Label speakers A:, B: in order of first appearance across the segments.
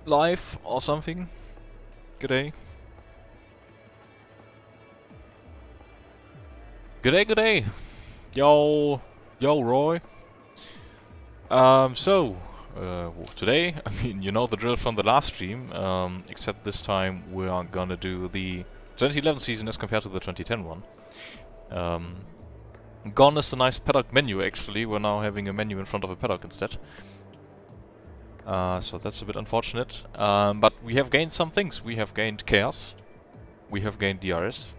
A: live or something. G'day. G'day, g'day. Yo, Roy. Today, I mean, you know the drill from the last stream, except this time we are gonna do the 2011 season as compared to the 2010 one. Gone is the nice paddock menu, actually. We're now having a menu in front of a paddock instead. So that's a bit unfortunate. But we have gained some things. We have gained chaos. We have gained DRS.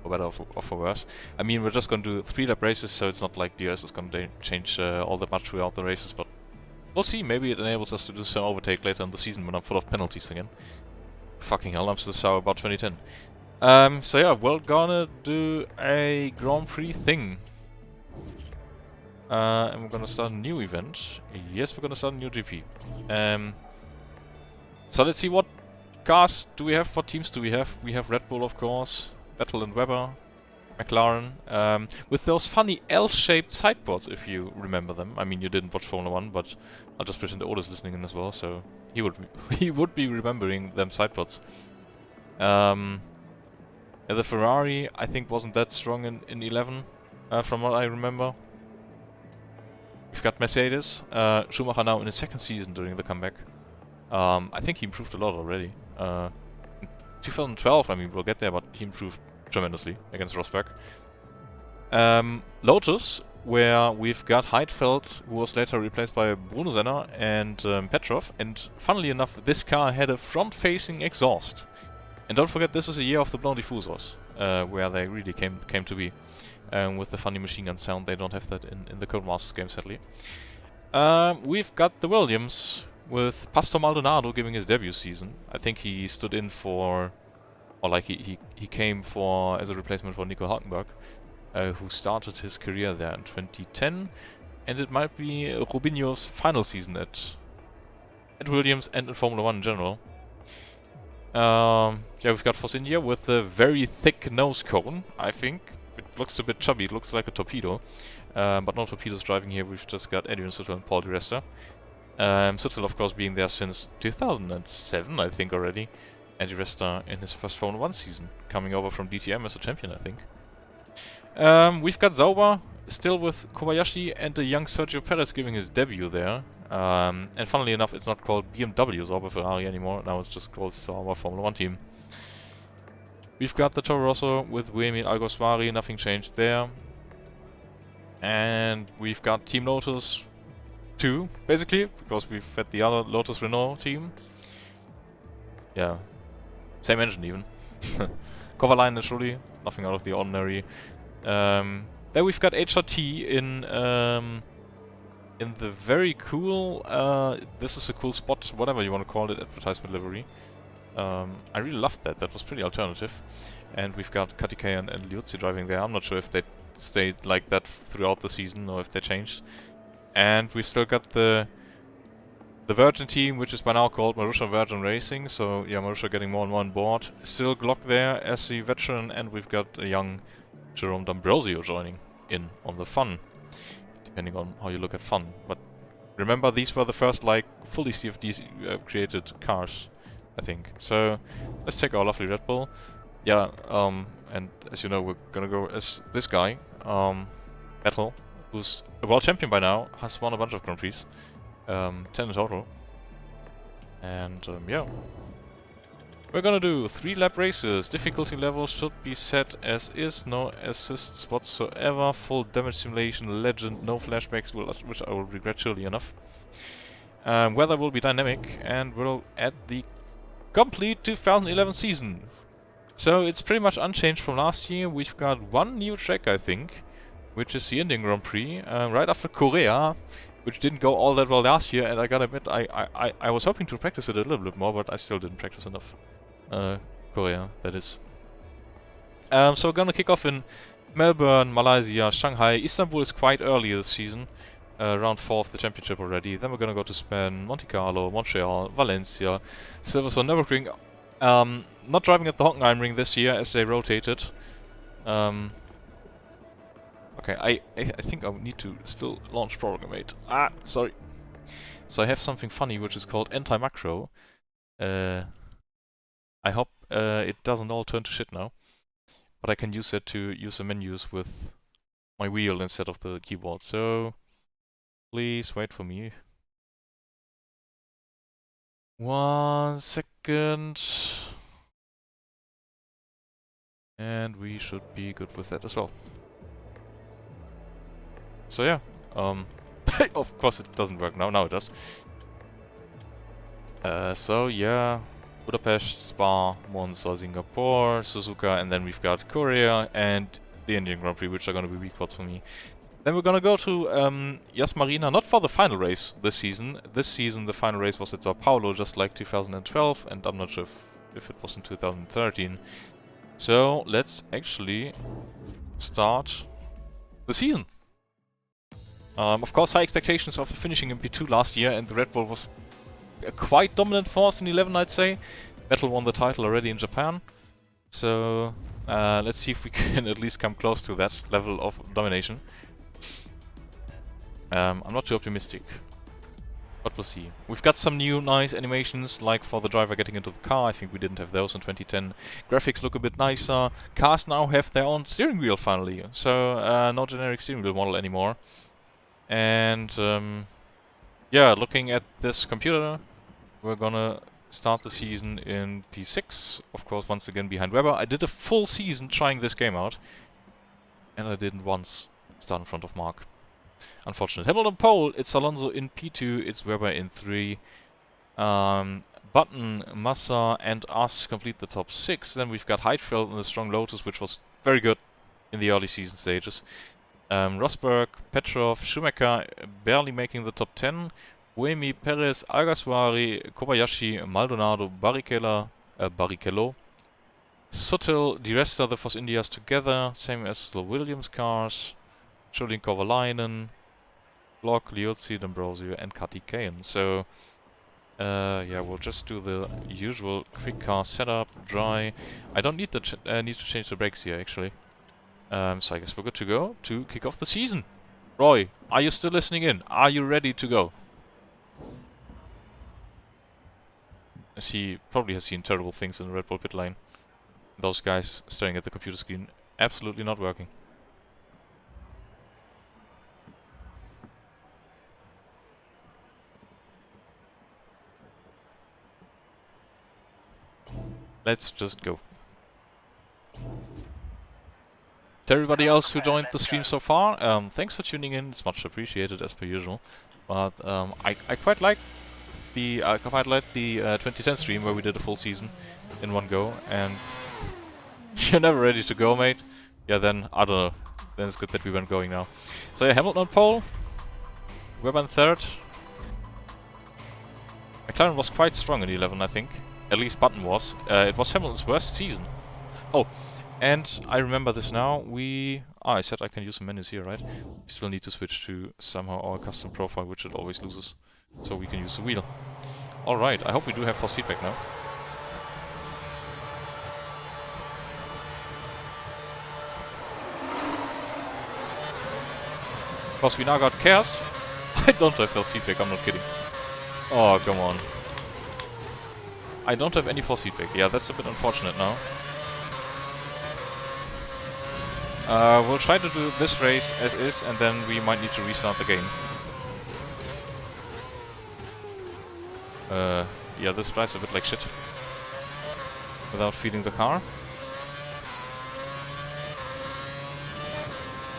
A: For better or for worse. I mean, we're just going to do 3-lap races, so it's not like DRS is going to change all that much throughout the races, but we'll see. Maybe it enables us to do some overtake later in the season when I'm full of penalties again. Fucking hell, I'm so sour about 2010. So yeah, we're gonna do a Grand Prix thing. And we're gonna start a new event. Yes, we're gonna start a new GP. So let's see, what cars do we have, what teams do we have? We have Red Bull, of course, Vettel and Webber, McLaren, with those funny L-shaped sideboards, if you remember them. I mean, you didn't watch Formula 1, but I'll just pretend Odo's listening in as well, so he would be remembering them sideboards. Yeah, the Ferrari, I think, wasn't that strong in 11, from what I remember. We've got Mercedes, Schumacher now in his second season during the comeback. I think he improved a lot already. 2012, I mean, we'll get there, but he improved tremendously against Rosberg. Lotus, where we've got Heidfeld, who was later replaced by Bruno Senna and Petrov, and funnily enough, this car had a front-facing exhaust. And don't forget, this is a year of the Blanc Diffusors, where they really came to be. With the funny machine gun sound, they don't have that in the Codemasters game, sadly. We've got the Williams, with Pastor Maldonado giving his debut season. I think he stood in for, or like he came for as a replacement for Nico Hülkenberg, who started his career there in 2010, and it might be Rubinho's final season at Williams and in Formula 1 in general. Yeah, we've got Force India with a very thick nose cone, I think. It looks a bit chubby, it looks like a torpedo. But no torpedoes driving here, we've just got Adrian Sutil and Paul Di Resta. Sutil, of course, being there since 2007, I think, already. And Di Resta in his first Formula 1 season, coming over from DTM as a champion, I think. We've got Sauber, still with Kobayashi and the young Sergio Perez giving his debut there. And funnily enough, it's not called BMW Sauber Ferrari anymore, now it's just called Sauber Formula 1 team. We've got the Toro Rosso with Buemi Alguersuari, nothing changed there. And we've got Team Lotus 2, basically, because we've had the other Lotus Renault team. Yeah, same engine even. Kovalainen and Schulli, nothing out of the ordinary. Then we've got HRT in the very cool, this is a cool spot, whatever you want to call it, advertisement livery. I really loved that, that was pretty alternative. And we've got Katikayan and Liuzzi driving there. I'm not sure if they stayed like that throughout the season or if they changed. And we've still got the Virgin team, which is by now called Marussia Virgin Racing. So yeah, Marussia getting more and more on board. Still Glock there as the veteran, and we've got a young Jerome D'Ambrosio joining in on the fun, depending on how you look at fun. But remember, these were the first like fully CFD created cars, I think. So let's take our lovely Red Bull. Yeah, and as you know, we're gonna go as this guy, Vettel, who's a world champion by now, has won a bunch of Grand Prix, 10 in total. And yeah, we're gonna do 3-lap races. Difficulty level should be set as is, no assists whatsoever. Full damage simulation, legend, no flashbacks, which I will regret surely enough. Weather will be dynamic, and we'll add the complete 2011 season. So it's pretty much unchanged from last year. We've got one new track, I think, which is the Indian Grand Prix, right after Korea, which didn't go all that well last year, and I gotta admit, I was hoping to practice it a little bit more, but I still didn't practice enough. Korea, that is. So we're gonna kick off in Melbourne, Malaysia, Shanghai. Istanbul is quite early this season, round 4 of the championship already. Then we're gonna go to Spain, Monte Carlo, Montreal, Valencia, Silverstone, Nürburgring. Not driving at the Hockenheimring this year as they rotated. Okay, I think I would need to still launch Programmate. Sorry. So I have something funny which is called anti-macro. I hope it doesn't all turn to shit now. But I can use it to use the menus with my wheel instead of the keyboard. So please wait for me. 1 second. And we should be good with that as well. So yeah, of course it doesn't work now. Now it does. So yeah, Budapest, Spa, Monza, Singapore, Suzuka, and then we've got Korea and the Indian Grand Prix, which are going to be weak spots for me. Then we're going to go to Yas Marina, not for the final race this season. This season the final race was at Sao Paulo, just like 2012, and I'm not sure if it was in 2013. So let's actually start the season. Of course, high expectations of finishing in P2 last year, and the Red Bull was a quite dominant force in 11, I'd say. Vettel won the title already in Japan. So let's see if we can at least come close to that level of domination. I'm not too optimistic, but we'll see. We've got some new nice animations, like for the driver getting into the car. I think we didn't have those in 2010. Graphics look a bit nicer. Cars now have their own steering wheel finally, so no generic steering wheel model anymore. And yeah, looking at this computer, we're gonna start the season in P6, of course, once again behind Webber. I did a full season trying this game out, and I didn't once start in front of Mark. Unfortunate. Hamilton pole, it's Alonso in P2, it's Webber in 3. Button, Massa, and us complete the top 6. Then we've got Heidfeld in the strong Lotus, which was very good in the early season stages. Rosberg, Petrov, Schumacher barely making the top 10. Buemi, Perez, Alguersuari, Kobayashi, Maldonado, Barrichello, Suttel, Di Resta, the Force Indias together, same as the Williams cars. Julien Kovalainen, Block, Liuzzi, D'Ambrosio, and Kartikeyan. So, yeah, we'll just do the usual quick car setup, dry. I don't need need to change the brakes here, actually. So I guess we're good to go to kick off the season. Roy, are you still listening in? Are you ready to go? As he probably has seen terrible things in the Red Bull pit lane. Those guys staring at the computer screen, absolutely not working. Let's just go. To everybody else who joined the stream so far, thanks for tuning in. It's much appreciated as per usual. But I quite like the 2010 stream where we did a full season in one go. And you're never ready to go, mate. Yeah, then I don't know. Then it's good that we weren't going now. So yeah, Hamilton on pole. Webber in third. McLaren was quite strong in 11, I think. At least Button was. It was Hamilton's worst season. Oh, and I remember this now. I said I can use the menus here, right? We still need to switch to somehow our custom profile, which it always loses. So we can use the wheel. Alright, I hope we do have force feedback now. Because we now got chaos. I don't have force feedback, I'm not kidding. Oh, come on. I don't have any force feedback. Yeah, that's a bit unfortunate now. We'll try to do this race as is, and then we might need to restart the game. Yeah, this drives a bit like shit. Without feeding the car.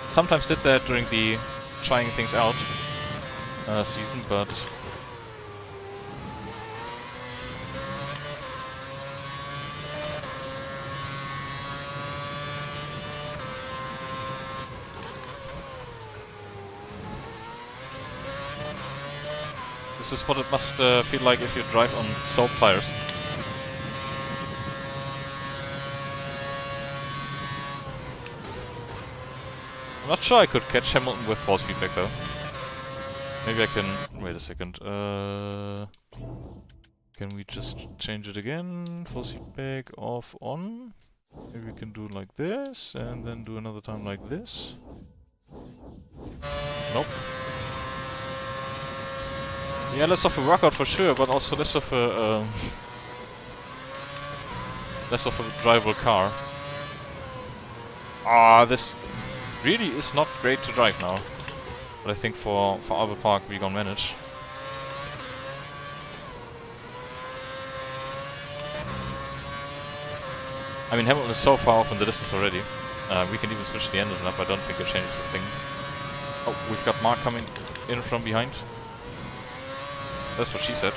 A: Sometimes did that during the trying things out season, but this is what it must feel like if you drive on soap tires. I'm not sure I could catch Hamilton with force feedback though. Maybe I can... wait a second. Can we just change it again? Force feedback off, on. Maybe we can do it like this, and then do another time like this. Nope. Yeah, less of a workout for sure, but also less of a less of a drivable car. Ah, this really is not great to drive now. But I think for Albert Park we gonna manage. I mean, Hamilton is so far off in the distance already. We can even switch the engine up. I don't think it changes the thing. Oh, we've got Mark coming in from behind. That's what she said.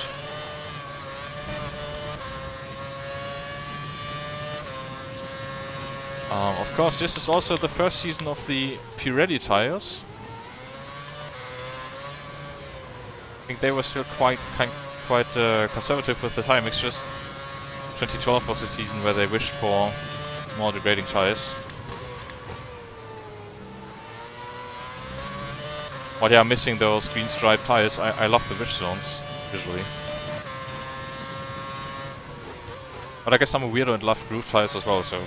A: Of course, this is also the first season of the Pirelli tires. I think they were still quite conservative with the tire mixtures. 2012 was the season where they wished for more degrading tires. But yeah, missing those green striped tires. I love the ridge zones visually. But I guess I'm a weirdo and love groove tires as well, so...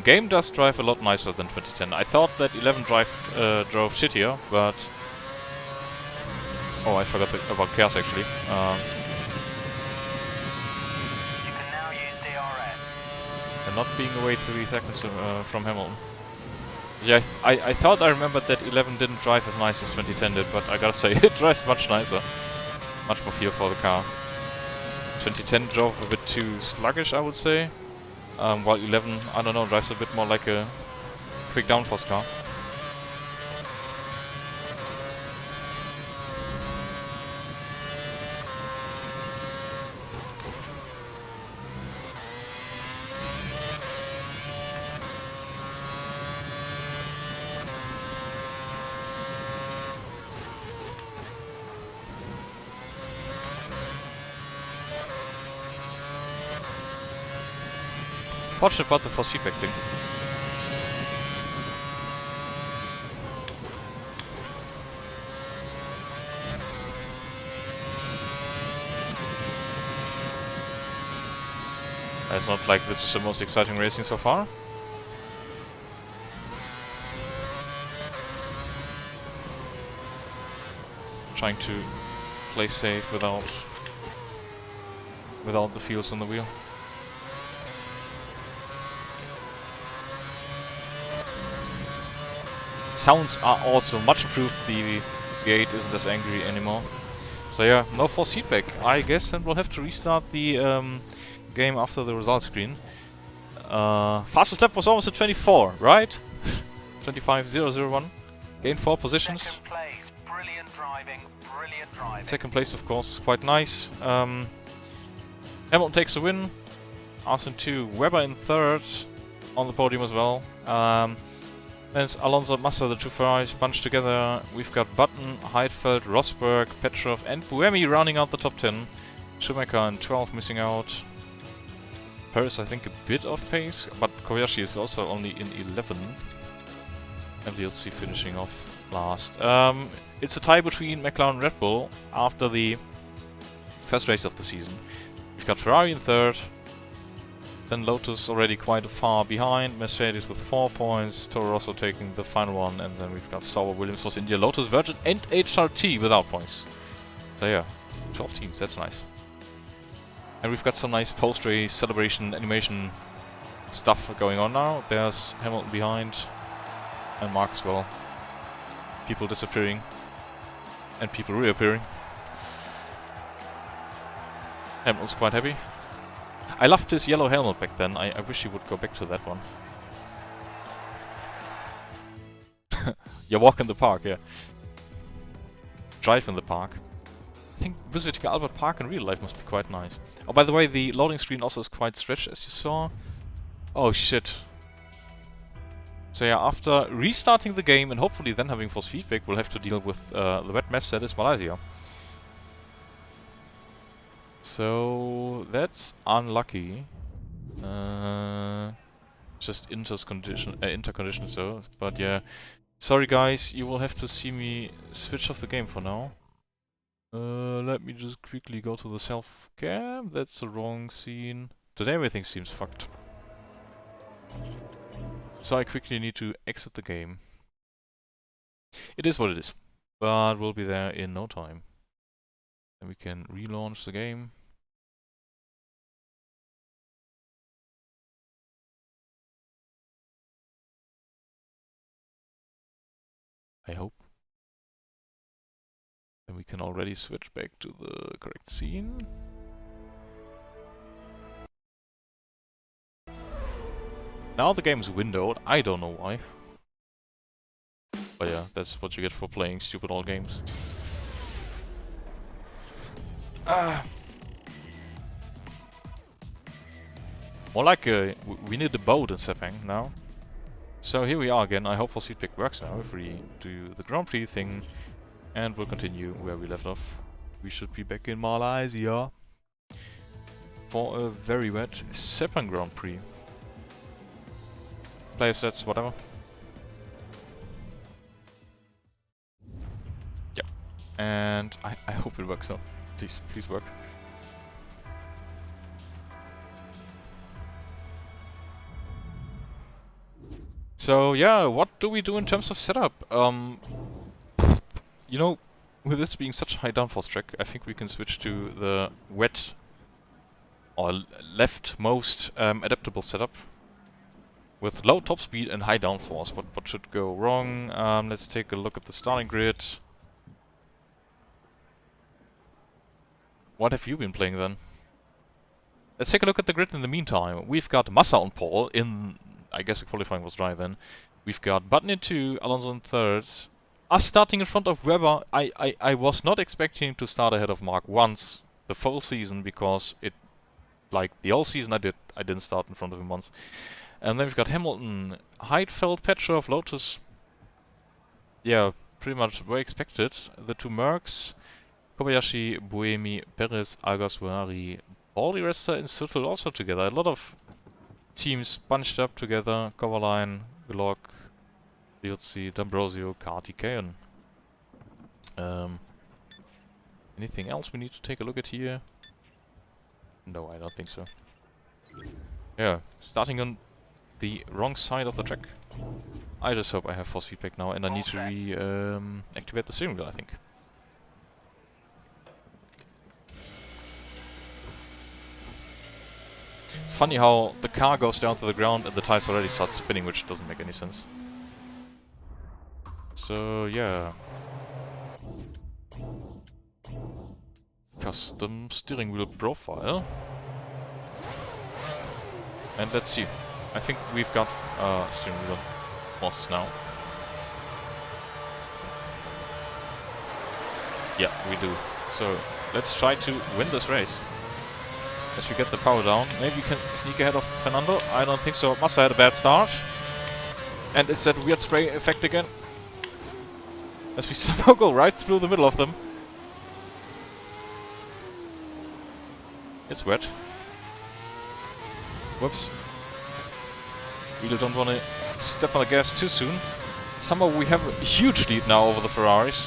A: Game does drive a lot nicer than 2010. I thought that 11 drove shittier, but... Oh, I forgot about chaos actually.
B: You can now use DRS.
A: And not being away 3 seconds from Hamilton. Yeah, I thought I remembered that 11 didn't drive as nice as 2010 did, but I gotta say, it drives much nicer. Much more feel for the car. 2010 drove a bit too sluggish, I would say. While 11, I don't know, drives a bit more like a quick downforce car. Fortunate about the force feedback thing. It's not like this is the most exciting racing so far. Trying to play safe without the feels on the wheel. Sounds are also much improved. The V8 isn't as angry anymore. So yeah, no force feedback, I guess, and we'll have to restart the game after the results screen. Fastest lap was almost at 24, right? 25.001. Gained 4 positions.
B: Second place, brilliant driving, brilliant driving.
A: Second place, of course, is quite nice. Hamilton takes the win. Austin 2, Webber in third on the podium as well. And it's Alonso and Massa, the two Ferraris bunched together. We've got Button, Heidfeld, Rosberg, Petrov and Buemi rounding out the top 10. Schumacher in 12 missing out. Paris, I think, a bit off pace, but Kobayashi is also only in 11th. And VLC finishing off last. It's a tie between McLaren and Red Bull after the first race of the season. We've got Ferrari in third. Then Lotus already quite far behind, Mercedes with 4 points, Toro Rosso taking the final one, and then we've got Sauber, Williams, Force India, Lotus, Virgin and HRT without points. So yeah, 12 teams, that's nice. And we've got some nice post-race celebration animation stuff going on now. There's Hamilton behind, and Mark as well. People disappearing, and people reappearing. Hamilton's quite happy. I loved his yellow helmet back then. I wish he would go back to that one. You walk in the park, yeah. Drive in the park. I think visiting Albert Park in real life must be quite nice. Oh, by the way, the loading screen also is quite stretched, as you saw. Oh, shit. So yeah, after restarting the game and hopefully then having force feedback, we'll have to deal with the wet mess that is Malaysia. So that's unlucky. just intercondition so. But yeah, sorry guys, you will have to see me switch off the game for now. Let me just quickly go to the self-cam. That's the wrong scene. Today everything seems fucked. So I quickly need to exit the game. It is what it is, but we'll be there in no time. And we can relaunch the game. I hope. And we can already switch back to the correct scene. Now the game is windowed, I don't know why. But yeah, that's what you get for playing stupid old games. More like we need a boat in Sepang now. So here we are again. I hope our feedback works now if we do the Grand Prix thing. And we'll continue where we left off. We should be back in Malaysia for a very wet Sepang Grand Prix. Player sets, whatever. Yeah. And I hope it works now. Please work. So yeah, what do we do in terms of setup? You know, with this being such a high downforce track, I think we can switch to the wet or leftmost adaptable setup with low top speed and high downforce. What should go wrong? Let's take a look at the starting grid. What have you been playing then? Let's take a look at the grid in the meantime. We've got Massa on pole in, I guess the qualifying was dry then. We've got Button in 2, Alonso in 3rd. Us starting in front of Webber. I was not expecting to start ahead of Mark once the full season, because it, like the whole season I didn't start in front of him once. And then we've got Hamilton, Heidfeld, Petrov, Lotus. Yeah, pretty much were expected. The two Mercs, Kobayashi, Buemi, Perez, Alguersuari, Baldi, Resta and Suttle also together. A lot of teams bunched up together. Kovalainen, Glock, Liuzzi, D'Ambrosio, Carty, Kayan. Anything else we need to take a look at here? No, I don't think so. Yeah, starting on the wrong side of the track. I just hope I have force feedback now, and I need to activate the steering wheel, I think. It's funny how the car goes down to the ground and the tires already start spinning, which doesn't make any sense. So yeah. Custom steering wheel profile. And let's see. I think we've got steering wheel forces now. Yeah, we do. So let's try to win this race. As we get the power down. Maybe we can sneak ahead of Fernando. I don't think so. Massa had a bad start. And it's that weird spray effect again. As we somehow go right through the middle of them. It's wet. Whoops. Really don't want to step on the gas too soon. Somehow we have a huge lead now over the Ferraris.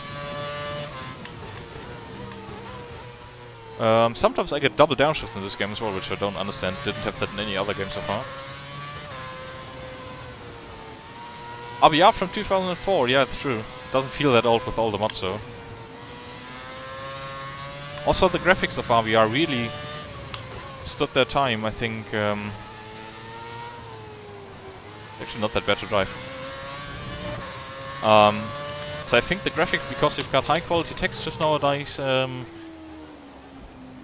A: Sometimes I get double downshift in this game as well, which I don't understand. Didn't have that in any other game so far. RBR from 2004, yeah, it's true. Doesn't feel that old with all the mods though. Also, the graphics of RBR really stood their time, I think. Actually not that bad to drive. So I think the graphics, because you've got high quality textures nowadays,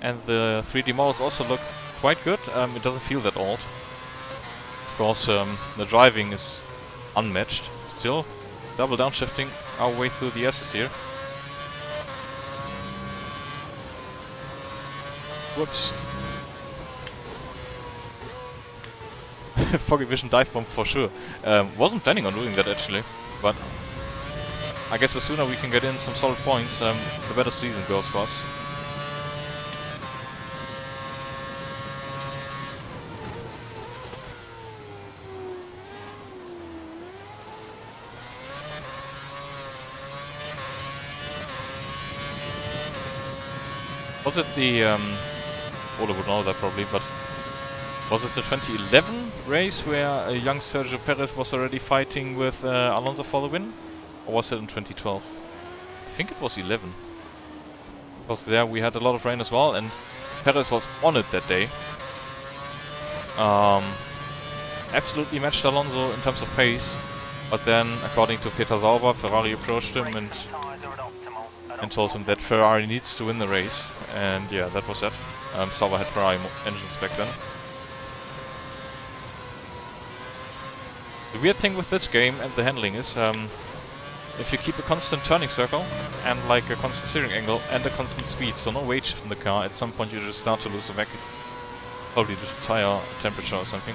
A: and the 3D models also look quite good. It doesn't feel that old. Of course, the driving is unmatched. Still, double downshifting our way through the S's here. Whoops. Foggy Vision dive bomb for sure. Wasn't planning on doing that actually, but I guess the sooner we can get in some solid points, the better season goes for us. Was it the Ola would know that probably, but was it the 2011 race where a young Sergio Perez was already fighting with Alonso for the win? Or was it in 2012? I think it was 11. Because there we had a lot of rain as well, and Perez was on it that day. Absolutely matched Alonso in terms of pace, but then, according to Peter Sauber, Ferrari approached him and told him that Ferrari needs to win the race, and yeah, that was that. Sauber had Ferrari engines back then. The weird thing with this game and the handling is, if you keep a constant turning circle and like a constant steering angle and a constant speed, so no weight shift in the car, at some point you just start to lose the vacuum. Probably due to tire temperature or something.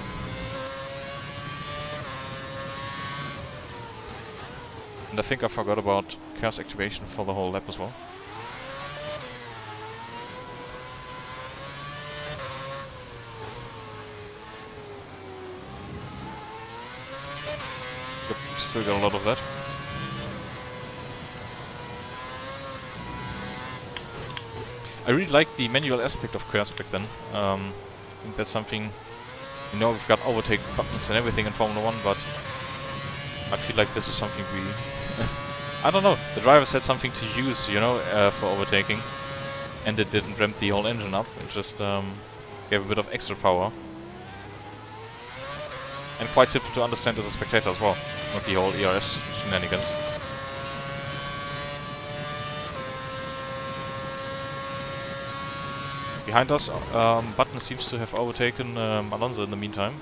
A: And I think I forgot about chaos activation for the whole lap as well. Yep, still got a lot of that. I really like the manual aspect of chaos back then. I think that's something, you know, we've got overtake buttons and everything in Formula 1, but I feel like this is something we... I don't know, the drivers had something to use, you know, for overtaking, and it didn't ramp the whole engine up, it just gave a bit of extra power. And quite simple to understand as a spectator as well, not the whole ERS shenanigans. Behind us, Button seems to have overtaken Alonso in the meantime.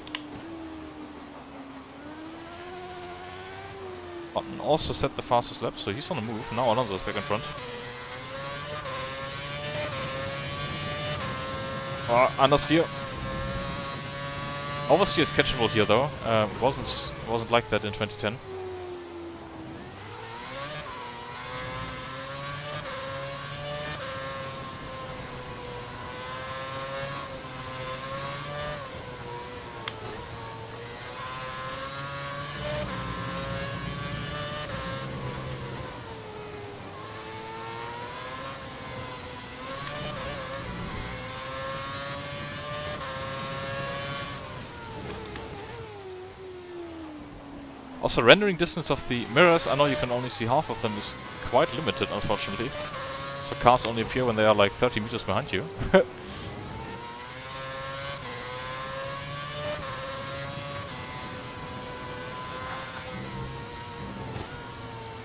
A: Button also set the fastest lap, so he's on the move. Now Alonso is back in front. Understeer. Oversteer is catchable here though. Wasn't like that in 2010. Also, rendering distance of the mirrors, I know you can only see half of them, is quite limited, unfortunately. So cars only appear when they are like 30 meters behind you.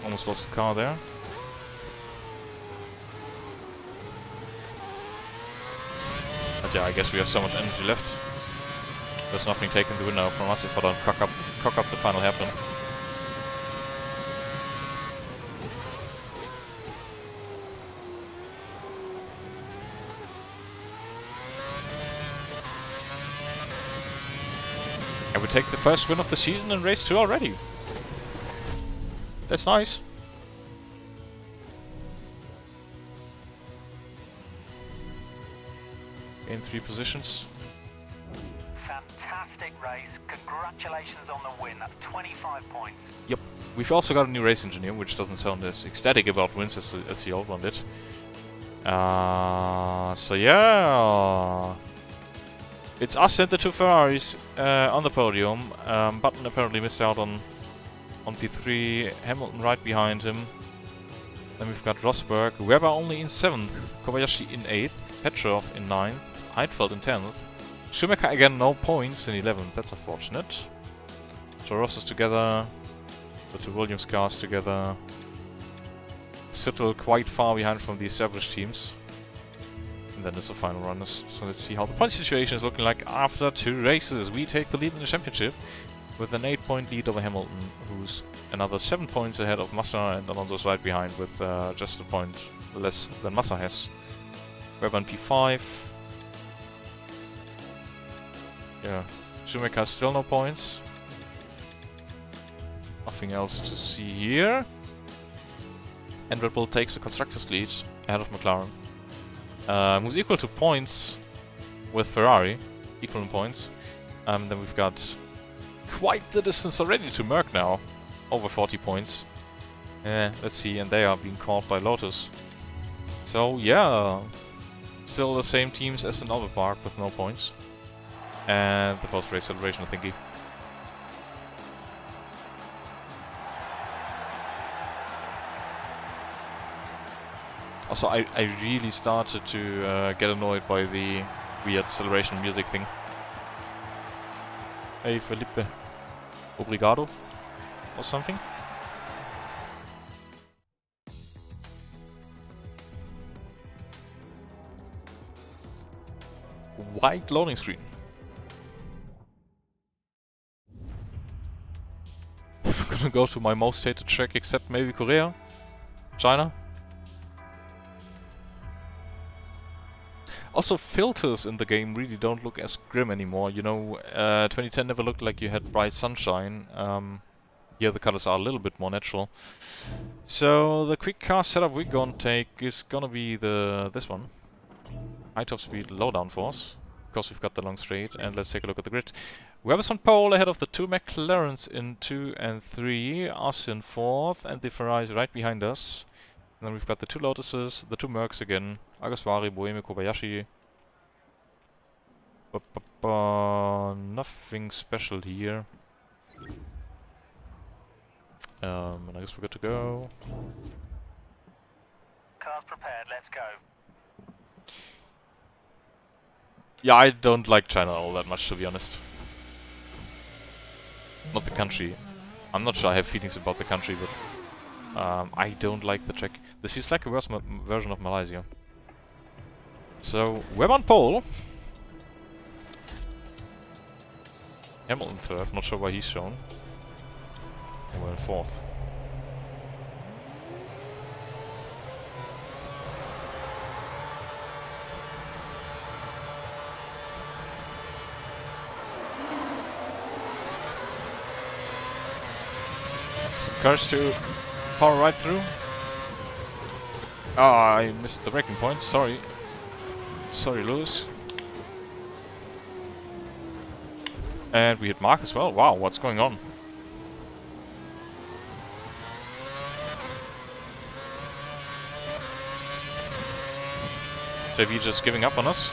A: Almost lost the car there. But yeah, I guess we have so much energy left. There's nothing taking the win now from us if I don't cock up the final hairpin. And we take the first win of the season in race 2 already. That's nice. Gain 3 positions.
B: Fantastic race. Congratulations on the win. That's 25 points.
A: Yep. We've also got a new race engineer, which doesn't sound as ecstatic about wins as the old one did. So yeah. It's us and the 2 Ferraris on the podium. Button apparently missed out on P3. Hamilton right behind him. Then we've got Rosberg. Webber only in 7th. Kobayashi in 8th. Petrov in 9th. Heidfeld in 10th. Schumacher again, no points in 11th. That's unfortunate. Toro Rosso's together. The 2 Williams cars together. Sittle quite far behind from the established teams. And then there's the final runners. So let's see how the point situation is looking like after 2 races. We take the lead in the championship with an 8-point lead over Hamilton, who's another 7 points ahead of Massa, and Alonso's right behind with just a point less than Massa has. Webber on P5. Yeah, Schumacher still no points. Nothing else to see here. And Red Bull takes the constructors' lead ahead of McLaren. Who's equal to points with Ferrari. Equal in points. Then we've got quite the distance already to Merck now. Over 40 points. Let's see, and they are being caught by Lotus. So yeah. Still the same teams as in other park with no points. And the post-race celebration, I think. Also, I really started to get annoyed by the weird celebration music thing. Hey Felipe, obrigado, or something. White loading screen. I'm gonna go to my most hated track except maybe Korea, China. Also, filters in the game really don't look as grim anymore. You know, 2010 never looked like you had bright sunshine. Here the colors are a little bit more natural. So the quick car setup we're gonna take is gonna be this one. High top speed, low down force. Because we've got the long straight. And let's take a look at the grid. Webber's on pole ahead of the two McLarens in 2 and 3. Us in 4th and the Ferraris right behind us. And then we've got the two Lotuses, the two Mercs again, Agaswari, Boheme, Kobayashi. Nothing special here. And I guess we're good to go.
B: Cars prepared, let's go.
A: Yeah, I don't like China all that much, to be honest. Not the country. I'm not sure I have feelings about the country, but I don't like the track. This feels like a worse version of Malaysia. So, we're on pole. Hamilton 3rd, not sure why he's shown. And we're in 4th. Some cars to power right through. Ah, I missed the braking point, sorry. Sorry, Lewis. And we hit Mark as well. Wow, what's going on? JV just giving up on us.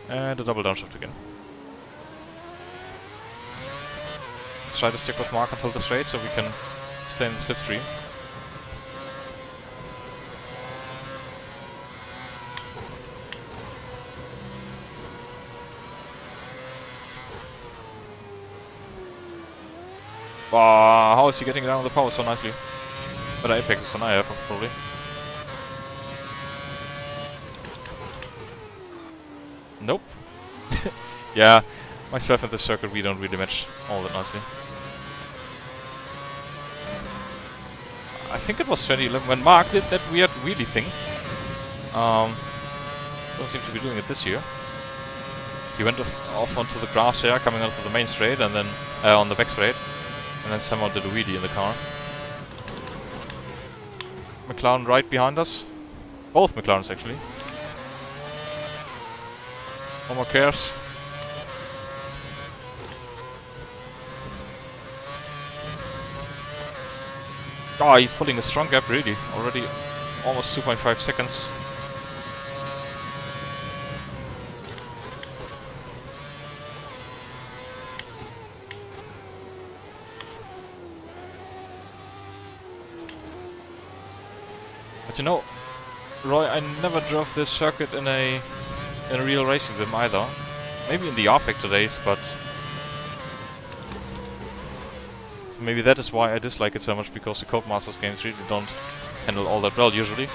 A: And a double downshift again. Let's try to stick with Mark until the straight so we can stay in the slipstream. Wow, how is he getting down the power so nicely? Better apexes than I have, probably. Nope. Yeah, myself and the circuit, we don't really match all that nicely. I think it was 2011 when Mark did that weird wheelie thing. Don't seem to be doing it this year. He went off onto the grass here, coming onto the main straight, and then on the back straight. And then someone did a wheelie in the car. McLaren right behind us. Both McLarens actually. No more cares. Oh, he's pulling a strong gap really. Already almost 2.5 seconds. But you know, Roy, I never drove this circuit in a real racing sim either. Maybe in the R-Factor days, but so maybe that is why I dislike it so much, because the Codemasters games really don't handle all that well usually.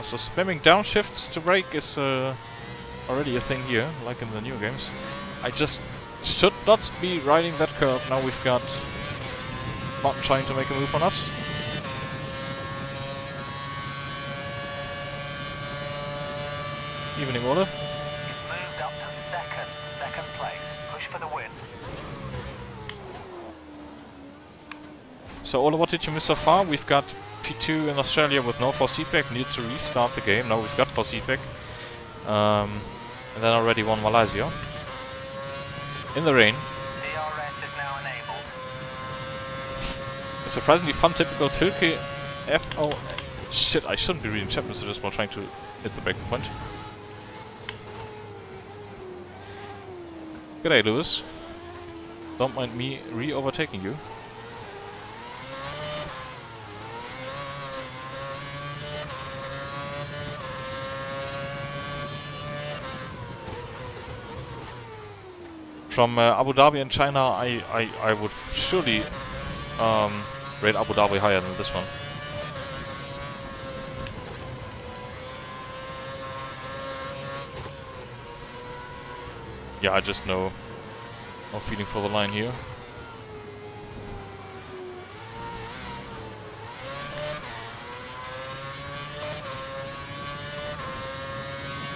A: So spamming downshifts to brake is already a thing here, like in the new games. I just should not be riding that curve. Now we've got Martin trying to make a move on us. Evening order.
B: You've moved up to second.
A: So Ola, what did you miss so far? We've got P2 in Australia with no force feedback, need to restart the game. Now we've got force feedback. And then already won Malaysia. In the rain.
B: DRS is now enabled.
A: A surprisingly fun, typical Tilke FO. Shit, I shouldn't be reading chat messages while trying to hit the breaking point. G'day, Lewis. Don't mind me re-overtaking you. From Abu Dhabi and China, I would surely rate Abu Dhabi higher than this one. Yeah, I just know. No feeling for the line here.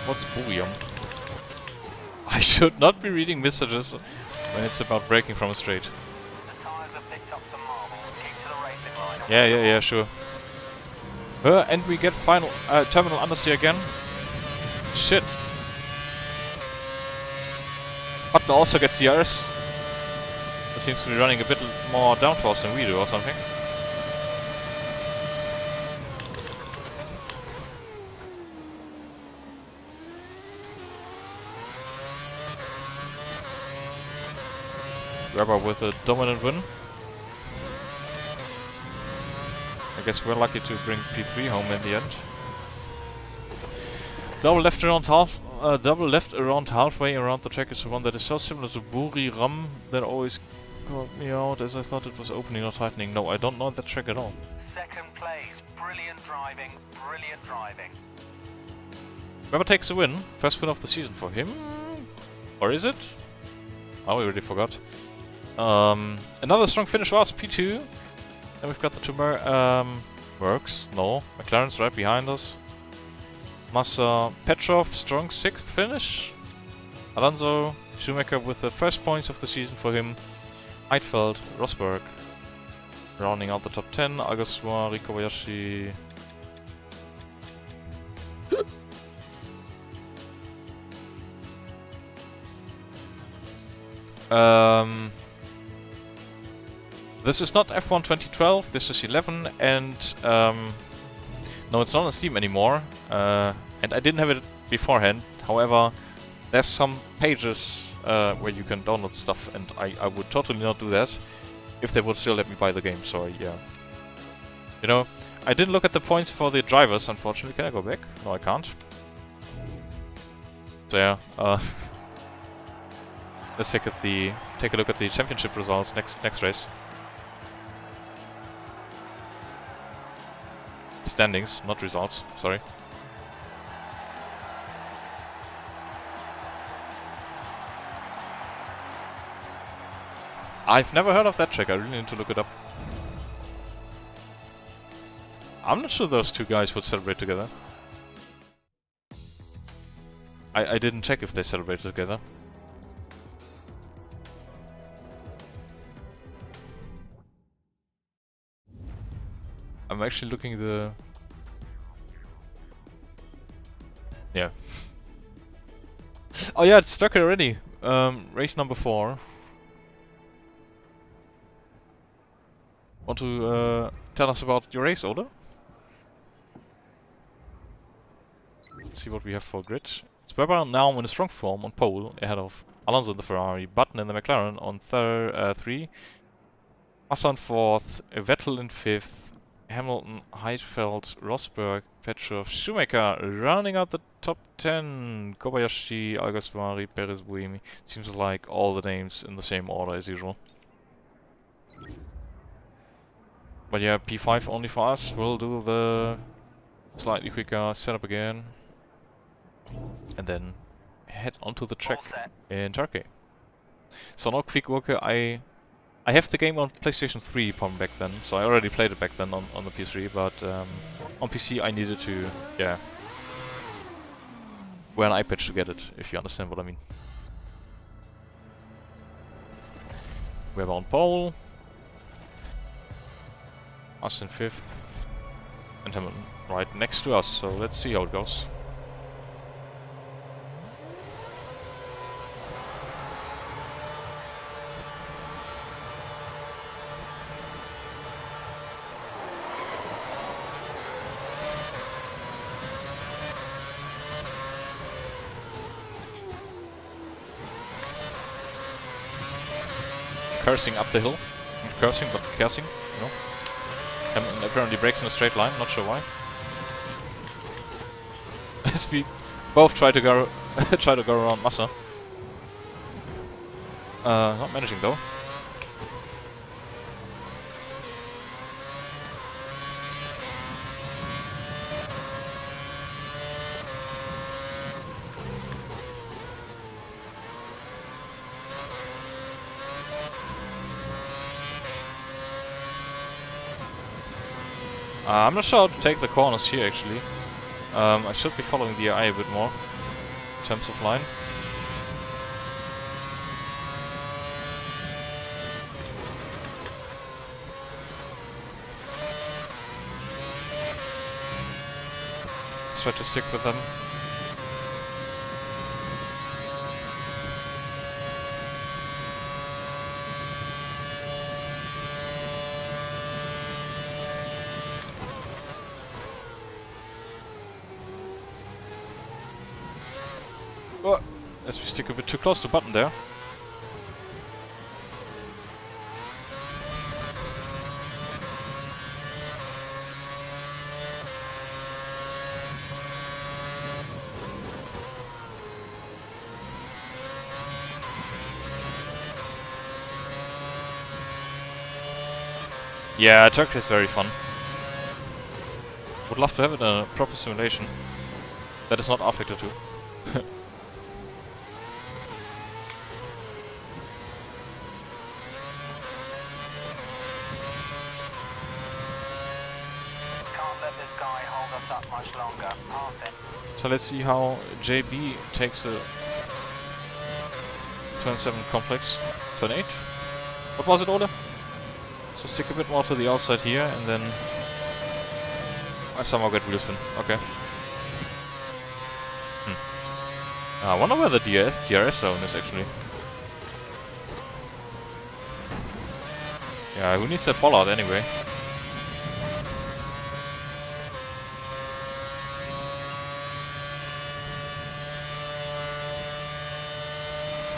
A: What's Burium? I should not be reading messages when it's about braking from a straight.
B: The tyres have picked up some marbles. Keep to the racing line.
A: Yeah, sure. And we get final terminal understeer again. Shit. Button also gets DRS. It seems to be running a bit more downforce than we do or something. Weber with a dominant win. I guess we're lucky to bring P3 home in the end. Double left around halfway around the track is the one that is so similar to Buri Ram that always caught me out as I thought it was opening or tightening. No, I don't know that track at all.
B: Second place. Brilliant driving. Brilliant driving.
A: Weber takes a win. First win of the season for him. Or is it? Oh, we already forgot. Another strong finish for us, P2. And we've got the two Mercs. No, McLaren's right behind us. Massa Petrov, strong 6th finish. Alonso, Schumacher with the first points of the season for him. Heidfeld, Rosberg, rounding out the top 10. Agaswa, Kobayashi. This is not F1 2012, this is 11, and no, it's not on Steam anymore, and I didn't have it beforehand. However, there's some pages where you can download stuff, and I would totally not do that if they would still let me buy the game, so yeah. You know, I didn't look at the points for the drivers, unfortunately. Can I go back? No, I can't. So yeah, let's take a look at the championship results next race. Standings, not results, sorry. I've never heard of that track, I really need to look it up. I'm not sure those two guys would celebrate together. I didn't check if they celebrated together. I'm actually looking the... Yeah. Oh yeah, it's stuck already. Race number 4. Want to tell us about your race, Oda? Let's see what we have for grid. It's Weber now in a strong form on pole, ahead of Alonso in the Ferrari, Button in the McLaren on 3, Massa in 4th, Vettel in 5th, Hamilton, Heidfeld, Rosberg, Petrov, Schumacher rounding out the top 10. Kobayashi, Alguersuari, Perez, Buemi. Seems like all the names in the same order as usual. But yeah, P5 only for us. We'll do the slightly quicker setup again. And then head onto the track in Turkey. So no quick work. I have the game on PlayStation 3 from back then, so I already played it back then on the PS3, but on PC I needed to, yeah, wear an iPad to get it, if you understand what I mean. We're on pole. Us in 5th. And Hamilton right next to us, so let's see how it goes. Cursing up the hill. Not cursing, but cursing, you know. Hamilton apparently breaks in a straight line, not sure why. As we both try to go around Massa. Not managing though. I'm not sure how to take the corners here actually. I should be following the AI a bit more in terms of line. Let's try to stick with them. Oh, as we stick a bit too close to the button there. Yeah, Turkey is very fun. Would love to have it in a proper simulation. That is not R-Factor 2.
B: Much longer.
A: So let's see how JB takes a turn 7 complex. Turn 8? What was it, Ole? So stick a bit more to the outside here and then I somehow get wheel spin. Okay. I wonder where the DRS zone is actually. Yeah, who needs that fallout anyway?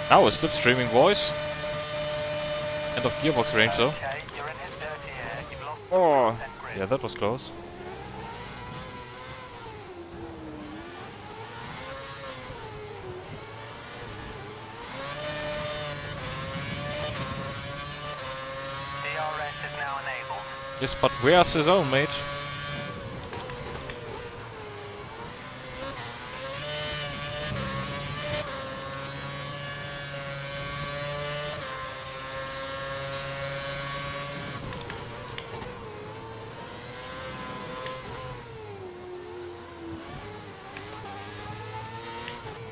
A: Now a slipstreaming voice. End of gearbox range though.
B: Okay, you're in his dirty air. You've lost
A: Oh,
B: 7% grip.
A: yeah, that was close.
B: DRS is now enabled.
A: Yes, but where's his own mate?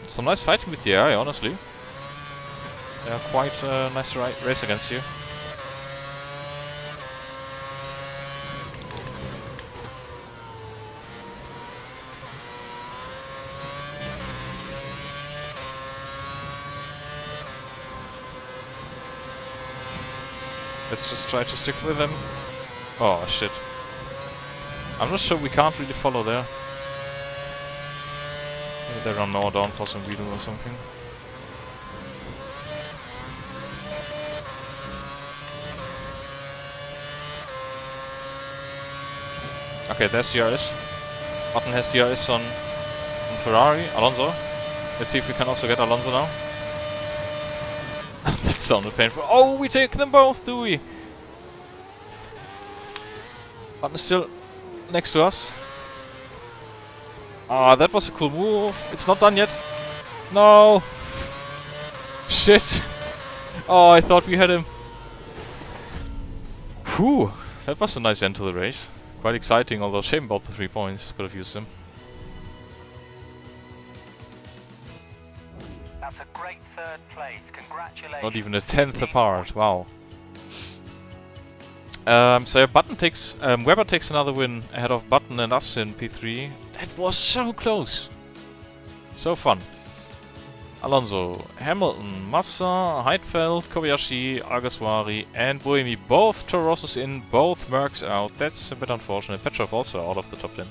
A: Some nice fighting with the AI, honestly. They are quite nice to race against you. Let's just try to stick with them. Oh shit. I'm not sure, we can't really follow there. Maybe they run more down plus and wheel or something. Okay, there's DRS. Button has DRS on Ferrari. Alonso. Let's see if we can also get Alonso now. That sounded painful. Oh, we take them both, do we? Button is still next to us. Ah, that was a cool move. It's not done yet. No. Shit. Oh, I thought we had him. Whew. That was a nice end to the race. Quite exciting, although shame about the 3 points. Could have used them.
B: That's a great third place. Congratulations.
A: Not even a 10th apart. Wow. So Webber takes another win ahead of Button and us in P3. That was so close. So fun. Alonso, Hamilton, Massa, Heidfeld, Kobayashi, Alguersuari and Buemi. Both Toroses in, both Mercs out. That's a bit unfortunate. Petrov also out of the top 10.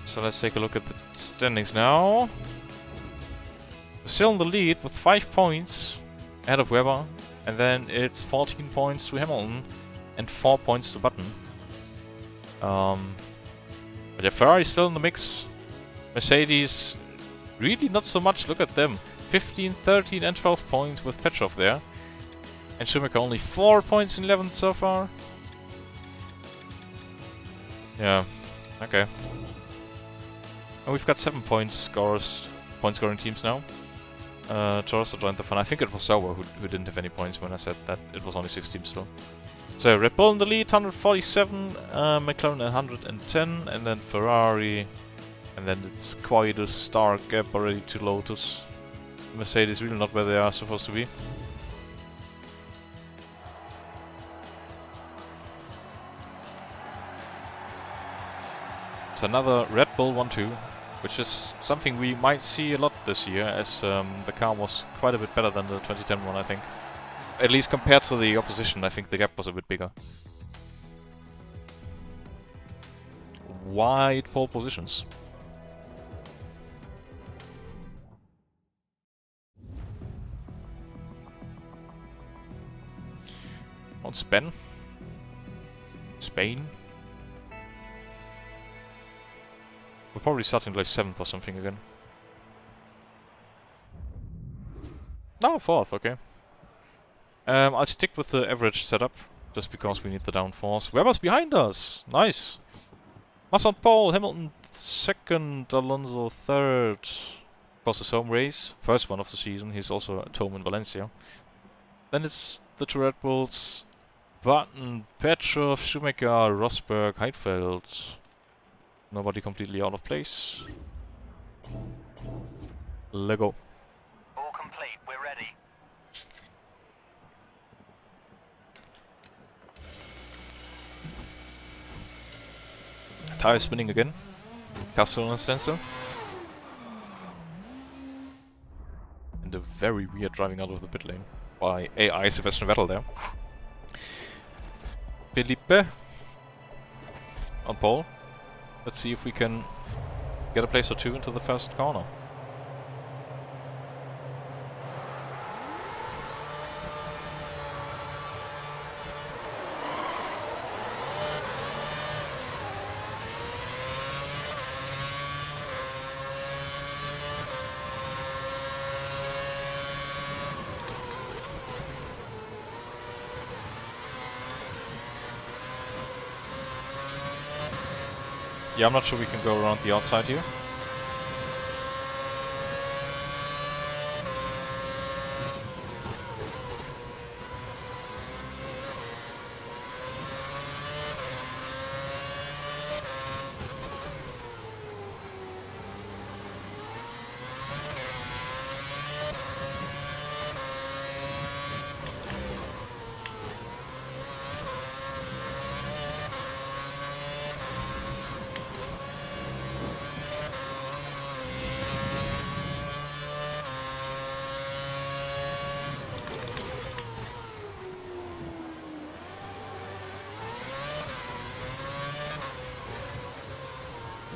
A: So let's take a look at the standings now. We're still in the lead with 5 points ahead of Webber. And then it's 14 points to Hamilton and 4 points to Button. But yeah, Ferrari's still in the mix. Mercedes, really not so much. Look at them. 15, 13 and 12 points with Petrov there. And Schumacher only 4 points in 11th so far. Yeah, okay. And we've got 7 point scoring teams now. Torres joined the fun. I think it was Sauber who didn't have any points when I said that it was only 6 teams still. So Red Bull in the lead, 147, McLaren 110, and then Ferrari, and then it's quite a stark gap already to Lotus. Mercedes really not where they are supposed to be. So another Red Bull 1-2. Which is something we might see a lot this year, as the car was quite a bit better than the 2010 one, I think. At least compared to the opposition, I think the gap was a bit bigger. Wide pole positions. On Spain. We'll probably start in like 7th or something again. No, 4th, okay. I'll stick with the average setup, just because we need the downforce. Webber's behind us! Nice! Massa on pole, Hamilton 2nd, Alonso 3rd. Of course, his home race, first one of the season. He's also at home in Valencia. Then it's the 2 Red Bulls, Button, Petrov, Schumacher, Rosberg, Heidfeld. Nobody completely out of place. Lego.
B: All complete, we're ready.
A: Tire spinning again. Castle on a standstill. And a very weird driving out of the pit lane by AI Sebastian Vettel there. Felipe on pole. Let's see if we can get a place or two into the first corner. Yeah, I'm not sure we can go around the outside here.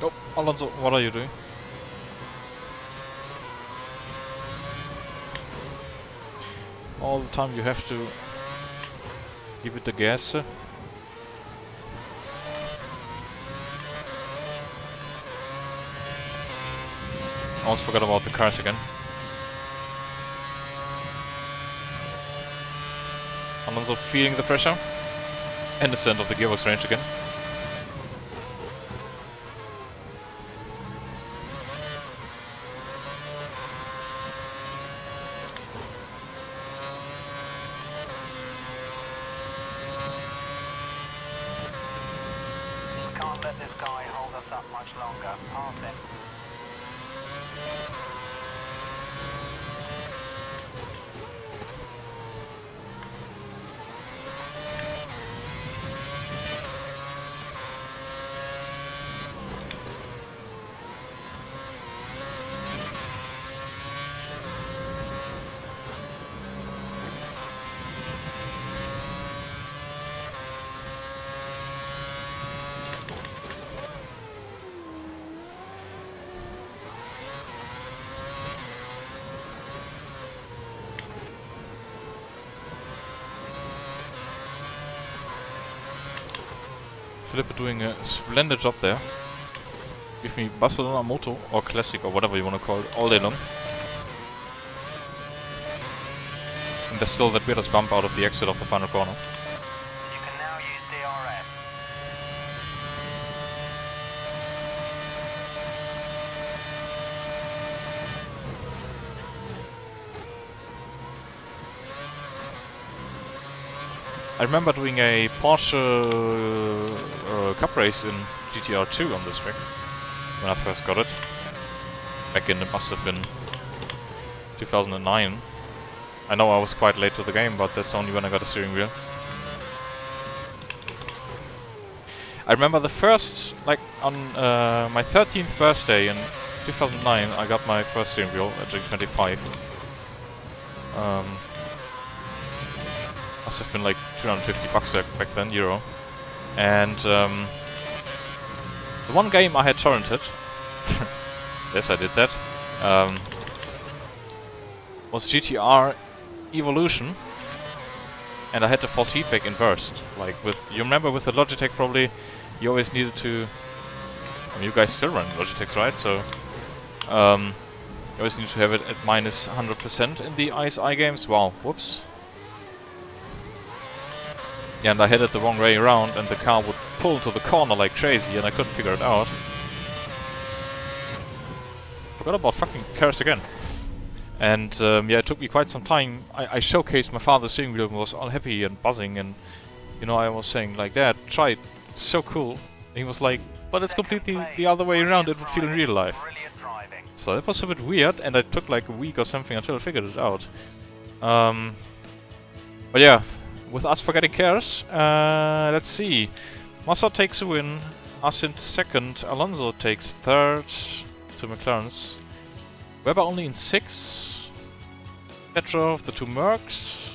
A: Nope, Alonso, what are you doing? All the time you have to give it the gas. Almost forgot about the cars again. Alonso feeling the pressure. And the scent of the gearbox range again.
B: Can't let this guy hold us up much longer. Pass him.
A: Philippe doing a splendid job there. Give me Barcelona Moto or Classic or whatever you want to call it all day long. And there's still that weirdest bump out of the exit of the final corner.
B: You can now use DRS.
A: I remember doing a Porsche Cup race in GTR2 on this track when I first got it. Back in, it must have been 2009. I know I was quite late to the game, but that's only when I got a steering wheel. I remember the first, like on my 13th birthday in 2009, I got my first steering wheel at G25. Must have been like 250 bucks back then, euro. And the one game I had torrented, yes I did that, was GTR Evolution, and I had the force feedback inversed. Like with, you remember with the Logitech probably, you always needed to, I mean, you guys still run Logitechs, right? So you always need to have it at minus 100% in the ISI games. Wow, whoops. Yeah, and I had it the wrong way around, and the car would pull to the corner like crazy, and I couldn't figure it out. Forgot about fucking cars again. And yeah, it took me quite some time. I showcased my father's steering wheel and was all happy and buzzing, and you know, I was saying like, Dad, try it, it's so cool. And he was like, but it's completely the other way around, it would feel in real life. So that was a bit weird, and it took like a week or something until I figured it out. But yeah, with us forgetting cars, let's see. Massa takes a win, us in second, Alonso takes third to McLaren's. Webber only in 6. Petrov, the 2 Mercs.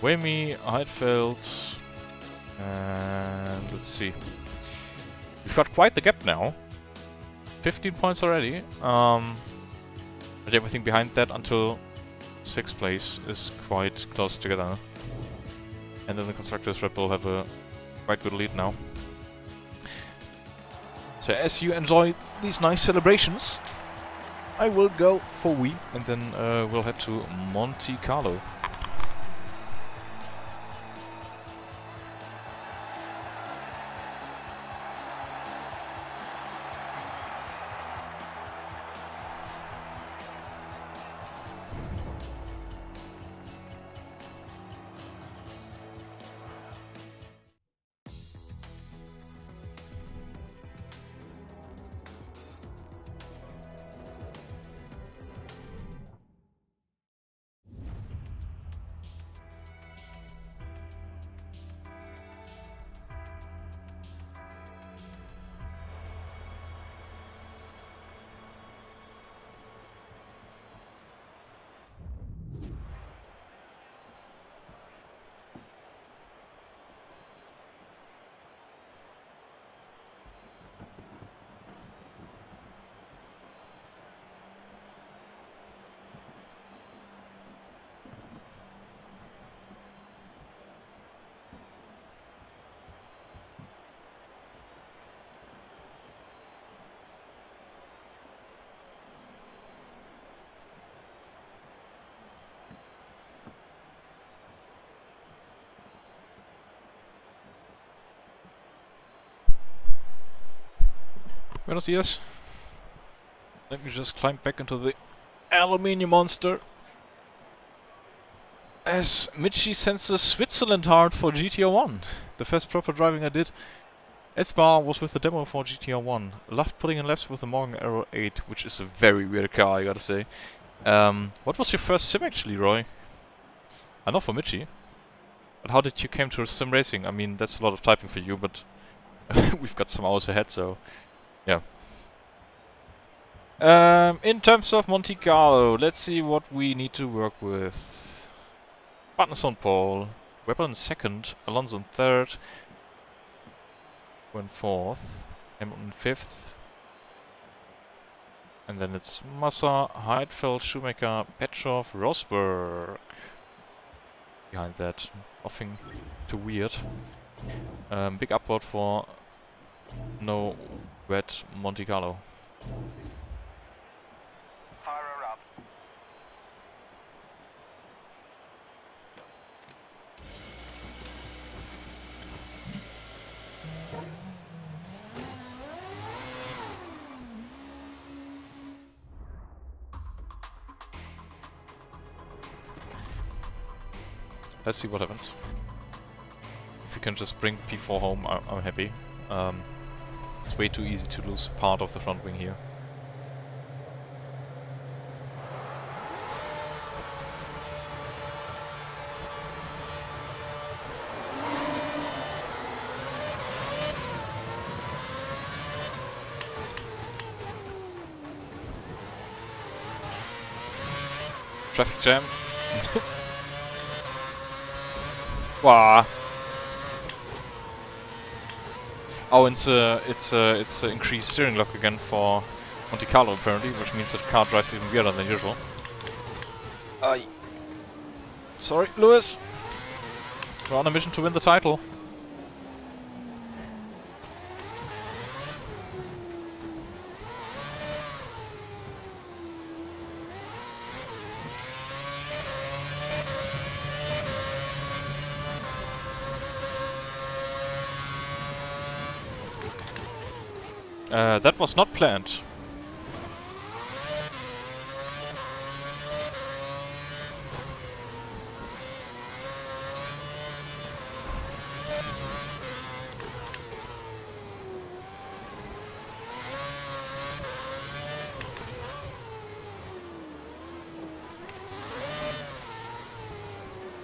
A: Wayme, Heidfeld. And let's see. We've got quite the gap now. 15 points already. But everything behind that until 6th place is quite close together. And then the Constructors Red Bull have a quite good lead now. So as you enjoy these nice celebrations, I will go for Wii, and then we'll head to Monte Carlo. Buenos dias. Let me just climb back into the aluminium monster. As Michi sends the Switzerland heart for GTR 1. The first proper driving I did at Spa was with the demo for GTR 1. Loved putting in laps with the Morgan Arrow 8, which is a very weird car, I gotta say. What was your first sim actually, Roy? I know for Michi. But how did you came to sim racing? I mean, that's a lot of typing for you, but we've got some hours ahead, so yeah. In terms of Monte Carlo, let's see what we need to work with. Partners on pole, Webber in second, Alonso in third, in fourth, Hamilton in fifth, and then it's Massa, Heidfeld, Schumacher, Petrov, Rosberg. Behind that, nothing too weird. Big upvote for no wet Monte Carlo.
B: Fire her up.
A: Let's see what happens. If we can just bring P4 home, I'm happy. It's way too easy to lose part of the front wing here. Traffic jam. Wow. Oh, it's increased steering lock again for Monte Carlo apparently, which means that the car drives even weirder than usual. Aye. Sorry, Lewis. We're on a mission to win the title. That was not planned.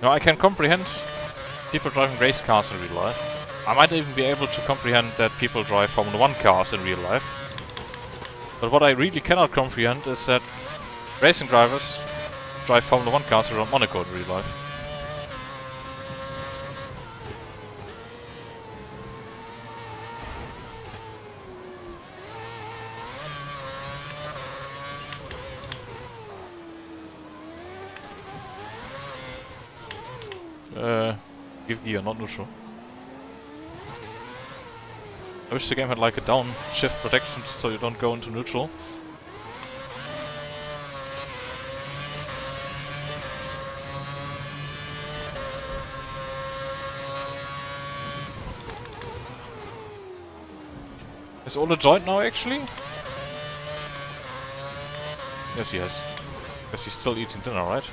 A: No, I can comprehend people driving race cars in real life. I might even be able to comprehend that people drive Formula 1 cars in real life. But what I really cannot comprehend is that racing drivers drive Formula 1 cars around Monaco in real life. Give gear, not neutral. I wish the game had like a downshift protection so you don't go into neutral. Is Ole joined now actually? Yes he has. Guess he's still eating dinner, right?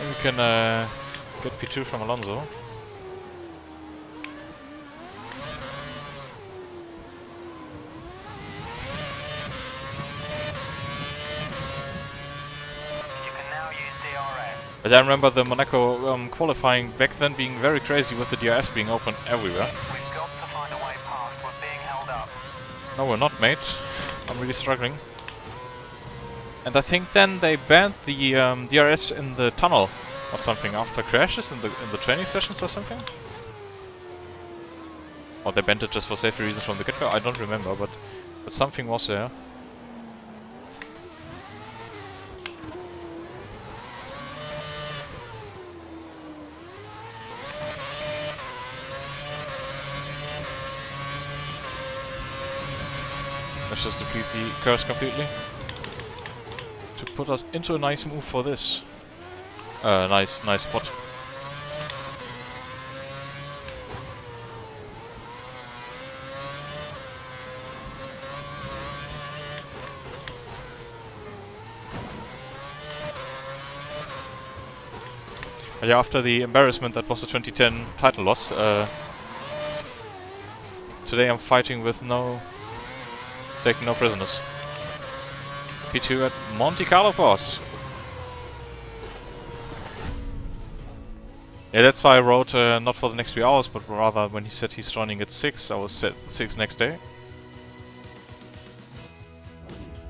A: We can get P2 from Alonso.
B: You can now use DRS.
A: But I remember the Monaco qualifying back then being very crazy with the DRS being open everywhere.
B: We've got to find a way past. We're being held up.
A: No, we're not, mate. I'm really struggling. And I think then they banned the DRS in the tunnel or something after crashes in the training sessions or something. Or they banned it just for safety reasons from the get-go. I don't remember, but something was there. Let's just deplete the curse completely to put us into a nice move for this. Nice spot. Yeah, after the embarrassment that was the 2010 title loss, today I'm fighting with taking no prisoners. P2 at Monte Carlo for us. Yeah, that's why I wrote not for the next 3 hours, but rather when he said he's joining at 6, I was set 6 next day.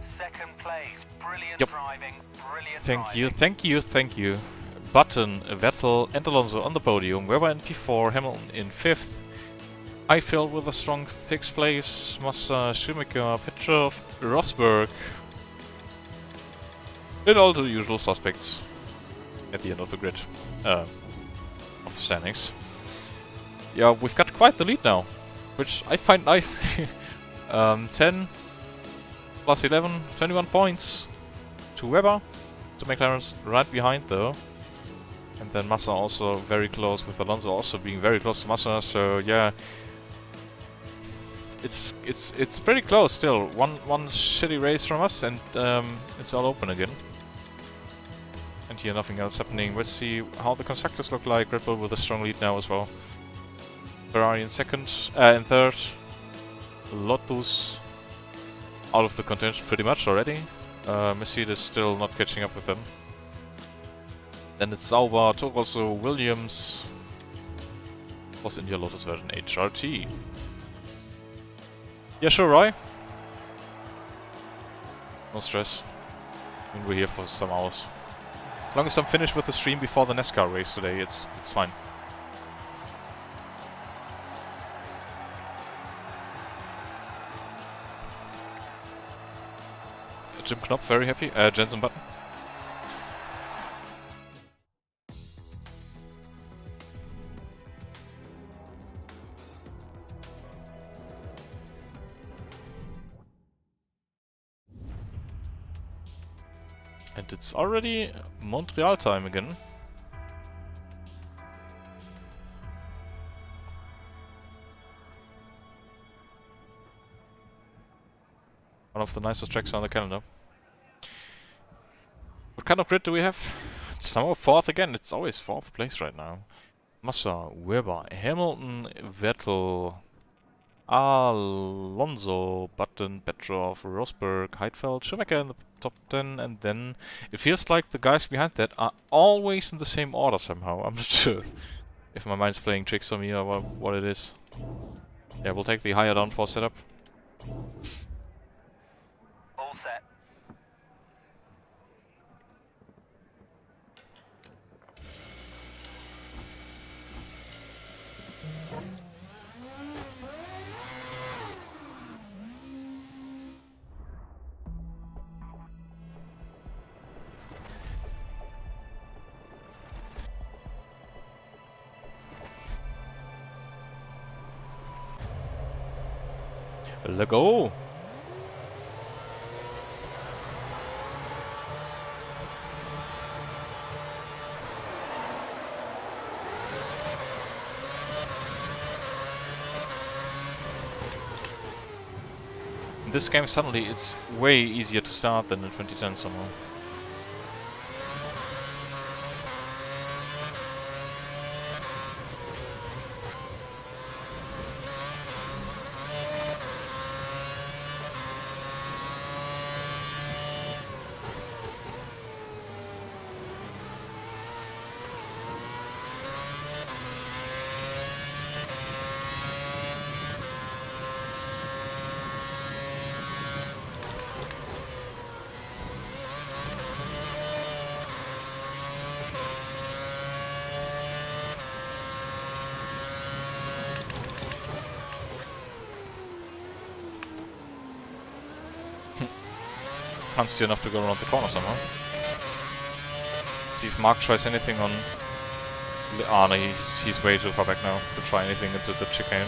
B: Second place. Brilliant
A: Yep.
B: driving. Brilliant
A: Thank
B: driving.
A: you, thank you, thank you. Button, Vettel and Alonso on the podium. Weber in P4, Hamilton in 5th. I filled with a strong 6th place. Massa, Schumacher, Petrov, Rosberg. And all the usual suspects at the end of the grid, of the standings. Yeah, we've got quite the lead now, which I find nice. 10 plus 11, 21 points to Webber. To McLaren's right behind though. And then Massa also very close, with Alonso also being very close to Massa, so yeah. It's pretty close still. One shitty race from us and it's all open again. And here nothing else happening. Let's see how the constructors look like. Red Bull with a strong lead now as well. Ferrari in in third. Lotus out of the contention pretty much already. Mercedes still not catching up with them. Then it's Sauber, Toro Rosso, Williams. Force India Lotus version HRT. Yeah, sure, Roy. No stress. I mean, we're here for some hours. As long as I'm finished with the stream before the NASCAR race today, it's fine. Jim Knopf, very happy. Jensen Button. And it's already Montreal time again. One of the nicest tracks on the calendar. What kind of grid do we have? It's somehow fourth again. It's always fourth place right now. Massa, Weber, Hamilton, Vettel, Alonso, Button, Petrov, Rosberg, Heidfeld, Schumacher in the top 10, and then it feels like the guys behind that are always in the same order somehow. I'm not sure if my mind's playing tricks on me or what it is. Yeah, we'll take the higher downforce setup.
B: All set.
A: Let go! In this game suddenly it's way easier to start than in 2010 somehow. Can't steer enough to go around the corner somehow. See if Mark tries anything on... Ah, no, he's way too far back now to try anything into the chicane.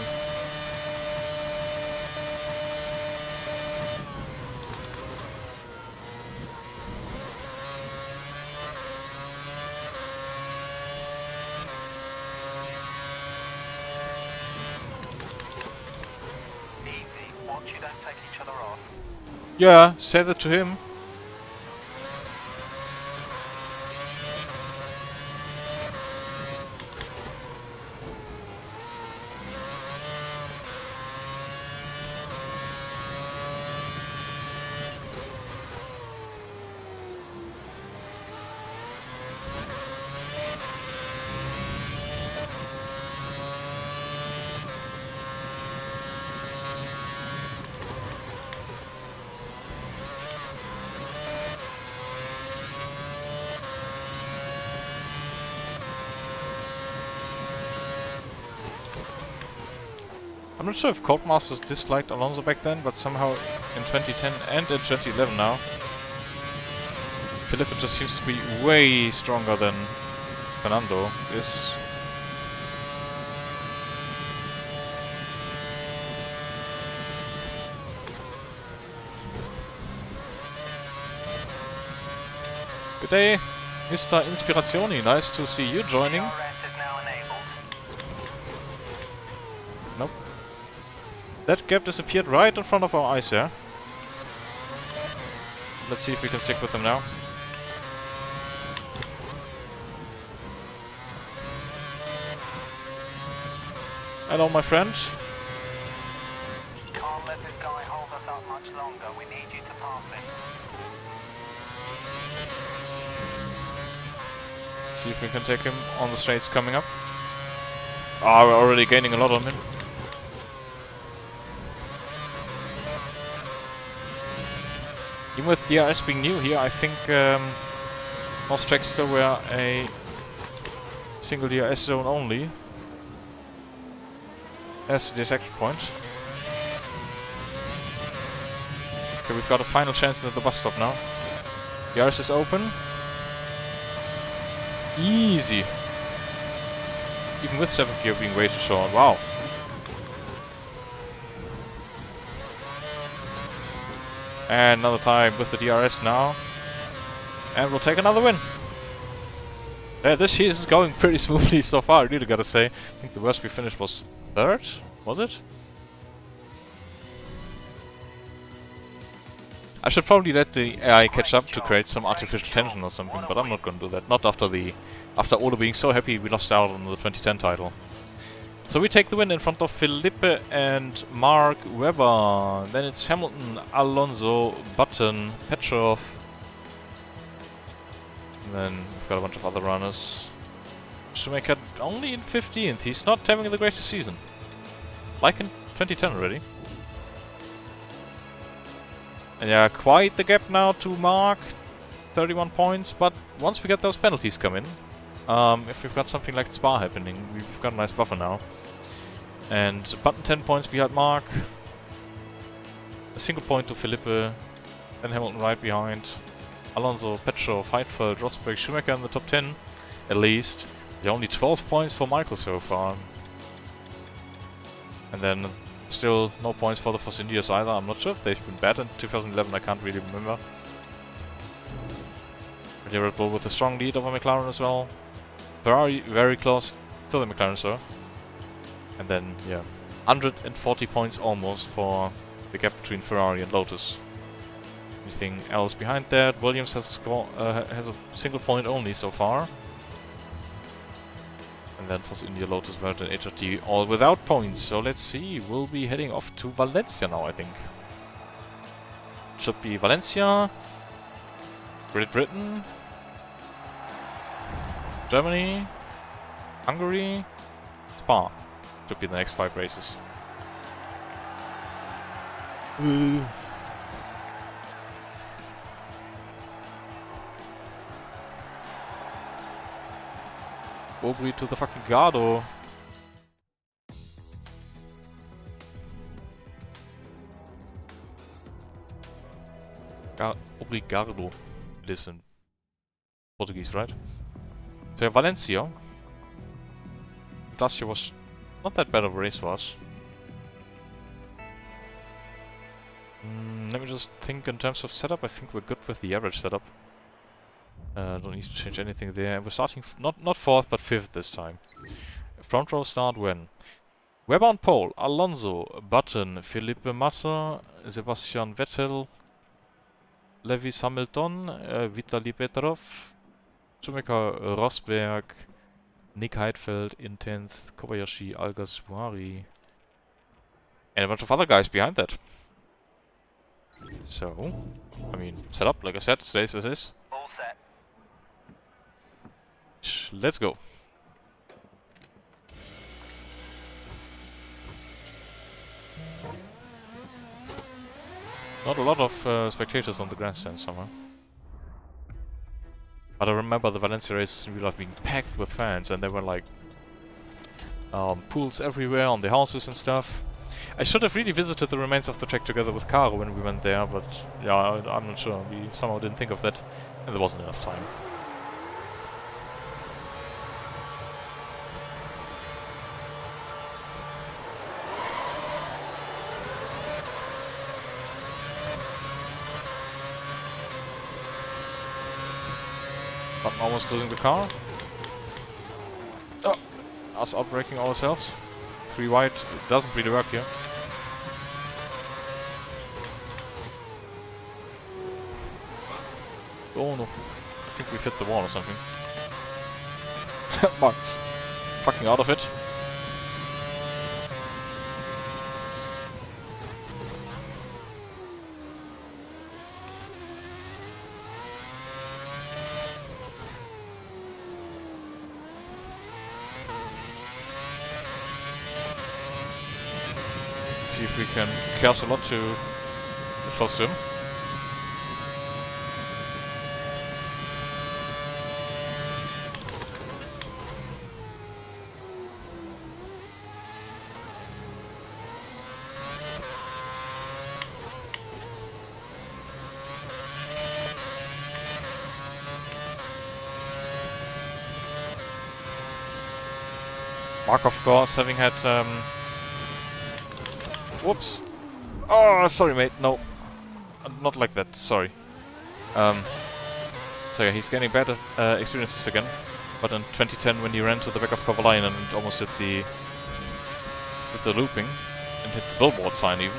B: Easy. Watch you don't take each other off.
A: Yeah, say that to him. I'm not sure if Codemasters disliked Alonso back then, but somehow in 2010 and in 2011 now, Felipe just seems to be way stronger than Fernando is. Good day, Mr. Inspirazioni. Nice to see you joining.
B: DRS is now enabled.
A: Nope. That gap disappeared right in front of our eyes here. Let's see if we can stick with them now. Hello, my friend.
B: Can't let this guy hold us up much longer. We need you to pass him.
A: See if we can take him on the straights coming up. Ah, we're already gaining a lot on him. Even with DRS being new here, I think most tracks still were a single DRS zone only as the detection point. Okay, we've got a final chance at the bus stop now. DRS is open. Easy. Even with 7th gear being way too short. Wow. And another time with the DRS now. And we'll take another win. Yeah, this year is going pretty smoothly so far, I really gotta say. I think the worst we finished was 3rd, was it? I should probably let the AI catch up to create some artificial tension or something, but I'm not gonna do that. Not after Ola being so happy we lost out on the 2010 title. So we take the win in front of Felipe and Mark Webber. Then it's Hamilton, Alonso, Button, Petrov. And then we've got a bunch of other runners. Schumacher only in 15th. He's not having the greatest season. Like in 2010 already. And yeah, quite the gap now to Mark. 31 points, but once we get those penalties come in, if we've got something like Spa happening, we've got a nice buffer now. And Button 10 points behind Mark. A single point to Felipe. Then Hamilton right behind. Alonso, Petrov, Heidfeld, Rosberg, Schumacher in the top 10. At least. There are only 12 points for Michael so far. And then still no points for the Force Indias either. I'm not sure if they've been bad in 2011, I can't really remember. The Red Bull with a strong lead over McLaren as well. Ferrari very close to the McLaren, so. And then, yeah, 140 points almost for the gap between Ferrari and Lotus. Anything else behind that? Williams has a single point only so far. And then Force India, Lotus, Virgin, HRT all without points. So let's see, we'll be heading off to Valencia now, I think. Should be Valencia, Great Britain, Germany, Hungary, Spa. Should be the next 5 races. Aubrey to the fucking Gardo. Obrigado. It is in Portuguese, right? So Valencia. Last year was not that bad of a race for us. Let me just think in terms of setup. I think we're good with the average setup. Don't need to change anything there. We're starting not 4th but 5th this time. Front row start when? Webber on pole, Alonso, Button, Felipe Massa, Sebastian Vettel, Lewis Hamilton, Vitaly Petrov, Schumacher, Rosberg, Nick Heidfeld in 10th, Kobayashi, Alguersuari, and a bunch of other guys behind that. So, I mean, setup, like I said, stays as is.
B: All set.
A: Let's go. Not a lot of spectators on the grandstand somewhere. But I remember the Valencia races in real life being packed with fans, and there were like pools everywhere on the houses and stuff. I should have really visited the remains of the track together with Caro when we went there, but yeah, I'm not sure. We somehow didn't think of that. And there wasn't enough time. But almost losing the car. Oh! Us outbraking ourselves. 3 wide doesn't really work here. Oh no. I think we've hit the wall or something. Max. Fucking out of it. Let's see if we can chaos a lot to close to him. Mark, of course, having had whoops. Oh, sorry, mate. No. Not like that. Sorry. So yeah, he's gaining better experiences again. But in 2010, when he ran to the back of Kovalainen and almost hit the looping and hit the billboard sign even.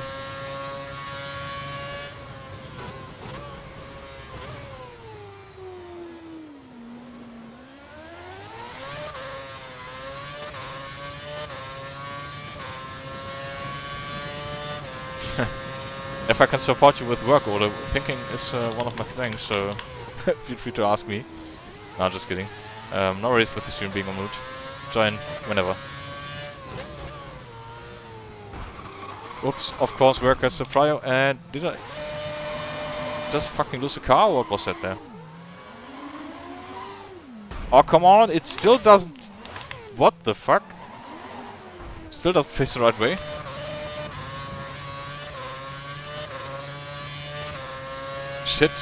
A: If I can support you with work order, thinking is one of my things, so feel free to ask me. No, just kidding. No worries with the stream being on mute. Join whenever. Oops, of course work as a prio, and did I just fucking lose a car, or what was that there? Oh come on, it still doesn't... What the fuck? Still doesn't face the right way. Shit. I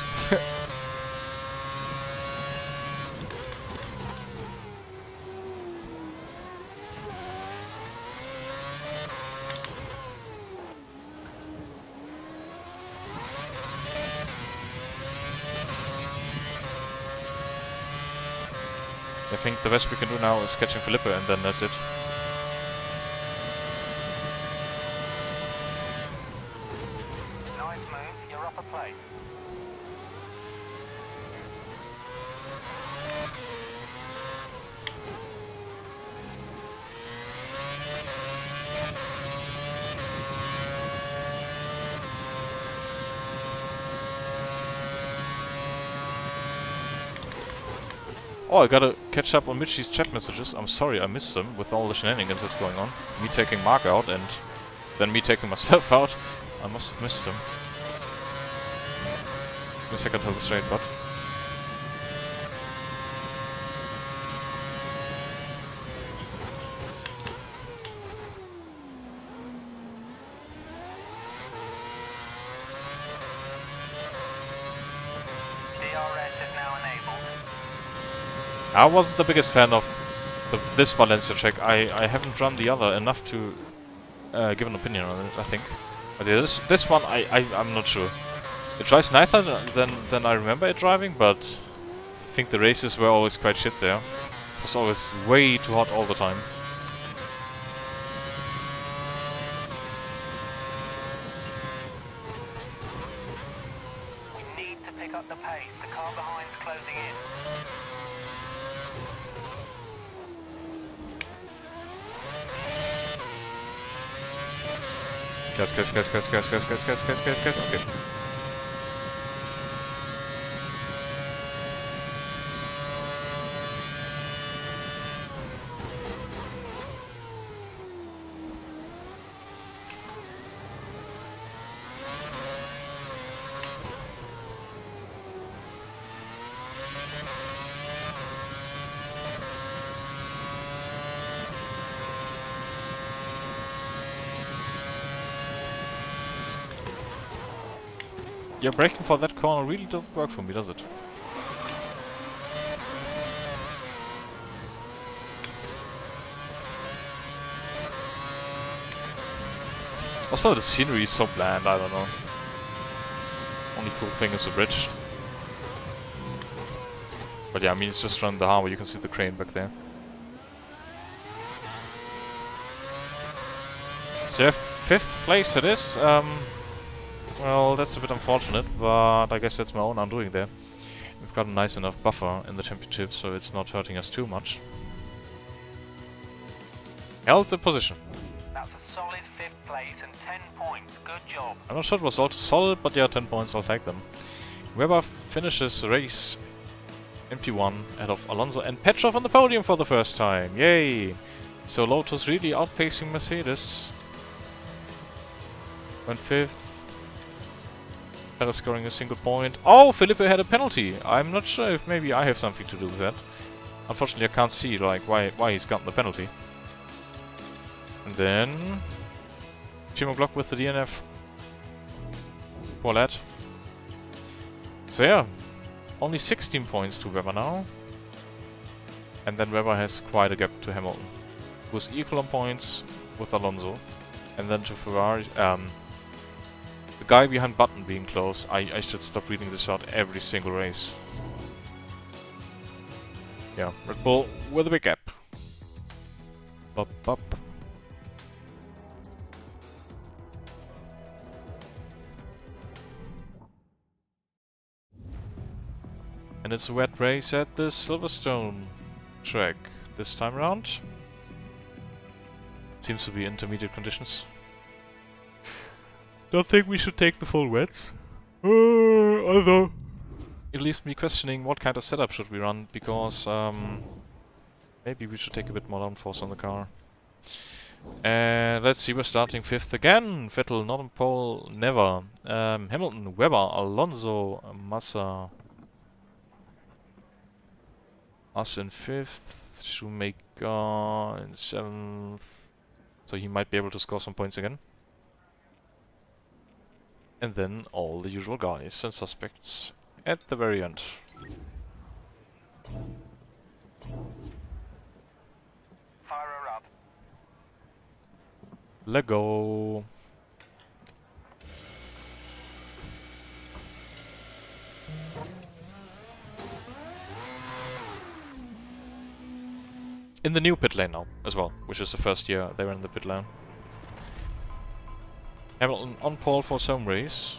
A: think the best we can do now is catching Felipe and then that's it.
B: Nice move, you're up a place.
A: Oh, I gotta catch up on Mitchie's chat messages. I'm sorry, I missed them with all the shenanigans that's going on. Me taking Mark out and then me taking myself out. I must have missed them. Give me a second to hold the straight, but...
B: DRS is now enabled.
A: I wasn't the biggest fan of this Valencia track. I haven't run the other enough to give an opinion on it, I think. But yeah, this one, I'm not sure. It drives nicer than I remember it driving, but I think the races were always quite shit there. It was always way too hot all the time.
B: We need to pick up the pace. The car behind's closing in.
A: Gas. Okay. Yeah, braking for that corner really doesn't work for me, does it? Also, the scenery is so bland, I don't know. Only cool thing is the bridge. But yeah, I mean, it's just around the harbor, you can see the crane back there. So yeah, 5th place it is. Well, that's a bit unfortunate, but I guess that's my own undoing there. We've got a nice enough buffer in the championship, so it's not hurting us too much. Held the position.
B: That's a solid 5th place and 10 points. Good job.
A: I'm not sure it was all solid, but yeah, 10 points, I'll take them. Weber finishes the race in P1 ahead of Alonso and Petrov on the podium for the first time. Yay! So Lotus really outpacing Mercedes. Went 5th. Perez scoring a single point. Oh, Felipe had a penalty. I'm not sure if maybe I have something to do with that. Unfortunately, I can't see like why he's gotten the penalty. And then Timo Glock with the DNF. Poor lad. So yeah, only 16 points to Weber now. And then Weber has quite a gap to Hamilton, who's equal on points with Alonso. And then to Ferrari. The guy behind Button being close. I should stop reading this out every single race. Yeah, Red Bull with a big gap. Bop, bop. And it's a wet race at the Silverstone track this time around. Seems to be intermediate conditions. Don't think we should take the full wets. Although it leaves me questioning what kind of setup should we run, because maybe we should take a bit more downforce on the car. And let's see, we're starting 5th again. Vettel not on pole, never. Hamilton, Weber, Alonso, Massa. Us in 5th, Shoemaker in 7th. So he might be able to score some points again. And then all the usual guys and suspects at the very end.
B: Fire her up.
A: Let go. In the new pit lane now, as well, which is the first year they were in the pit lane. Hamilton on pole for some race.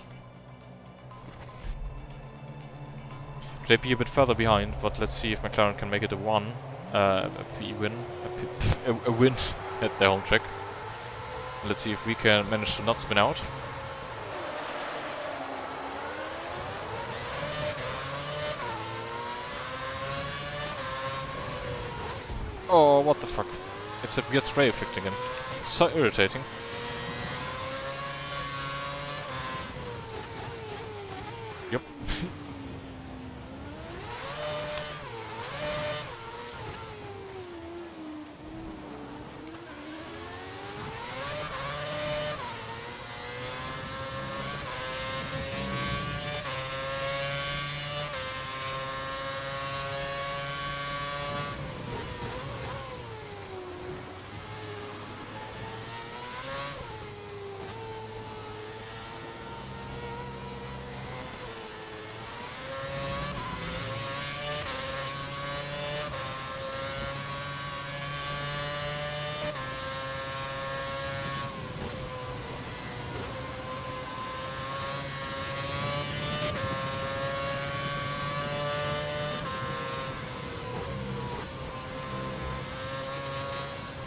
A: JP a bit further behind, but let's see if McLaren can make it a P win, a win at their home track. Let's see if we can manage to not spin out. Oh, what the fuck. It's a weird spray effect again. So irritating. Yep.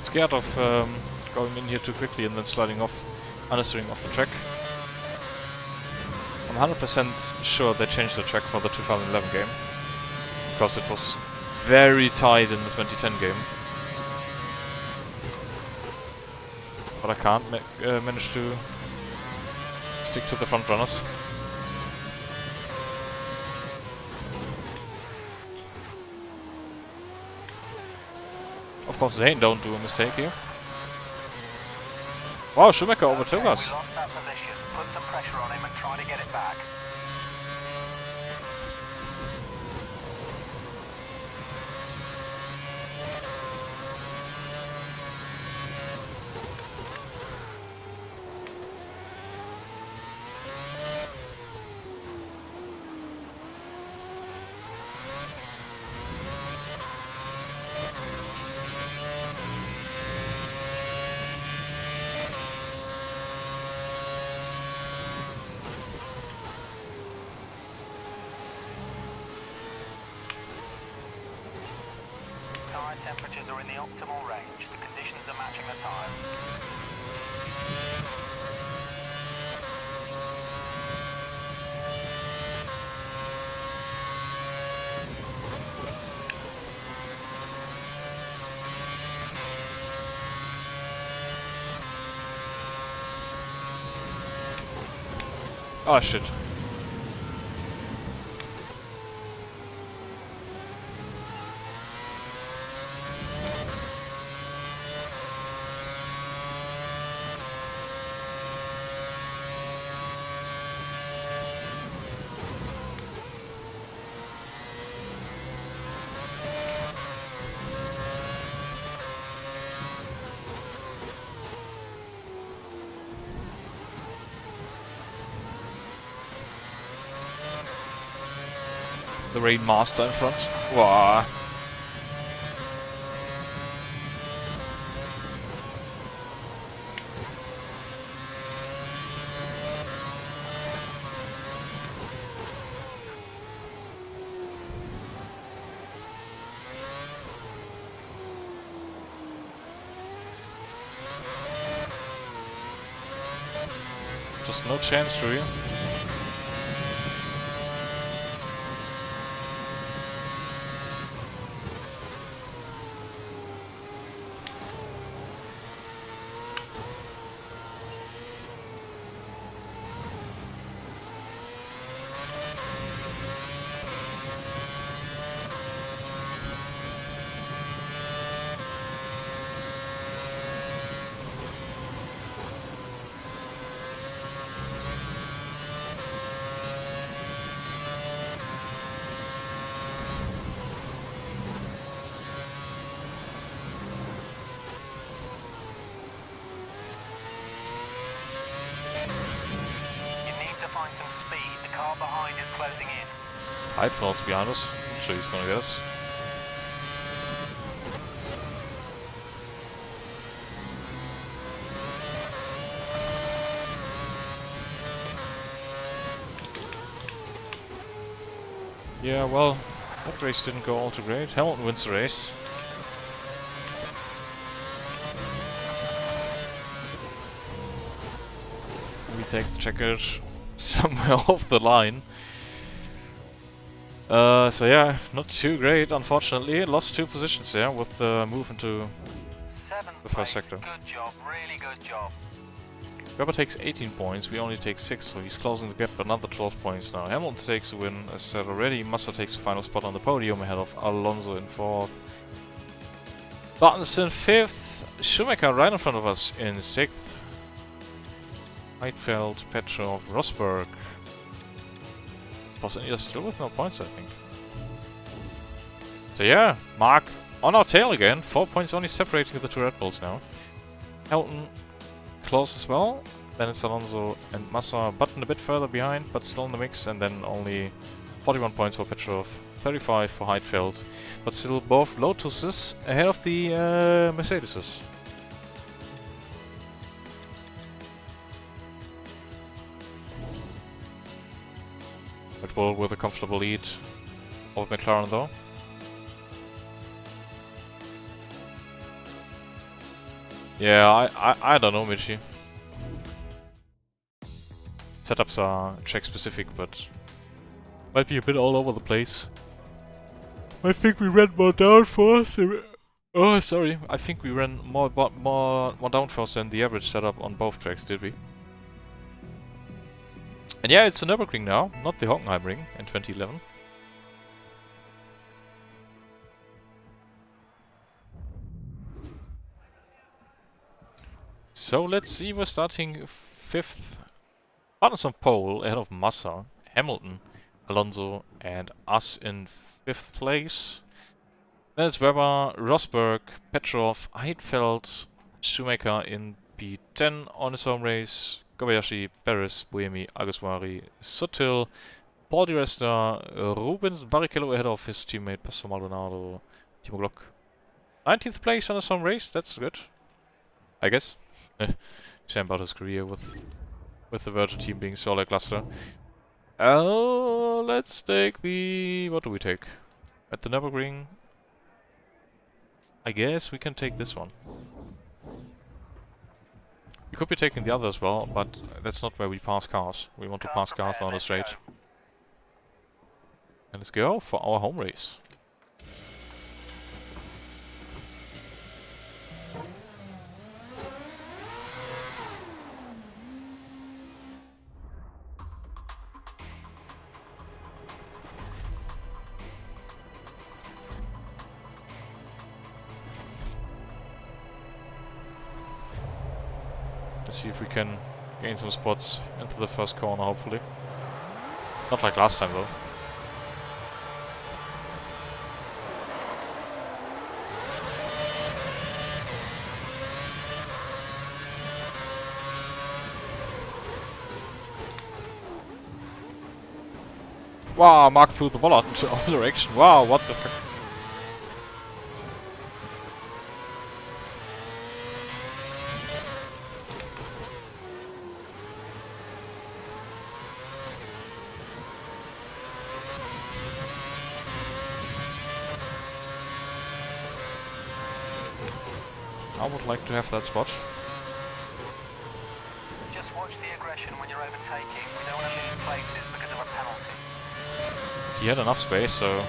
A: Scared of going in here too quickly and then sliding off, unnecessarily off the track. I'm 100% sure they changed the track for the 2011 game, because it was very tight in the 2010 game. But I can't manage to stick to the front runners. Of course, they don't do a mistake here. Wow, Schumacher overtook us.
B: We lost that position. Put some pressure on him and try to get it back. temperatures are in the optimal range. The conditions are matching the tyres.
A: Oh shit. The Rain Master in front. Wow. Just no chance for you.
B: Find some speed. The car behind is closing in.
A: Heidfeld's behind us. I'm sure he's gonna get us. Yeah, well, that race didn't go all too great. Hamilton wins the race. We take the checkered somewhere off the line. So yeah, not too great, unfortunately. Lost 2 positions there with the move into the first sector.
B: Good job, really good job.
A: Webber takes 18 points, we only take 6, so he's closing the gap another 12 points now. Hamilton takes the win, as said already. Massa takes the final spot on the podium ahead of Alonso in 4th. Buttons in 5th, Schumacher right in front of us in 6th. Heidfeld, Petrov, Rosberg. Bosnia still with no points, I think. So yeah, Mark on our tail again. 4 points only separating the 2 Red Bulls now. Hamilton close as well. Then it's Alonso and Massa, Button a bit further behind, but still in the mix. And then only 41 points for Petrov, 35 for Heidfeld. But still both Lotuses ahead of the Mercedeses. Red Bull with a comfortable lead over McLaren though. Yeah, I don't know, Michi. Setups are track specific, but might be a bit all over the place. I think we ran more downforce. Oh, sorry. I think we ran more downforce than the average setup on both tracks, did we? And yeah, it's the Nürburgring now, not the Hockenheimring in 2011. So let's see, we're starting 5th. Buttons on pole ahead of Massa, Hamilton, Alonso and us in 5th place. Then it's Webber, Rosberg, Petrov, Heidfeld, Schumacher in P10 on his home race, Kobayashi, Perez, Buemi, Alguersuari, Sutil, Paul Di Resta, Rubens Barrichello ahead of his teammate Pastor Maldonado, Timo Glock. 19th place on his home race, that's good. I guess. Shame about his career with the Virgin team being so lackluster. Let's take the... what do we take? At the Nürburgring. I guess we can take this one. We could be taking the other as well, but that's not where we pass cars. We want to pass cars down the straight. And let's go for our home race. Let's see if we can gain some spots into the first corner, hopefully. Not like last time, though. Wow, Mark threw the ball out into all direction. Wow, what the fuck? I would like to have that spot.
B: Just watch the aggression when you're overtaking. We don't want to lose places because of a penalty.
A: He had enough space, so...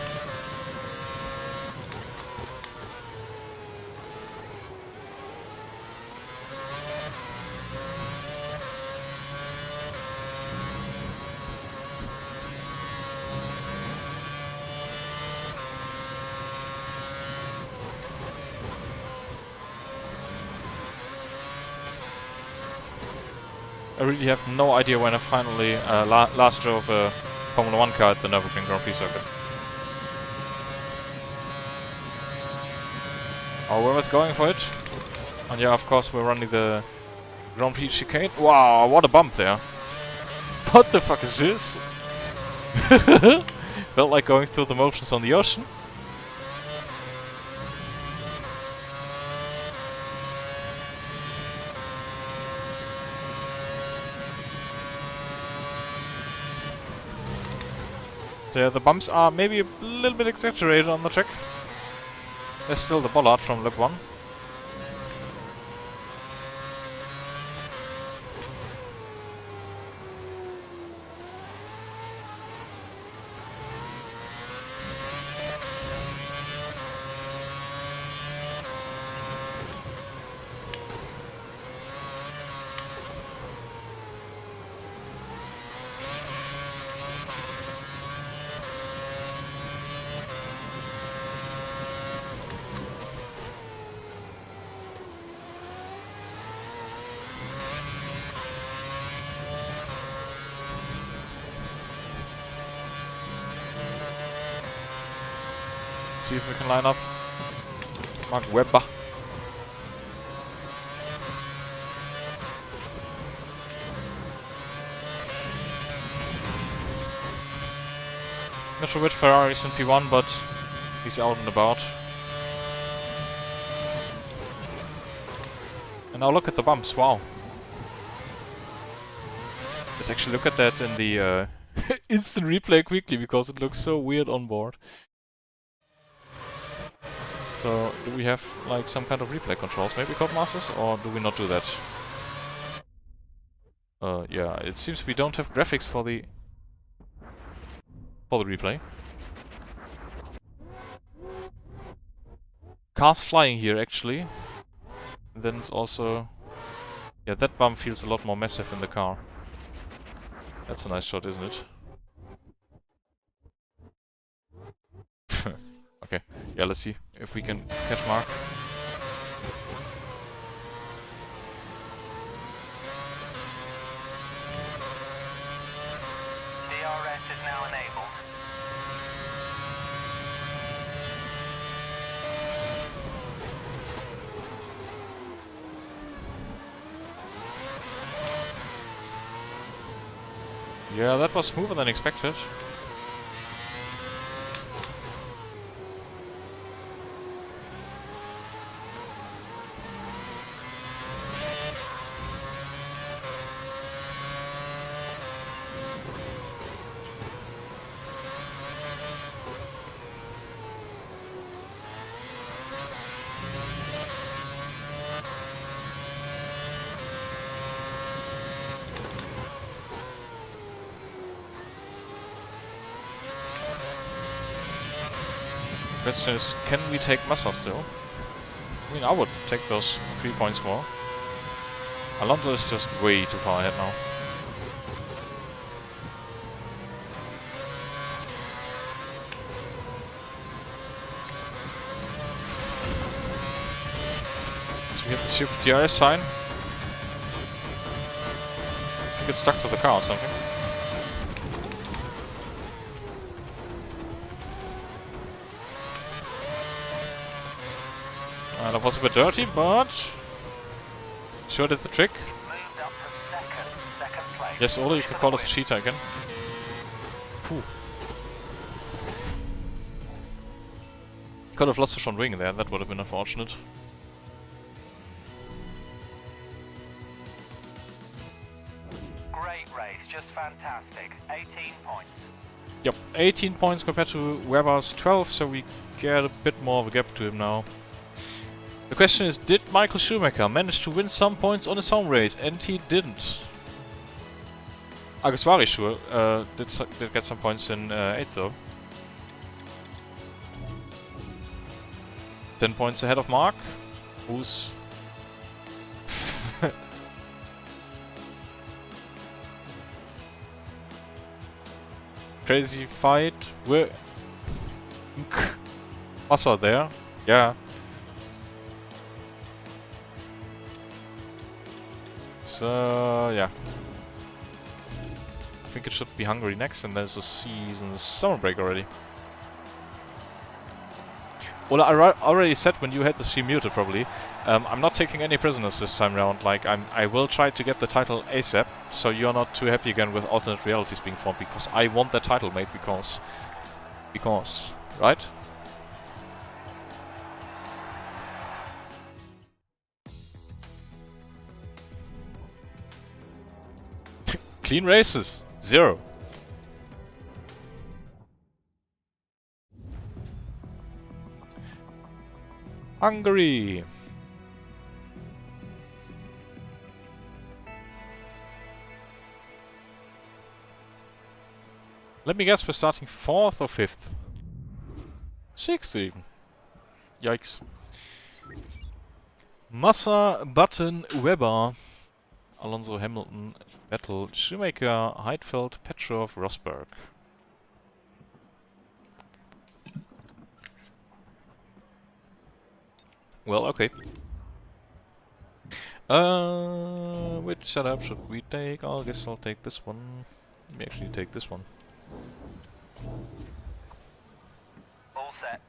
A: I really have no idea when I finally last drove a Formula 1 car at the Nürburgring Grand Prix circuit. Oh, whoever's going for it. And yeah, of course we're running the Grand Prix chicane. Wow, what a bump there. What the fuck is this? Felt like going through the motions on the ocean. Yeah, the bumps are maybe a little bit exaggerated on the track. There's still the bollard from lap 1. See if we can line up Mark Webber. Not sure which Ferrari is in P1, but he's out and about. And now look at the bumps, wow. Let's actually look at that in the instant replay quickly, because it looks so weird on board. So, do we have like some kind of replay controls, maybe Codemasters, or do we not do that? Yeah, it seems we don't have graphics for the replay. Cars flying here, actually. And then it's also... yeah, that bump feels a lot more massive in the car. That's a nice shot, isn't it? Okay, yeah, let's see if we can catch Mark.
B: DRS is now enabled.
A: Yeah, that was smoother than expected. Question is, can we take Massa still? I mean, I would take those 3 points more. Alonso is just way too far ahead now. So we hit the stupid DRS sign. Get stuck to the car or something. That was a bit dirty, but sure did the trick.
B: Moved up to second place.
A: Yes, Ola, you can call us a cheater again. Phew. Could have lost a front wing there, that would have been unfortunate.
B: Great race, just fantastic. 18 points.
A: Yep, 18 points compared to Weber's 12, so we get a bit more of a gap to him now. The question is, did Michael Schumacher manage to win some points on his home race? And he didn't. Alguersuari sure did get some points in 8th though. 10 points ahead of Mark, who's... Crazy fight with... Massa there, yeah. So, yeah. I think it should be Hungary next, and there's a season summer break already. Well, I already said when you had the stream muted, probably. I'm not taking any prisoners this time round. Like, I will try to get the title ASAP, so you're not too happy again with alternate realities being formed, because I want that title, mate. Because, right? Clean races, 0. Hungary. Let me guess, we're starting 4th or 5th? 6th even. Yikes. Massa, Button, Weber. Alonso, Hamilton, Vettel, Schumacher, Heidfeld, Petrov, Rosberg. Well, okay. Which setup should we take? I guess I'll take this one. Let me actually take this one.
B: All set.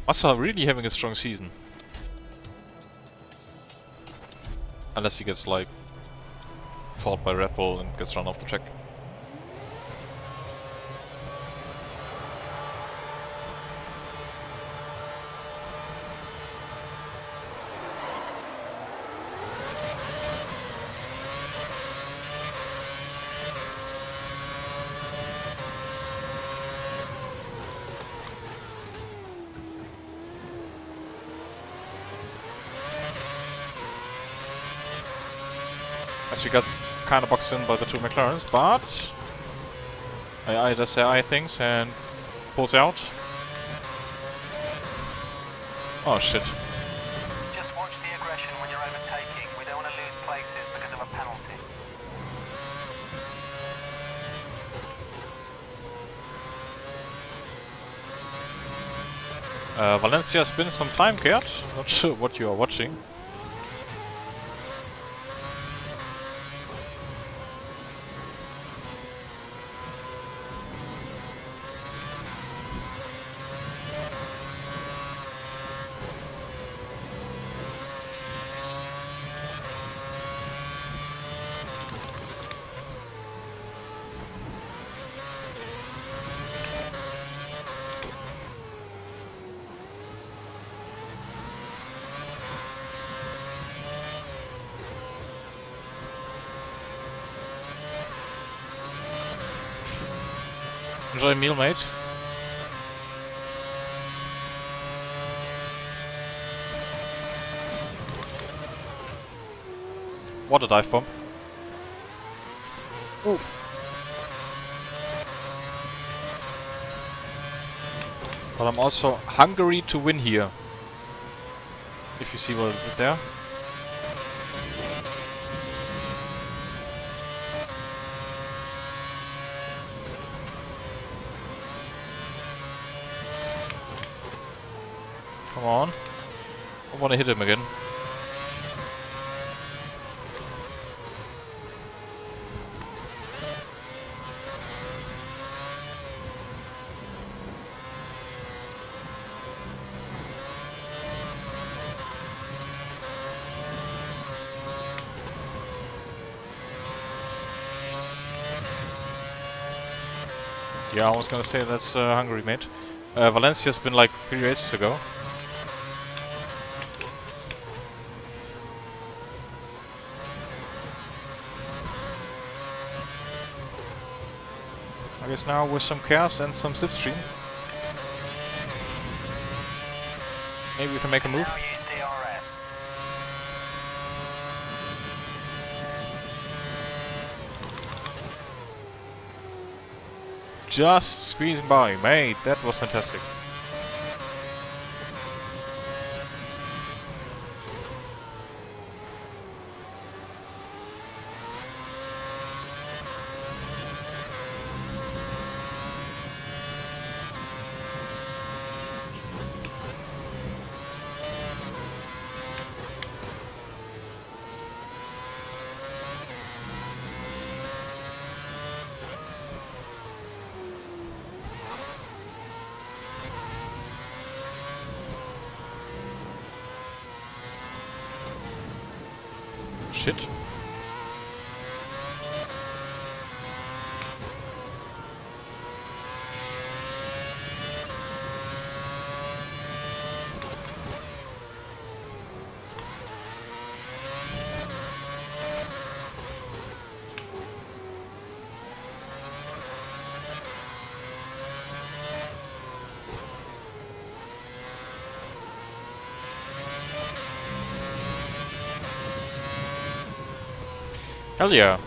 A: Massa really having a strong season. Unless he gets, like, fought by Red Bull and gets run off the track. As we got kind of boxed in by the 2 McLarens, but I just say I things and pulls out. Oh shit.
B: Just watch the aggression when you're overtaking. We don't want to lose places because of a penalty.
A: Valencia spins some time, Kurt. Not sure what you are watching. Enjoy a meal, mate. What a dive bomb. Ooh. But I'm also hungry to win here. If you see what I did there. Come on. I want to hit him again. Yeah, I was gonna say that's Hungary, mate. Valencia's been like 3 races ago. I guess now with some chaos and some slipstream, maybe we can make a move. Just squeezing by, mate. That was fantastic. Shit. Hell yeah.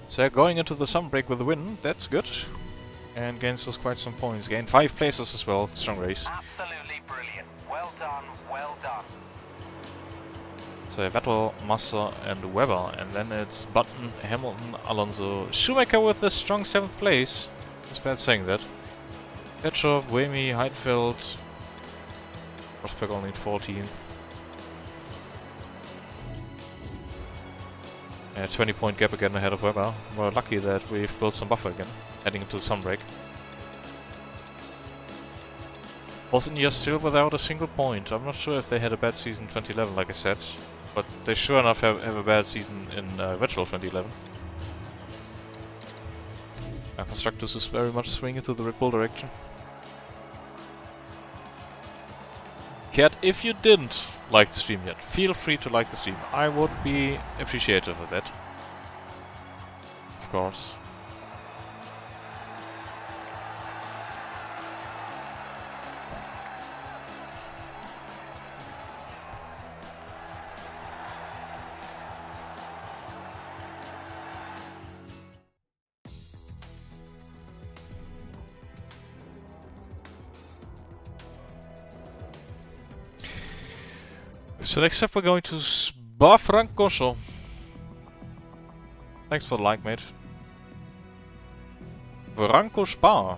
A: So going into the summer break with a win, that's good. And gains us quite some points. Gained 5 places as well, strong race.
B: Absolutely brilliant. Well done, well done.
A: So Vettel, Massa and Webber. And then it's Button, Hamilton, Alonso, Schumacher with the strong 7th place. It's bad saying that. Petrov, Buemi, Heidfeld. Rosberg only 14th. 20-point gap again ahead of Weber. We're lucky that we've built some buffer again, heading into the sun break. Bosnia still without a single point. I'm not sure if they had a bad season 2011, like I said, but they sure enough have a bad season in virtual 2011. Constructors is very much swinging to the Red Bull direction. Cat, if you didn't like the stream yet, feel free to like the stream. I would be appreciative of that. Of course. So next up we're going to Spa-Francorchamps. Thanks for the like, mate. Franco Spa.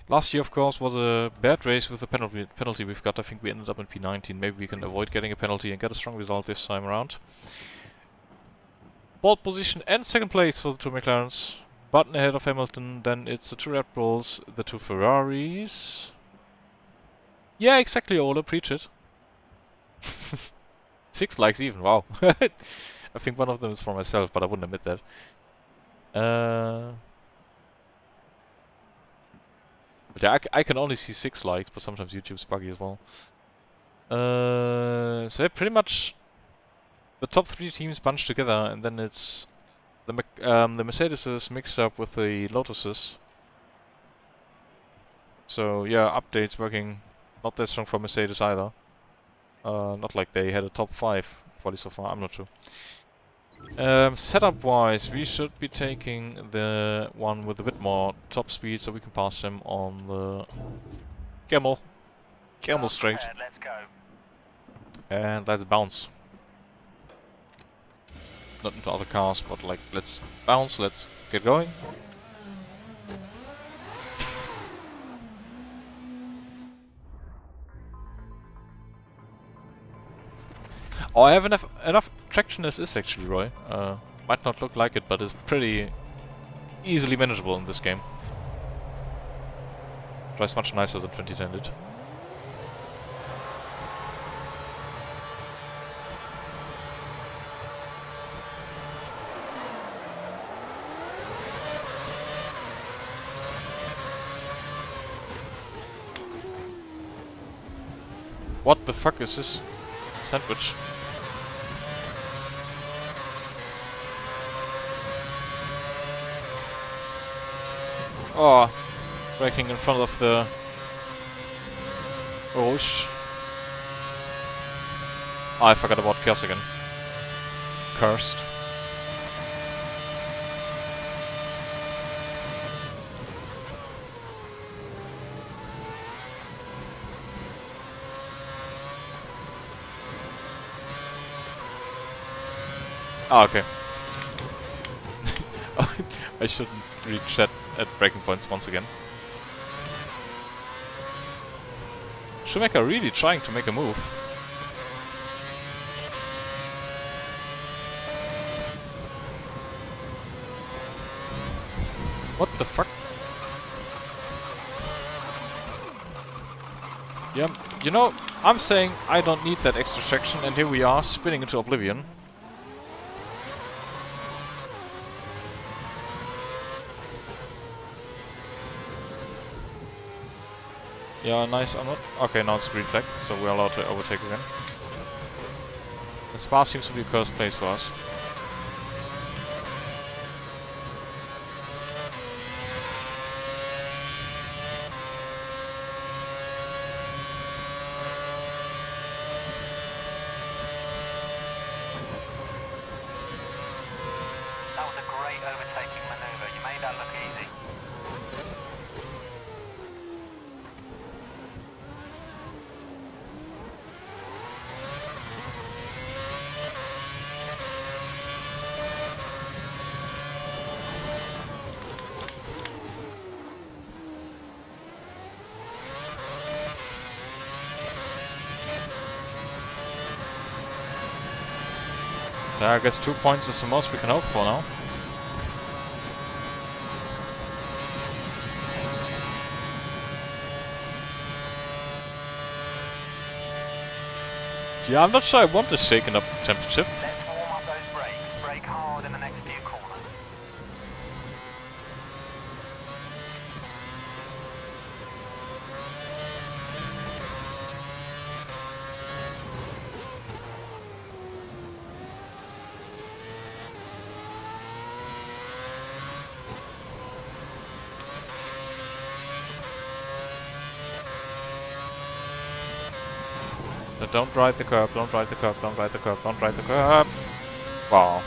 A: Last year, of course, was a bad race with the penalty we've got. I think we ended up in P19. Maybe we can avoid getting a penalty and get a strong result this time around. Pole position and 2nd place for the 2 McLarens. Button ahead of Hamilton, then it's the 2 Red Bulls, the 2 Ferraris. Yeah, exactly, Ola, preach it. 6 likes even, wow. I think one of them is for myself, but I wouldn't admit that. But yeah, I can only see 6 likes, but sometimes YouTube's buggy as well. So yeah, pretty much the top 3 teams bunched together, and then it's The Mercedes is mixed up with the Lotuses. So yeah, updates working not that strong for Mercedes either. Not like they had a top 5 quality so far, I'm not sure. Setup wise, we should be taking the one with a bit more top speed so we can pass him on the Camel straight.
B: Let's go.
A: And let's bounce. Not into other cars, but like, let's bounce, let's get going. Oh, I have enough traction as is actually, Roy. Might not look like it, but it's pretty easily manageable in this game. Drives much nicer than 2010 did. What the fuck is this sandwich? Oh, braking in front of the Rouge. Oh, I forgot about chaos again. Cursed. Ah, okay. I shouldn't reach that at breaking points once again. Schumacher really trying to make a move. What the fuck? Yeah, you know, I'm saying I don't need that extra traction, and here we are spinning into oblivion. Yeah, nice. I'm not. Okay, now it's a green flag, so we're allowed to overtake again. The Spa seems to be a cursed place for us.
B: That was a great overtaking maneuver. You made that look easy.
A: Yeah, I guess 2 points is the most we can hope for now. Yeah, I'm not sure I want a shaken up championship.
B: Let's warm up those brakes. Brake hard in the next few corners.
A: Don't ride the curb, don't ride the curb, don't ride the curb, don't ride the curb. Wow.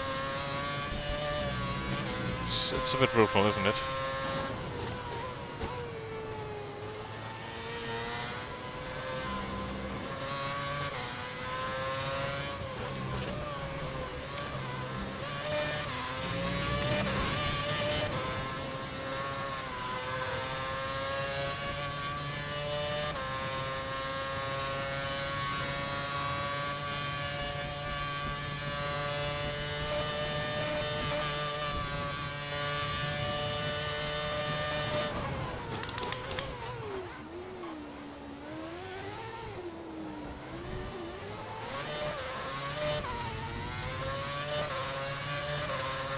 A: It's a bit brutal, isn't it?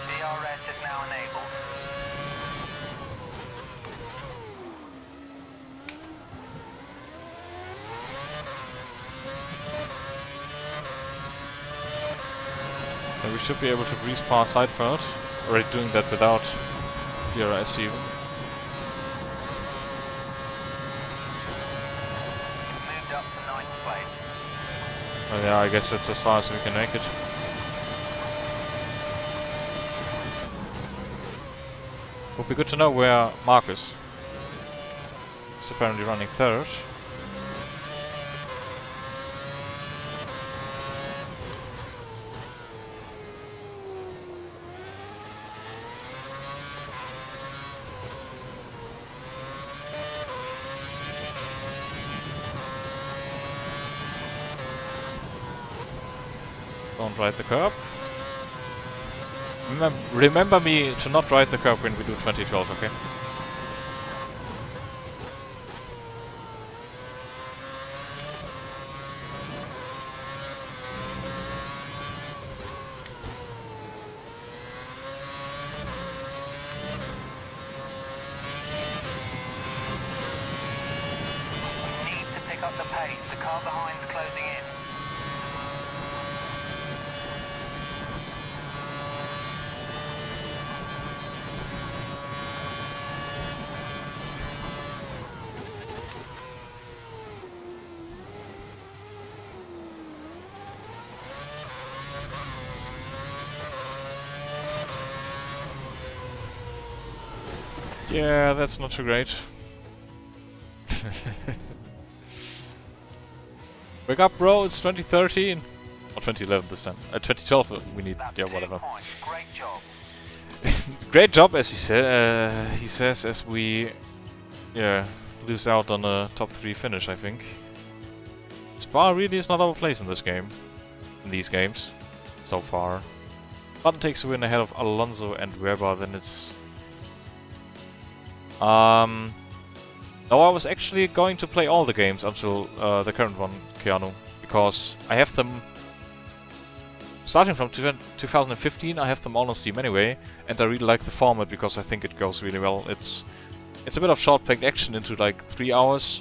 B: DRS is now enabled.
A: And we should be able to breeze past side third. already doing that without DRS even.
B: Moved up to 9th place.
A: Oh yeah, I guess that's as far as we can make it. Would be good to know where Mark is. He's apparently running third. Don't ride the curb. Remember me to not ride the curb when we do 2012, okay?
B: We need to pick up the pace. The car behind's closing in.
A: Yeah, that's not too great. Wake up, bro! It's 2013 or 2011 this time. 2012. We need,
B: That's
A: yeah,
B: 2
A: whatever.
B: points. Great job.
A: Great job, as he said. He says as we, yeah, lose out on a top 3 finish. I think Spa really is not our place in this game, in these games, so far. Button takes a win ahead of Alonso and Weber. Then it's. No, I was actually going to play all the games until the current one, Keanu, because I have them starting from 2015. I have them all on Steam anyway, and I really like the format because I think it goes really well. It's a bit of short-packed action into like 3 hours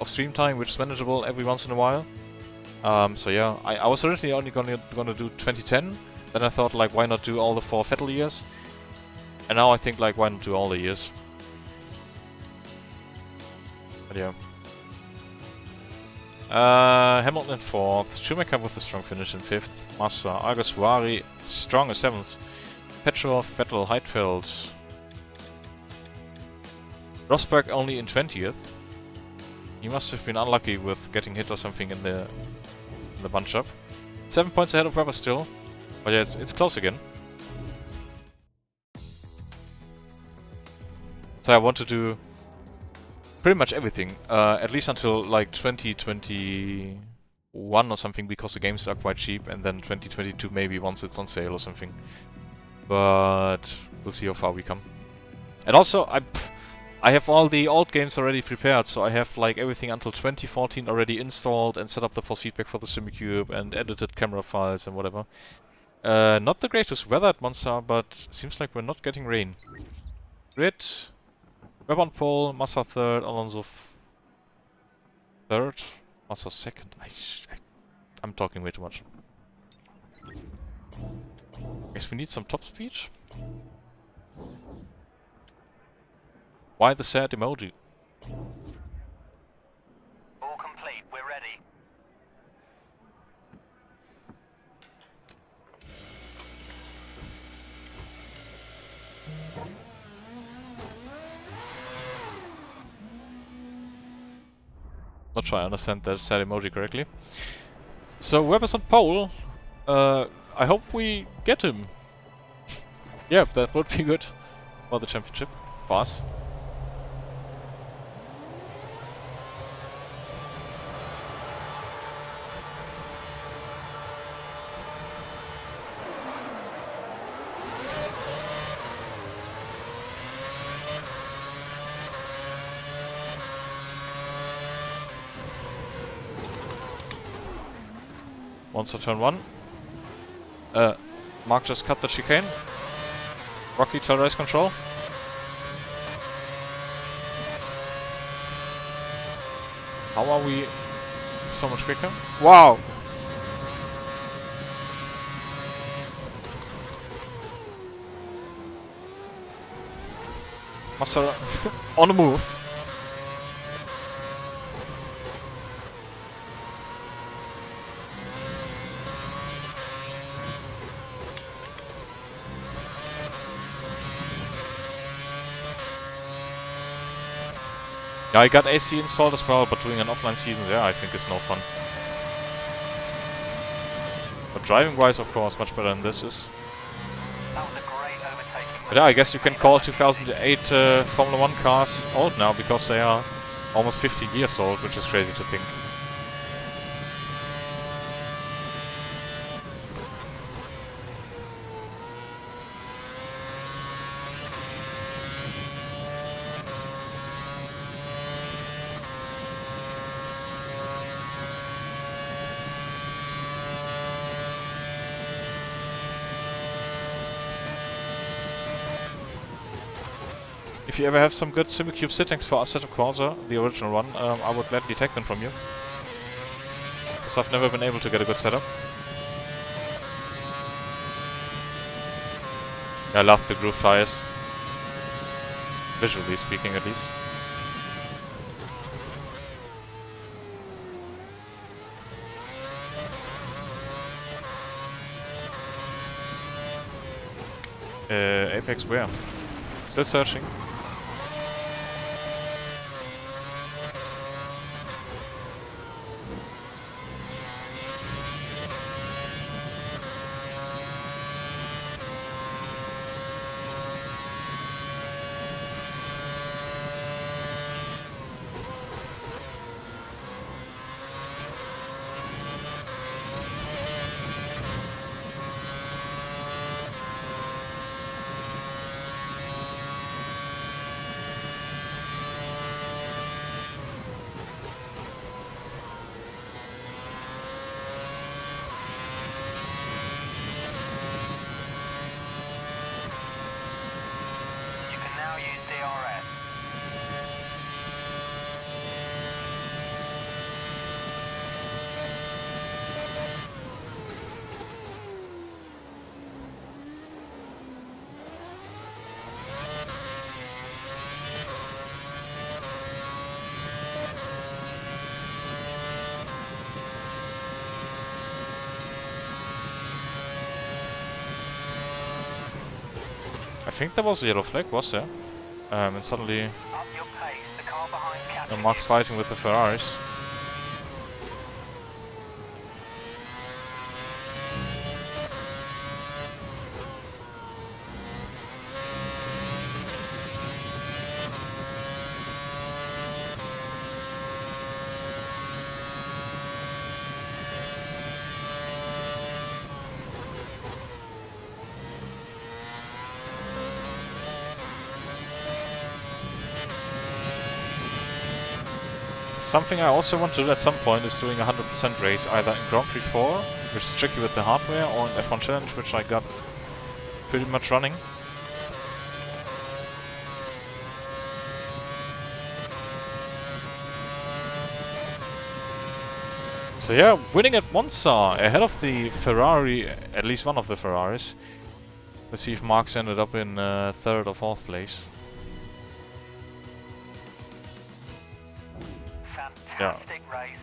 A: of stream time, which is manageable every once in a while. So yeah, I was originally only gonna do 2010. Then I thought, like, why not do all the 4 Vettel years? And now I think, like, why not do all the years? But yeah. Hamilton in 4th, Schumacher with a strong finish in 5th, Massa, Alguersuari strong as 7th, Petrov, Vettel, Heidfeld, Rosberg only in 20th. He must have been unlucky with getting hit or something in the bunch up. 7 points ahead of Weber still, but yeah, it's close again. So I want to do pretty much everything, at least until like 2021 or something, because the games are quite cheap, and then 2022 maybe once it's on sale or something. But we'll see how far we come. And also, I have all the old games already prepared, so I have like everything until 2014 already installed and set up the force feedback for the SimiCube and edited camera files and whatever. Not the greatest weather at Monza, but seems like we're not getting rain. Grid. Web on pole, Massa 3rd, Alonso 3rd, Massa 2nd. I'm talking way too much. Guess we need some top speed. Why the sad emoji?
B: All complete. We're ready.
A: Not sure I understand that sad emoji correctly. So Weber's on pole. I hope we get him. Yeah, that would be good for the championship. For us. Once on turn 1. Mark just cut the chicane. Rocky, tell race control. How are we so much quicker? Wow! Massa on the move. Yeah, I got AC installed as well, but doing an offline season there I think is no fun. But driving-wise, of course, much better than this is.
B: That was a great overtaking.
A: But yeah, I guess you can call 2008 Formula 1 cars old now, because they are almost 15 years old, which is crazy to think. If you ever have some good SimiCube settings for Assetto Corsa, the original one, I would gladly take them from you. Because I've never been able to get a good setup. I love the groove tires. Visually speaking, at least. Apex where? Still searching. I think there was a yellow flag, was there? And suddenly Mark's fighting with the Ferraris. Something I also want to do at some point is doing a 100% race, either in Grand Prix 4, which is tricky with the hardware, or in F1 Challenge, which I got pretty much running. So yeah, winning at Monza, ahead of the Ferrari, at least one of the Ferraris. Let's see if Mark's ended up in 3rd or 4th place. Yeah,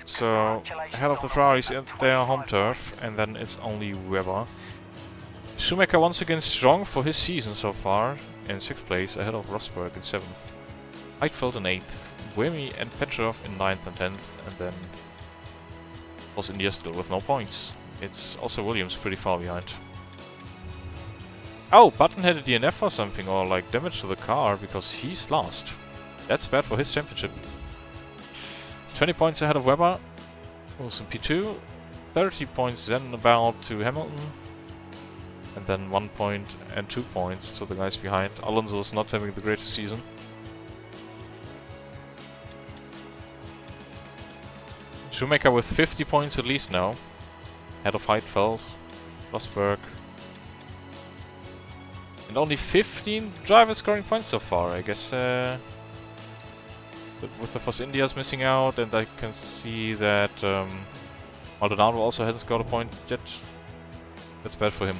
A: so ahead of the Ferraris at their home turf, and then it's only Webber. Schumacher once again strong for his season so far, in 6th place, ahead of Rosberg in 7th. Heidfeld in 8th, Buemi and Petrov in 9th and 10th, and then Force India still with no points. It's also Williams pretty far behind. Oh, Button had a DNF or something, or like damage to the car, because he's last. That's bad for his championship. 20 points ahead of Webber, who's in P2. 30 points then about to Hamilton. And then 1 point and 2 points to the guys behind. Alonso is not having the greatest season. Schumacher with 50 points at least now. Ahead of Heidfeld, Rosberg. And only 15 drivers scoring points so far, I guess. With the Force India's missing out, and I can see that Maldonado also hasn't scored a point yet. That's bad for him.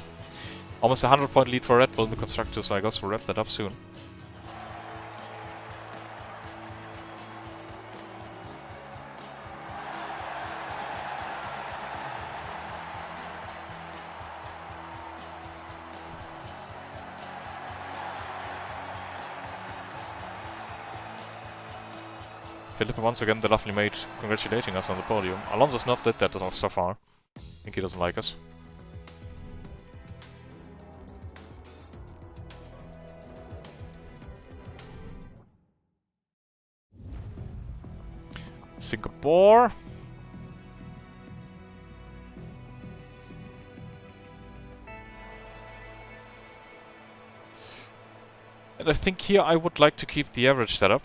A: Almost a 100-point lead for Red Bull in the Constructors, so I guess we'll wrap that up soon. Philippa once again the lovely mate congratulating us on the podium. Alonso's not did that so far. I think he doesn't like us. Singapore. And I think here I would like to keep the average setup.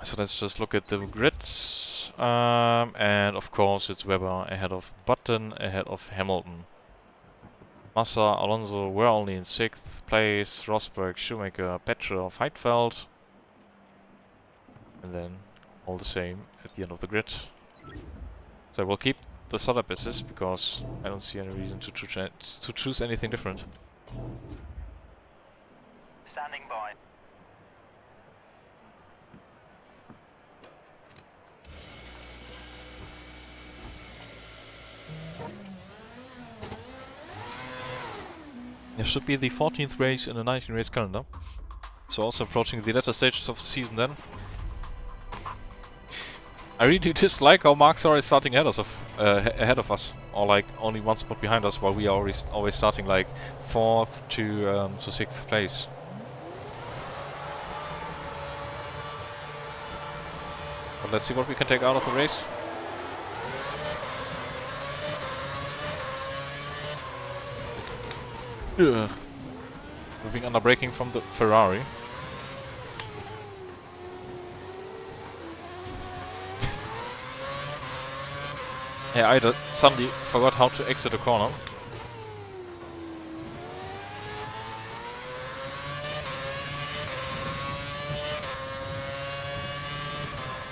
A: So let's just look at the grids. And of course it's Webber ahead of Button, ahead of Hamilton. Massa, Alonso were only in 6th place. Rosberg, Schumacher, Petrov, Heidfeld. And then all the same at the end of the grid. So we'll keep the setup as is because I don't see any reason to choose anything different.
B: Standing by.
A: There should be the 14th race in the 19 race calendar. So also approaching the latter stages of the season then. I really dislike how Mark's already starting ahead of us, or like only one spot behind us, while we are always starting like 4th to 6th place. But let's see what we can take out of the race. Ugh. Moving under braking from the Ferrari. Yeah, I suddenly forgot how to exit a corner.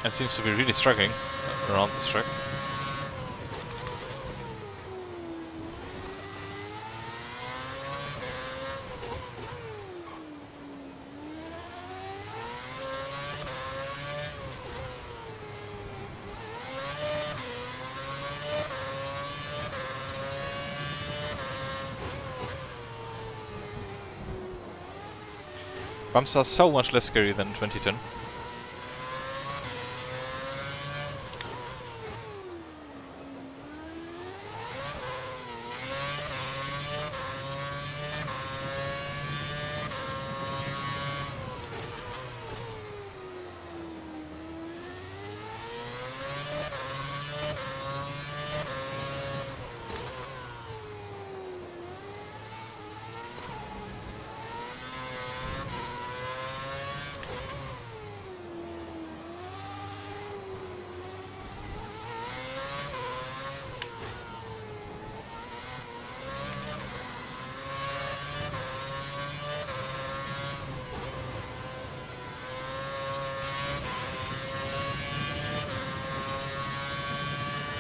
A: And seems to be really struggling around this track. Bumps are so much less scary than 2010.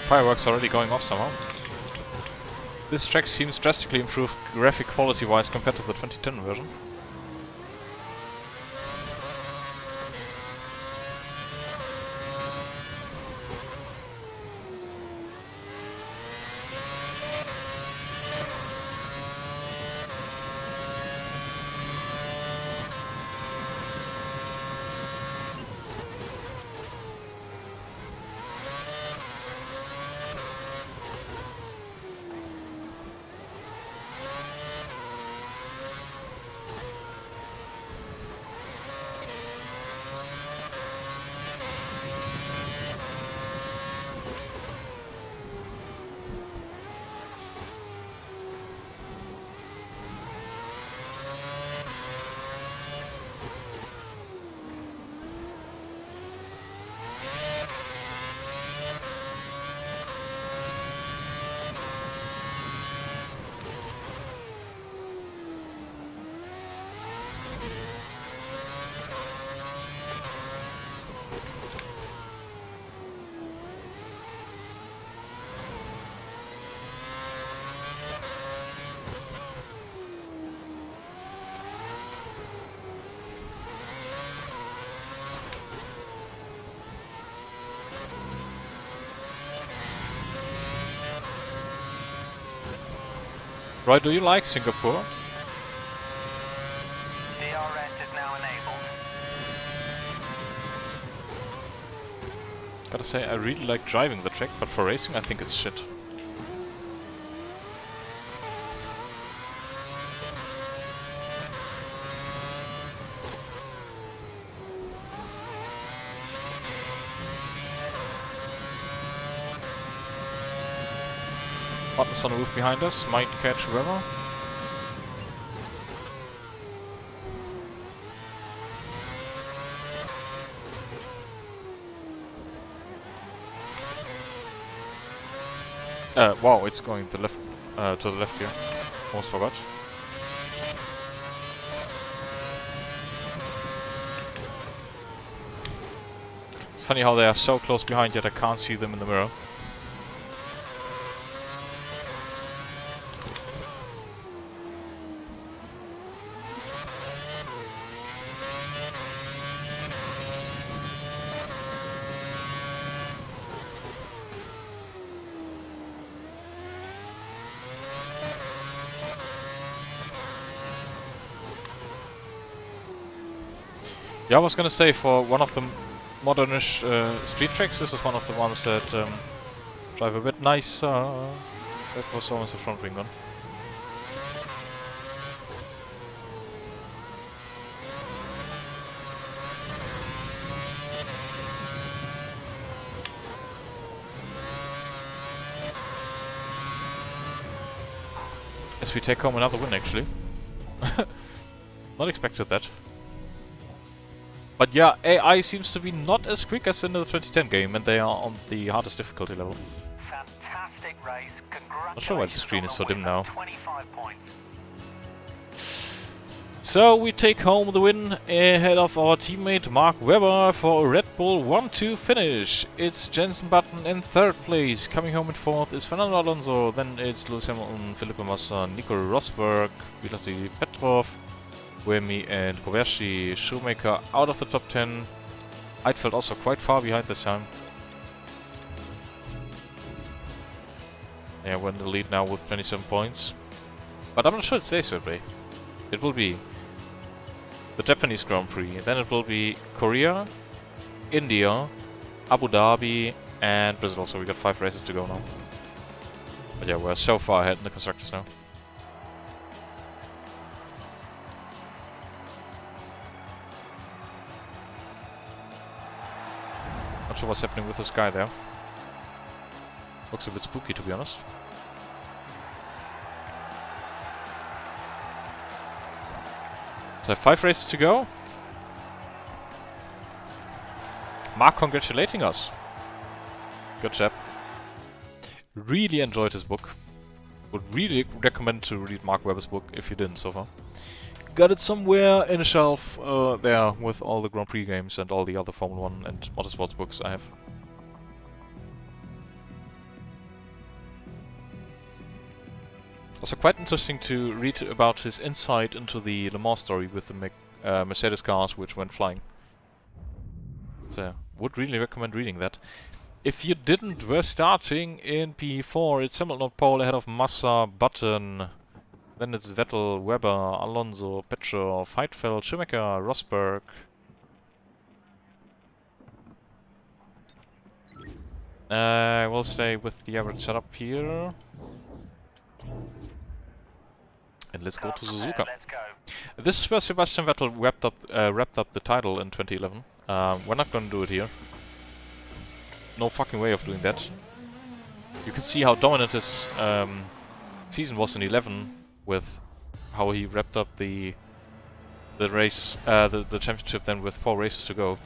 A: Fireworks already going off somehow. This track seems drastically improved graphic quality wise compared to the 2010 version. Roy, do you like Singapore?
B: DRS is now enabled.
A: Gotta say, I really like driving the track, but for racing I think it's shit. Buttons on the roof behind us, might catch whoever. Wow, it's going to the left here. Almost forgot. It's funny how they are so close behind, yet I can't see them in the mirror. Yeah, I was gonna say, for one of the modernish street tracks, this is one of the ones that drive a bit nicer. That was almost a front wing gun. As we take home another win, actually. Not expected that. But yeah, AI seems to be not as quick as in the 2010 game, and they are on the hardest difficulty level.
B: Fantastic race.
A: Not sure why the screen is so dim now.
B: 25 points.
A: So we take home the win ahead of our teammate Mark Webber for a Red Bull 1-2 finish. It's Jensen Button in 3rd place. Coming home in 4th is Fernando Alonso. Then it's Lewis Hamilton, Felipe Massa, Nico Rosberg, Vladimir Petrov, Buemi and Kobayashi. Shoemaker out of the top 10. Heidfeld also quite far behind this time. Yeah, we're in the lead now with 27 points. But I'm not sure it stays that way. It will be the Japanese Grand Prix, then it will be Korea, India, Abu Dhabi and Brazil, so we got 5 races to go now. But yeah, we're so far ahead in the constructors now. Not sure what's happening with this guy there. Looks a bit spooky, to be honest. So 5 races to go. Mark congratulating us. Good chap. Really enjoyed his book. Would really recommend to read Mark Webber's book if you didn't so far. Got it somewhere in a shelf there with all the Grand Prix games and all the other Formula 1 and Motorsports books I have. Also quite interesting to read about his insight into the Le Mans story with the Mercedes cars which went flying. So yeah, would really recommend reading that. If you didn't, we're starting in P4. It's Hamilton pole ahead of Massa, Button. Then it's Vettel, Webber, Alonso, Petrov, Heidfeld, Schumacher, Rosberg. We'll stay with the average setup here. And let's go to Suzuka. This is where Sebastian Vettel wrapped up the title in 2011. We're not gonna do it here. No fucking way of doing that. You can see how dominant his season was in 11 with how he wrapped up the race, the championship then with 4 races to go.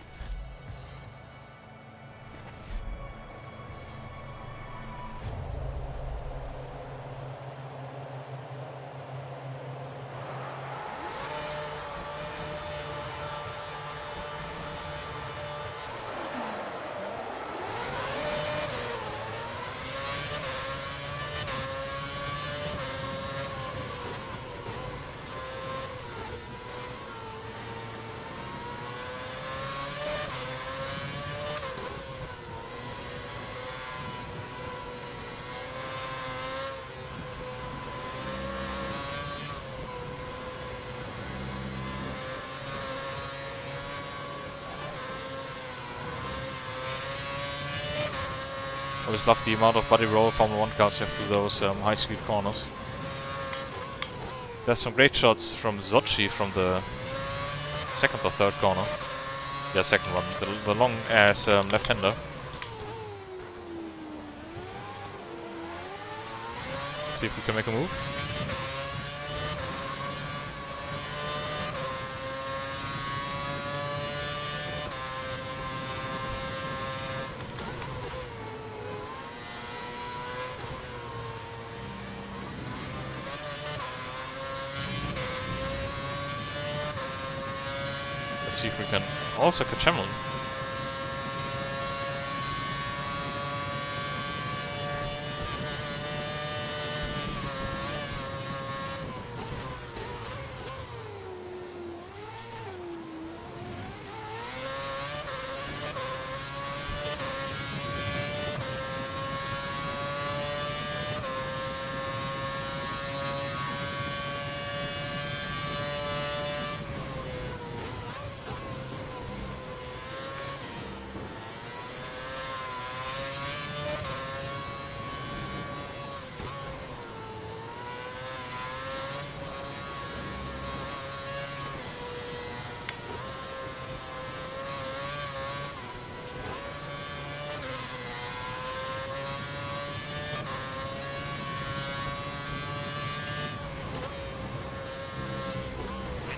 A: always love the amount of body roll Formula 1 cars have through those high-speed corners. There's some great shots from Sochi from the second or third corner. Yeah, second one. The long-ass left-hander. See if we can make a move. Let's see if we can also catch Hamilton.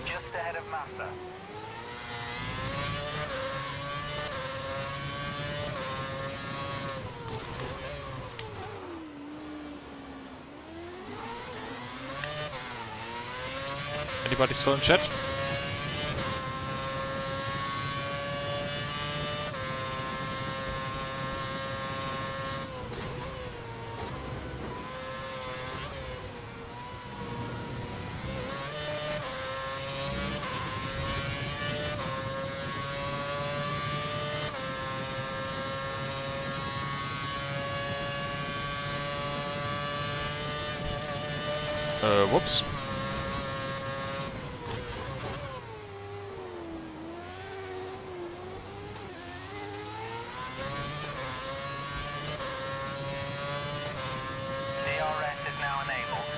B: Just ahead of Massa.
A: Anybody still in chat? Whoops.
B: DRS is now enabled.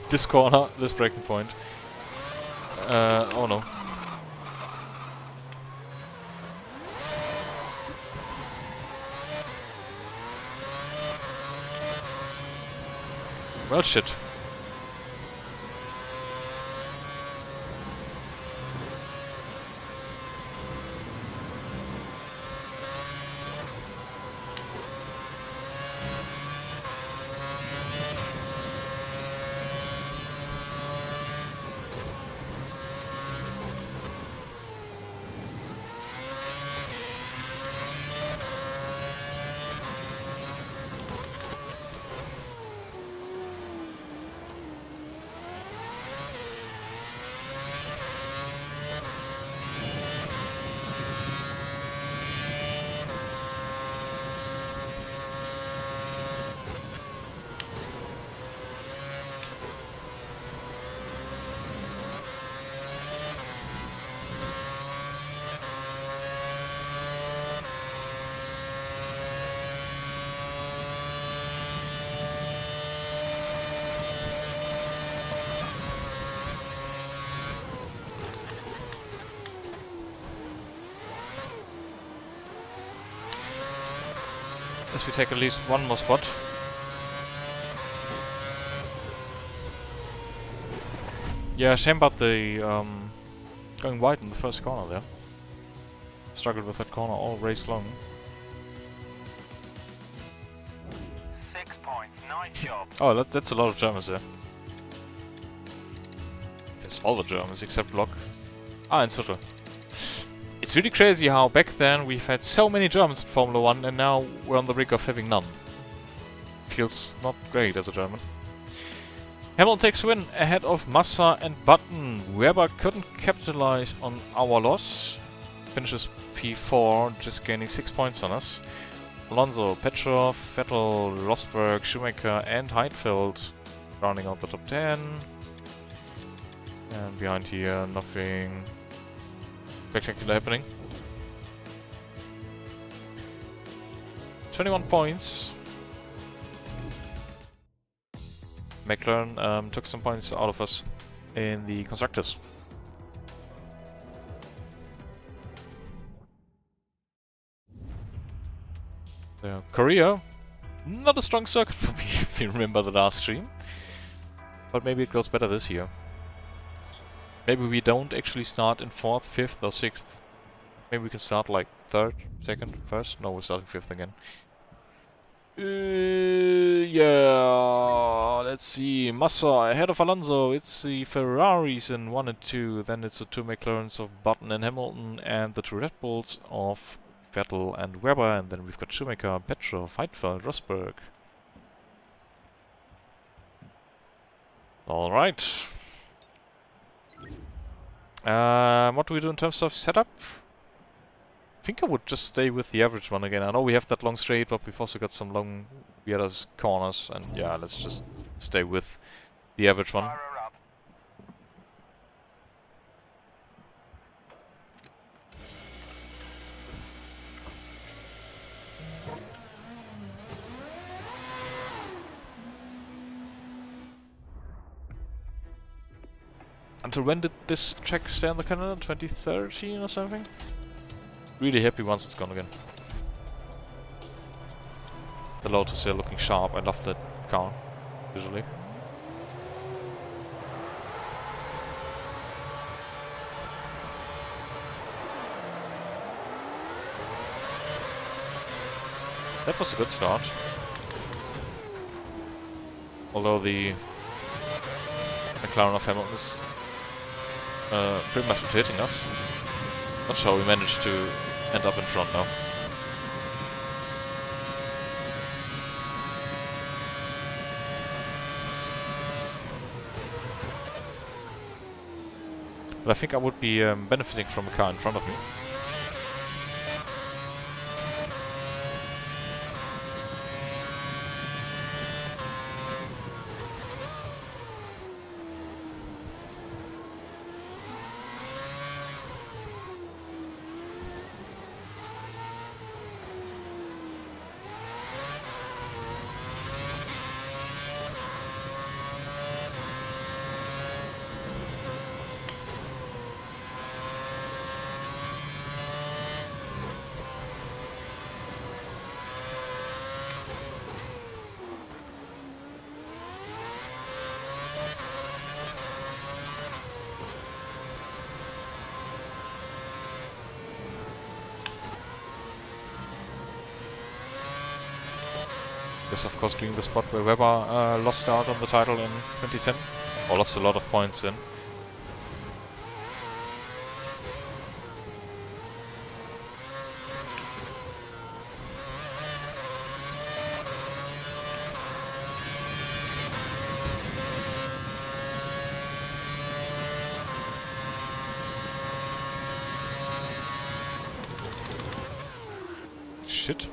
A: This corner, this braking point. Oh no. Well, shit. As we take at least one more spot. Yeah, shame about the going wide in the first corner there. Struggled with that corner all race long.
B: 6 points, nice job.
A: Oh, that's a lot of Germans there. That's all the Germans except Locke. Ah, and Sutter. It's really crazy how back then we've had so many Germans in Formula 1 and now we're on the brink of having none. Feels not great as a German. Hamilton takes a win ahead of Massa and Button. Webber couldn't capitalize on our loss. Finishes P4, just gaining 6 points on us. Alonso, Petrov, Vettel, Rosberg, Schumacher and Heidfeld rounding out the top 10. And behind here, nothing spectacular happening. 21 points. McLaren took some points out of us in the constructors. So, Korea, not a strong circuit for me if you remember the last stream. But maybe it goes better this year. Maybe we don't actually start in 4th, 5th or 6th. Maybe we can start like 3rd, 2nd, 1st? No, we're starting 5th again. Yeah, let's see. Massa ahead of Alonso. It's the Ferraris in 1 and 2. Then it's the 2 McLarens of Button and Hamilton, and the 2 Red Bulls of Vettel and Webber. And then we've got Schumacher, Petrov, Heidfeld, Rosberg. Alright. What do we do in terms of setup? I think I would just stay with the average one again. I know we have that long straight, but we've also got some long weird corners, and yeah, let's just stay with the average one. Until when did this track stay on the calendar? 2013 or something? Really happy once it's gone again. The Lotus here looking sharp. I love that car, visually. That was a good start. Although the McLaren of Hamilton is pretty much hitting us. Not sure we managed to end up in front now. But I think I would be benefiting from a car in front of me. This of course being the spot where Webber lost out on the title in 2010, or lost a lot of points in. Shit.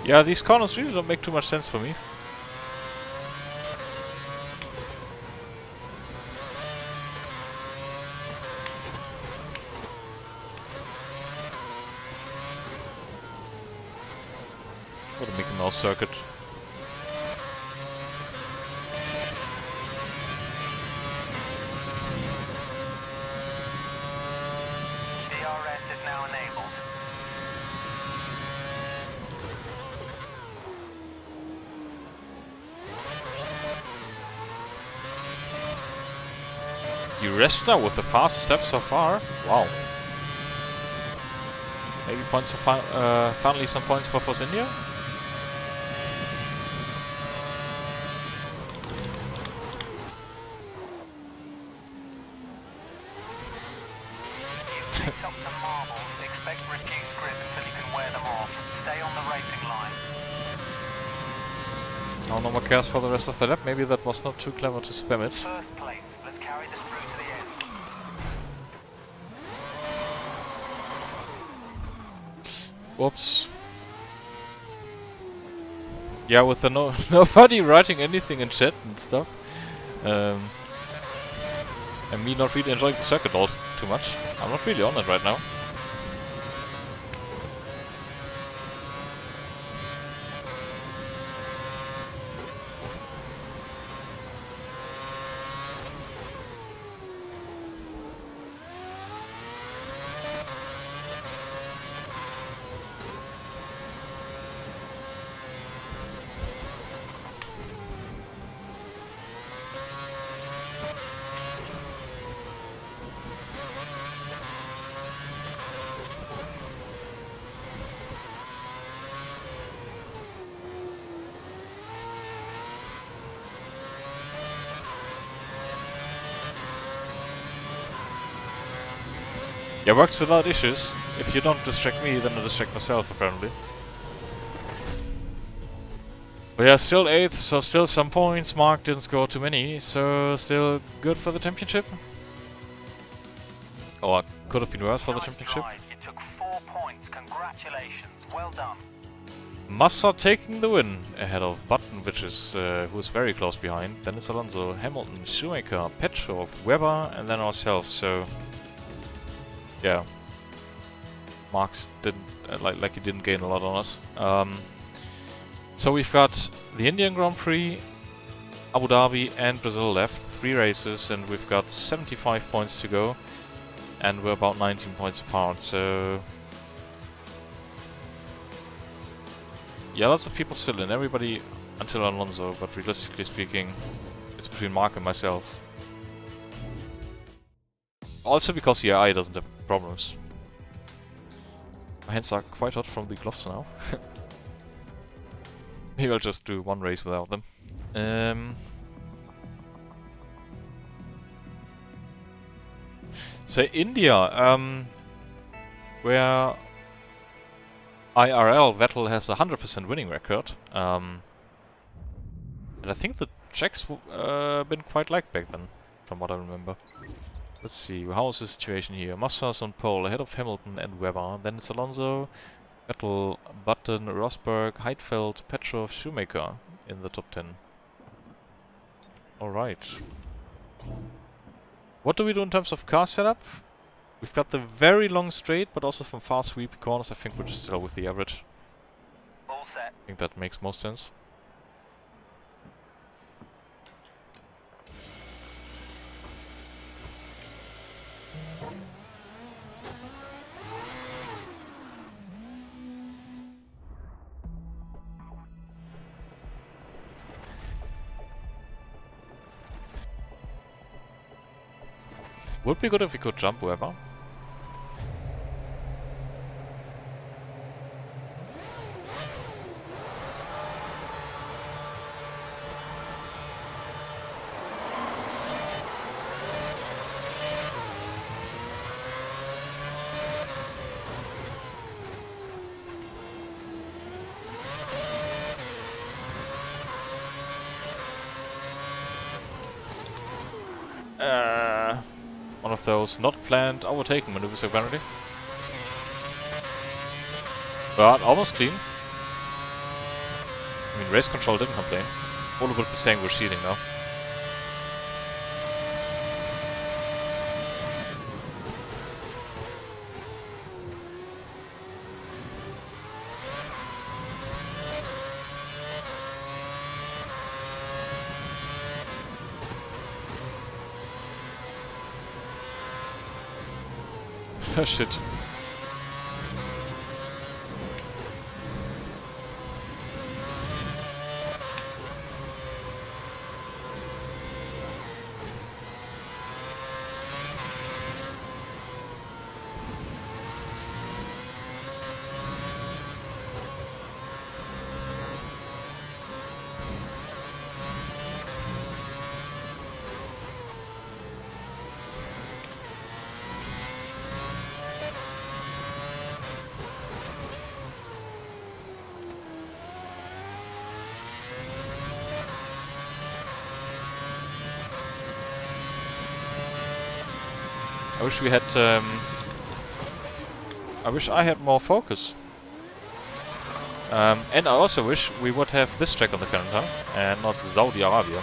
A: Yeah, these corners really don't make too much sense for me. for the Mickey Mouse circuit.
B: DRS is now enabled.
A: You rest now with the fastest lap so far. Wow. Maybe points for finally some points for Force India.
B: You've picked up some marbles. Expect reduced grip until you can wear them off. Stay on the racing line.
A: Now no more cares for the rest of the lap. Maybe that was not too clever to spam it.
B: First place. Let's carry this through to the end.
A: Whoops. Yeah, with the nobody writing anything in chat and stuff. And me not really enjoying the circuit all too much. I'm not really on it right now. Yeah, works without issues. If you don't distract me, then I distract myself, apparently. But yeah, still 8th, so still some points. Mark didn't score too many, so still good for the championship. Or could have been worse for the championship.
B: Drive. You took 4 points. Congratulations. Well done.
A: Massa taking the win ahead of Button, which is who's very close behind. Then it's Alonso, Hamilton, Shoemaker, Petrov, Webber, and then ourselves. So yeah, Marks didn't like he didn't gain a lot on us. So we've got the Indian Grand Prix, Abu Dhabi, and Brazil left. 3 races, and we've got 75 points to go, and we're about 19 points apart. So yeah, lots of people still in. Everybody until Alonso, but realistically speaking, it's between Mark and myself. Also because the AI doesn't have problems. My hands are quite hot from the gloves now. Maybe I'll just do 1 race without them. So India, where IRL Vettel has a 100% winning record, and I think the Czechs been quite liked back then, from what I remember. Let's see, how is the situation here? Massa's on pole, ahead of Hamilton and Webber. Then it's Alonso, Vettel, Button, Rosberg, Heidfeld, Petrov, Shoemaker in the top 10. Alright. What do we do in terms of car setup? We've got the very long straight, but also from fast sweepy corners. I think we're just still with the average.
B: All set.
A: I think that makes most sense. Would be good if we could jump Weber. One of those not planned overtaking maneuvers apparently. But almost clean. I mean, race control didn't complain. All would be saying we're cheating now. Oh shit. I wish we had, I wish I had more focus. And I also wish we would have this track on the calendar and not Saudi Arabia.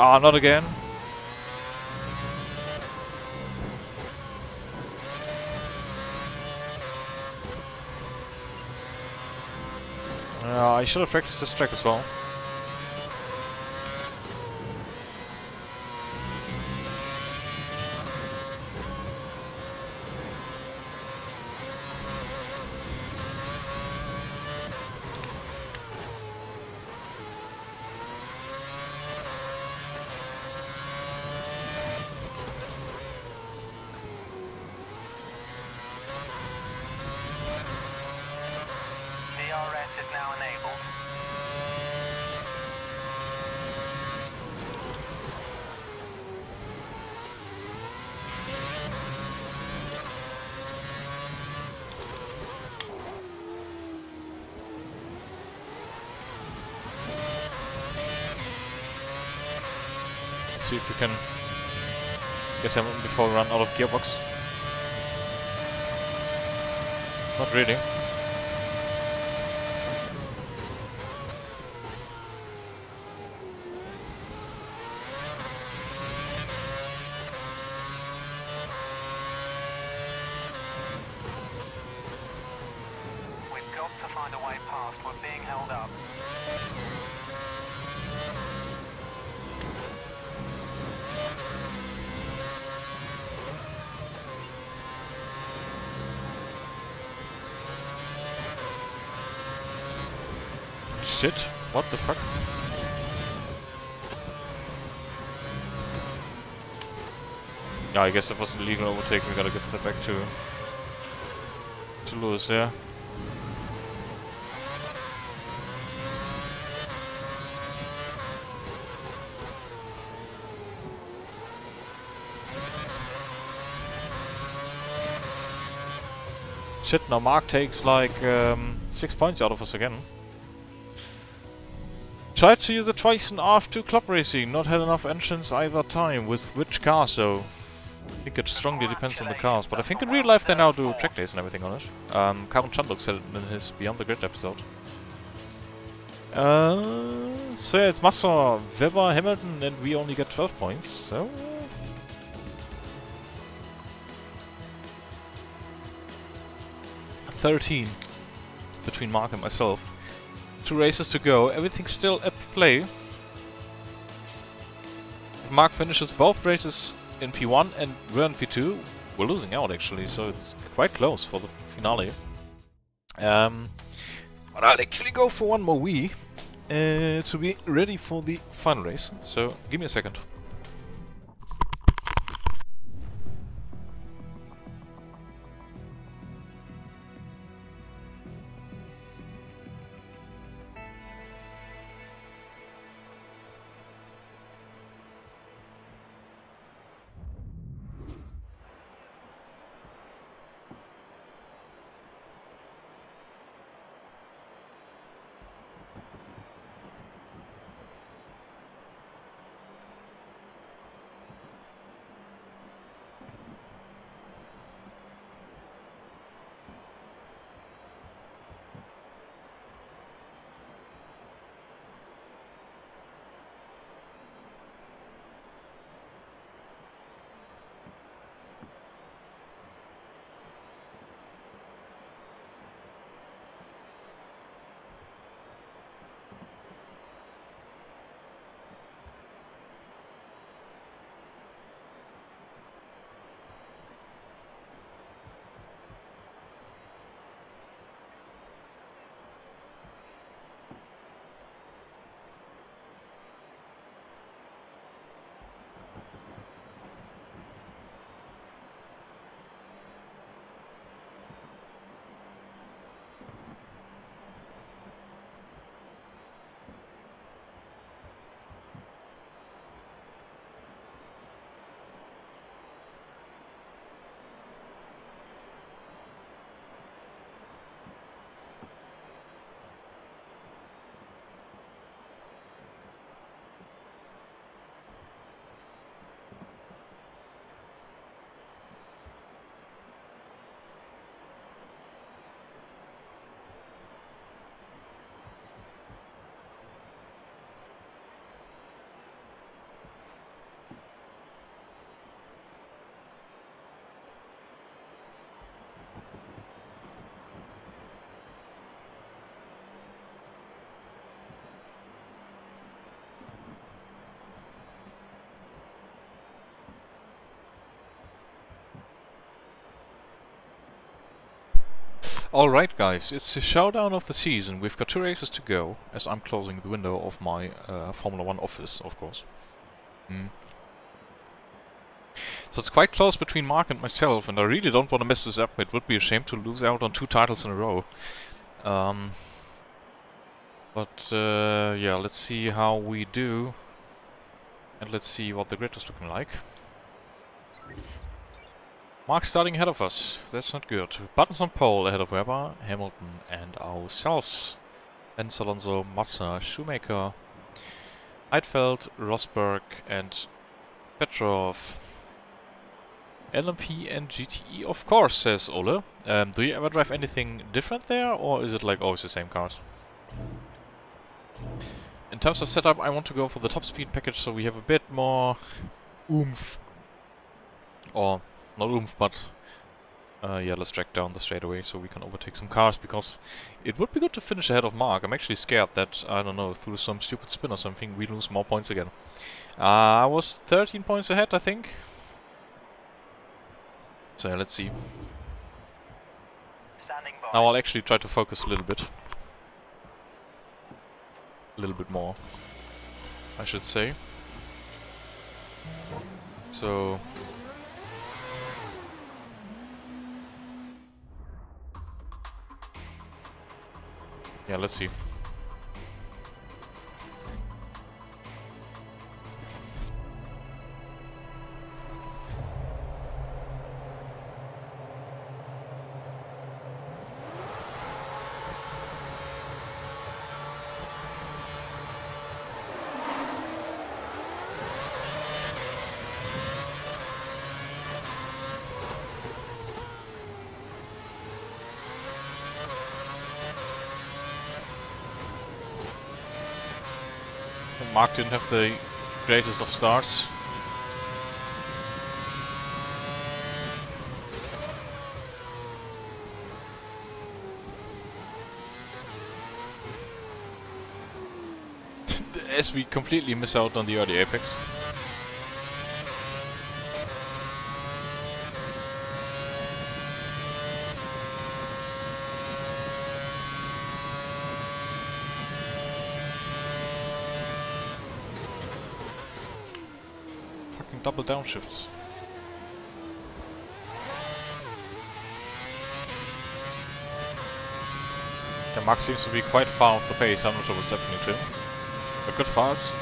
A: Ah, not again. I should have practiced this track as well.
B: DRS is now enabled.
A: Let's see if we can get him before we run out of gearbox. Not really.
B: We've got to find a way past. We're being held up.
A: Shit, what the fuck? Yeah, I guess that was an illegal overtake. We gotta give that back to Lewis, yeah. Shit, now Mark takes like 6 points out of us again. Tried to use it twice in RF2 club racing, not had enough engines either time. With which cars though? I think it strongly depends on the cars, but I think in real life they now do track days and everything on it. Karen Chandok said it in his Beyond the Grid episode. So yeah, it's Massa, Weber, Hamilton, and we only get 12 points, so... 13 between Mark and myself. 2 races to go, everything's still at play. If Mark finishes both races in P1 and we're in P2, we're losing out actually, so it's quite close for the finale. But I'll actually go for one more wee to be ready for the final race, so give me a second. Alright guys, it's the showdown of the season. We've got 2 races to go, as I'm closing the window of my Formula 1 office, of course. So it's quite close between Mark and myself, and I really don't want to mess this up. It would be a shame to lose out on 2 titles in a row. Yeah, let's see how we do. And let's see what the grid is looking like. Mark starting ahead of us. That's not good. Buttons on pole ahead of Webber, Hamilton and ourselves. Then Alonso, Massa, Shoemaker, Heidfeld, Rosberg and Petrov. LMP and GTE, of course, says Ole. Do you ever drive anything different there, or is it like always the same cars? In terms of setup, I want to go for the top speed package, so we have a bit more oomph. Or, not oomph, but yeah, let's drag down the straightaway so we can overtake some cars, because it would be good to finish ahead of Mark. I'm actually scared that, I don't know, through some stupid spin or something, we lose more points again. I was 13 points ahead, I think. So let's see.
B: Standing by.
A: Now I'll actually try to focus a little bit. A little bit more, I should say. So... yeah, let's see. Mark didn't have the greatest of starts. As we completely miss out on the early apex. Double downshifts. Yeah, Mark seems to be quite far off the pace. I'm not sure what's happening to him. But good for us.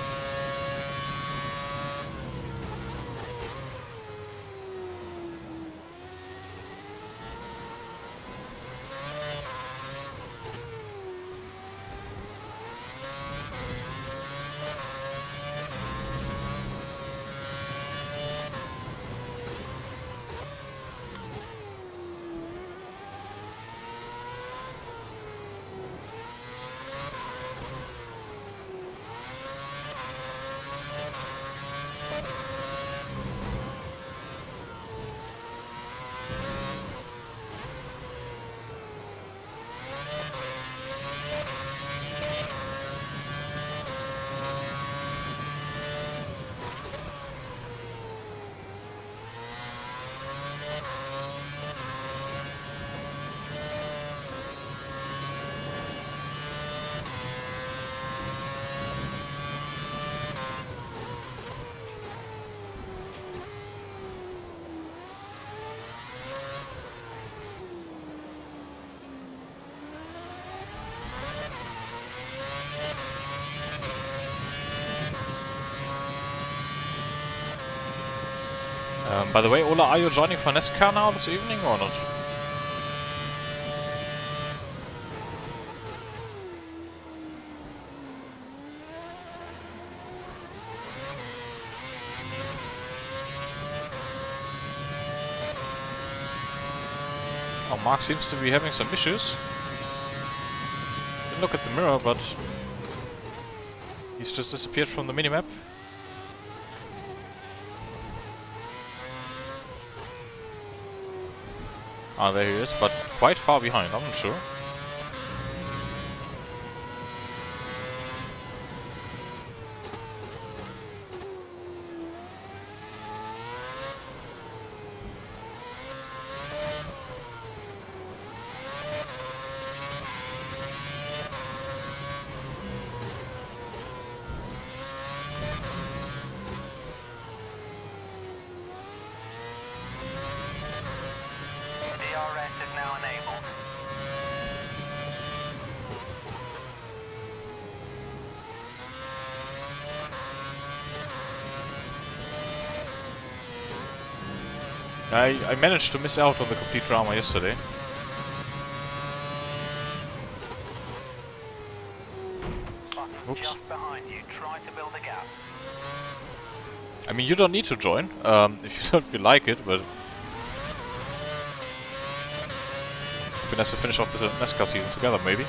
A: By the way, Ola, are you joining for NASCAR now this evening or not? Oh, Mark seems to be having some issues. Didn't look at the mirror, but he's just disappeared from the minimap. Ah, there he is, but quite far behind, I'm not sure. I managed to miss out on the complete drama yesterday.
B: Button's
A: Oops.
B: just behind you. Try to build a gap.
A: I mean, you don't need to join, if you don't feel like it, but... It'd be nice to finish off this NASCAR season together, maybe.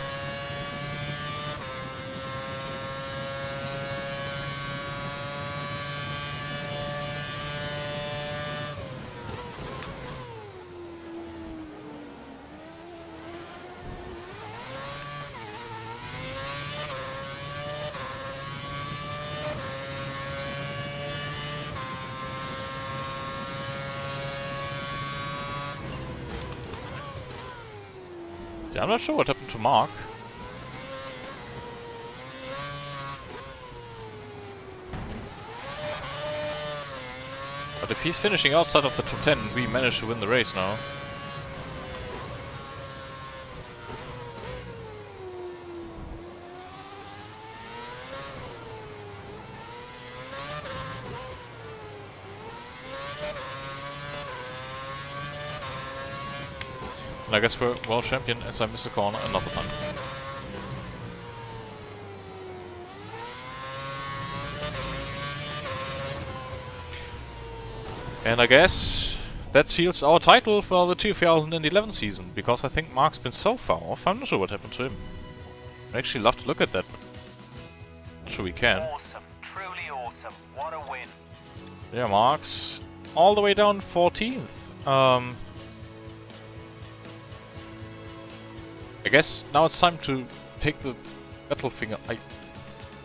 A: I'm not sure what happened to Mark. But if he's finishing outside of the top 10, we managed to win the race now. And I guess we're world champion as I miss a corner another time. And I guess that seals our title for the 2011 season, because I think Mark's been so far off, I'm not sure what happened to him. I'd actually love to look at that, but not sure we can.
B: Awesome. Truly awesome. What a win.
A: Yeah, Mark's all the way down 14th. I guess now it's time to take the battle finger.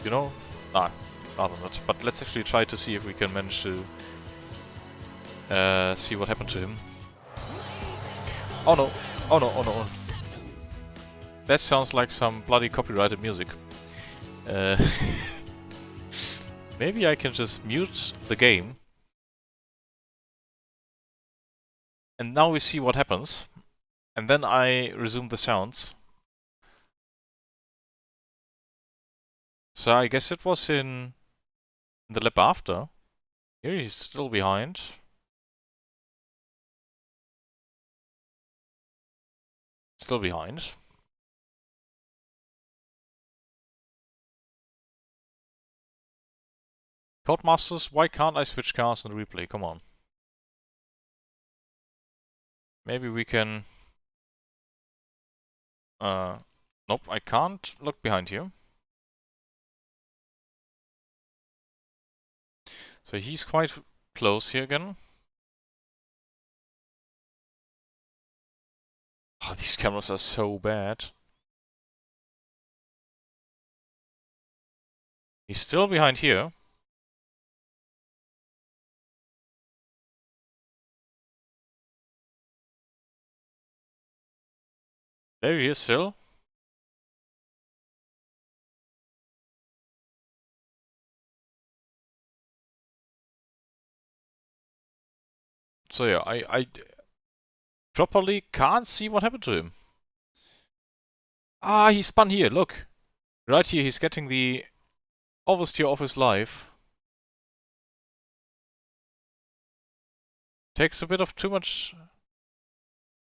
A: You know? Nah, rather not. But let's actually try to see if we can manage to see what happened to him. Oh no! Oh no! Oh no! That sounds like some bloody copyrighted music. Maybe I can just mute the game. And now we see what happens. And then I resume the sounds. So I guess it was in the lap after. Here he's still behind. Still behind. Codemasters, why can't I switch cars in the replay? Come on. Maybe we can... nope, I can't look behind here. So he's quite close here again. Oh, these cameras are so bad. He's still behind here. There he is still. So yeah, I properly can't see what happened to him. Ah, he spun here, look. Right here, he's getting the oversteer of his life. Takes a bit of too much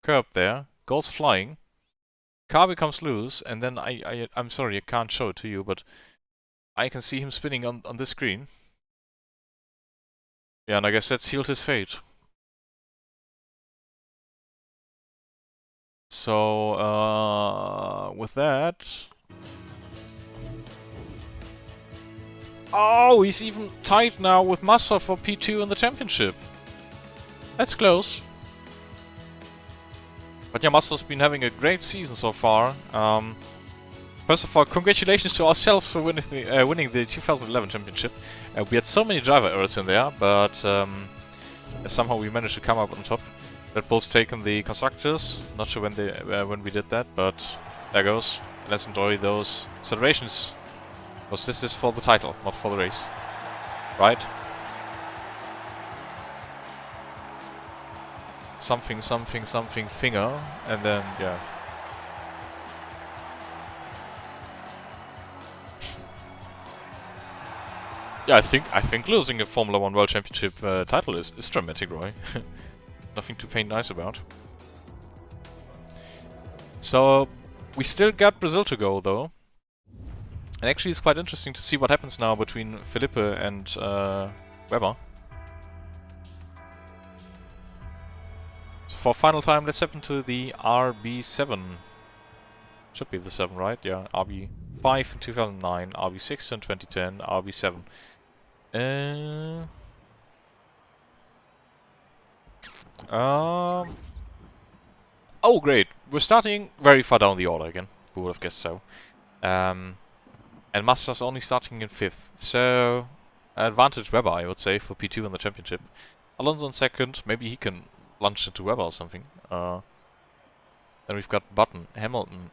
A: curb there. Goes flying. Car becomes loose, and then I'm sorry, I can't show it to you, but I can see him spinning on this screen. Yeah, and I guess that sealed his fate. So, with that... Oh, he's even tied now with Massa for P2 in the championship. That's close. But yeah, Massa's been having a great season so far. First of all, congratulations to ourselves for winning the 2011 championship. We had so many driver errors in there, but somehow we managed to come up on top. Red Bull's taken the constructors. Not sure when we did that, but there goes. Let's enjoy those celebrations. Because this is for the title, not for the race. Right? Something, something, something, finger, and then, yeah. Yeah, I think losing a Formula 1 World Championship title is dramatic, Roy. nothing to paint nice about. So, we still got Brazil to go, though. And actually it's quite interesting to see what happens now between Felipe and Weber. So for final time, let's step into the RB7. Should be the 7, right? Yeah, RB5 in 2009, RB6 in 2010, RB7. Oh, great. We're starting very far down the order again. Who would have guessed so? And Master's only starting in 5th. So, advantage Weber, I would say, for P2 in the championship. Alonso in 2nd. Maybe he can lunge into Weber or something. Then we've got Button, Hamilton,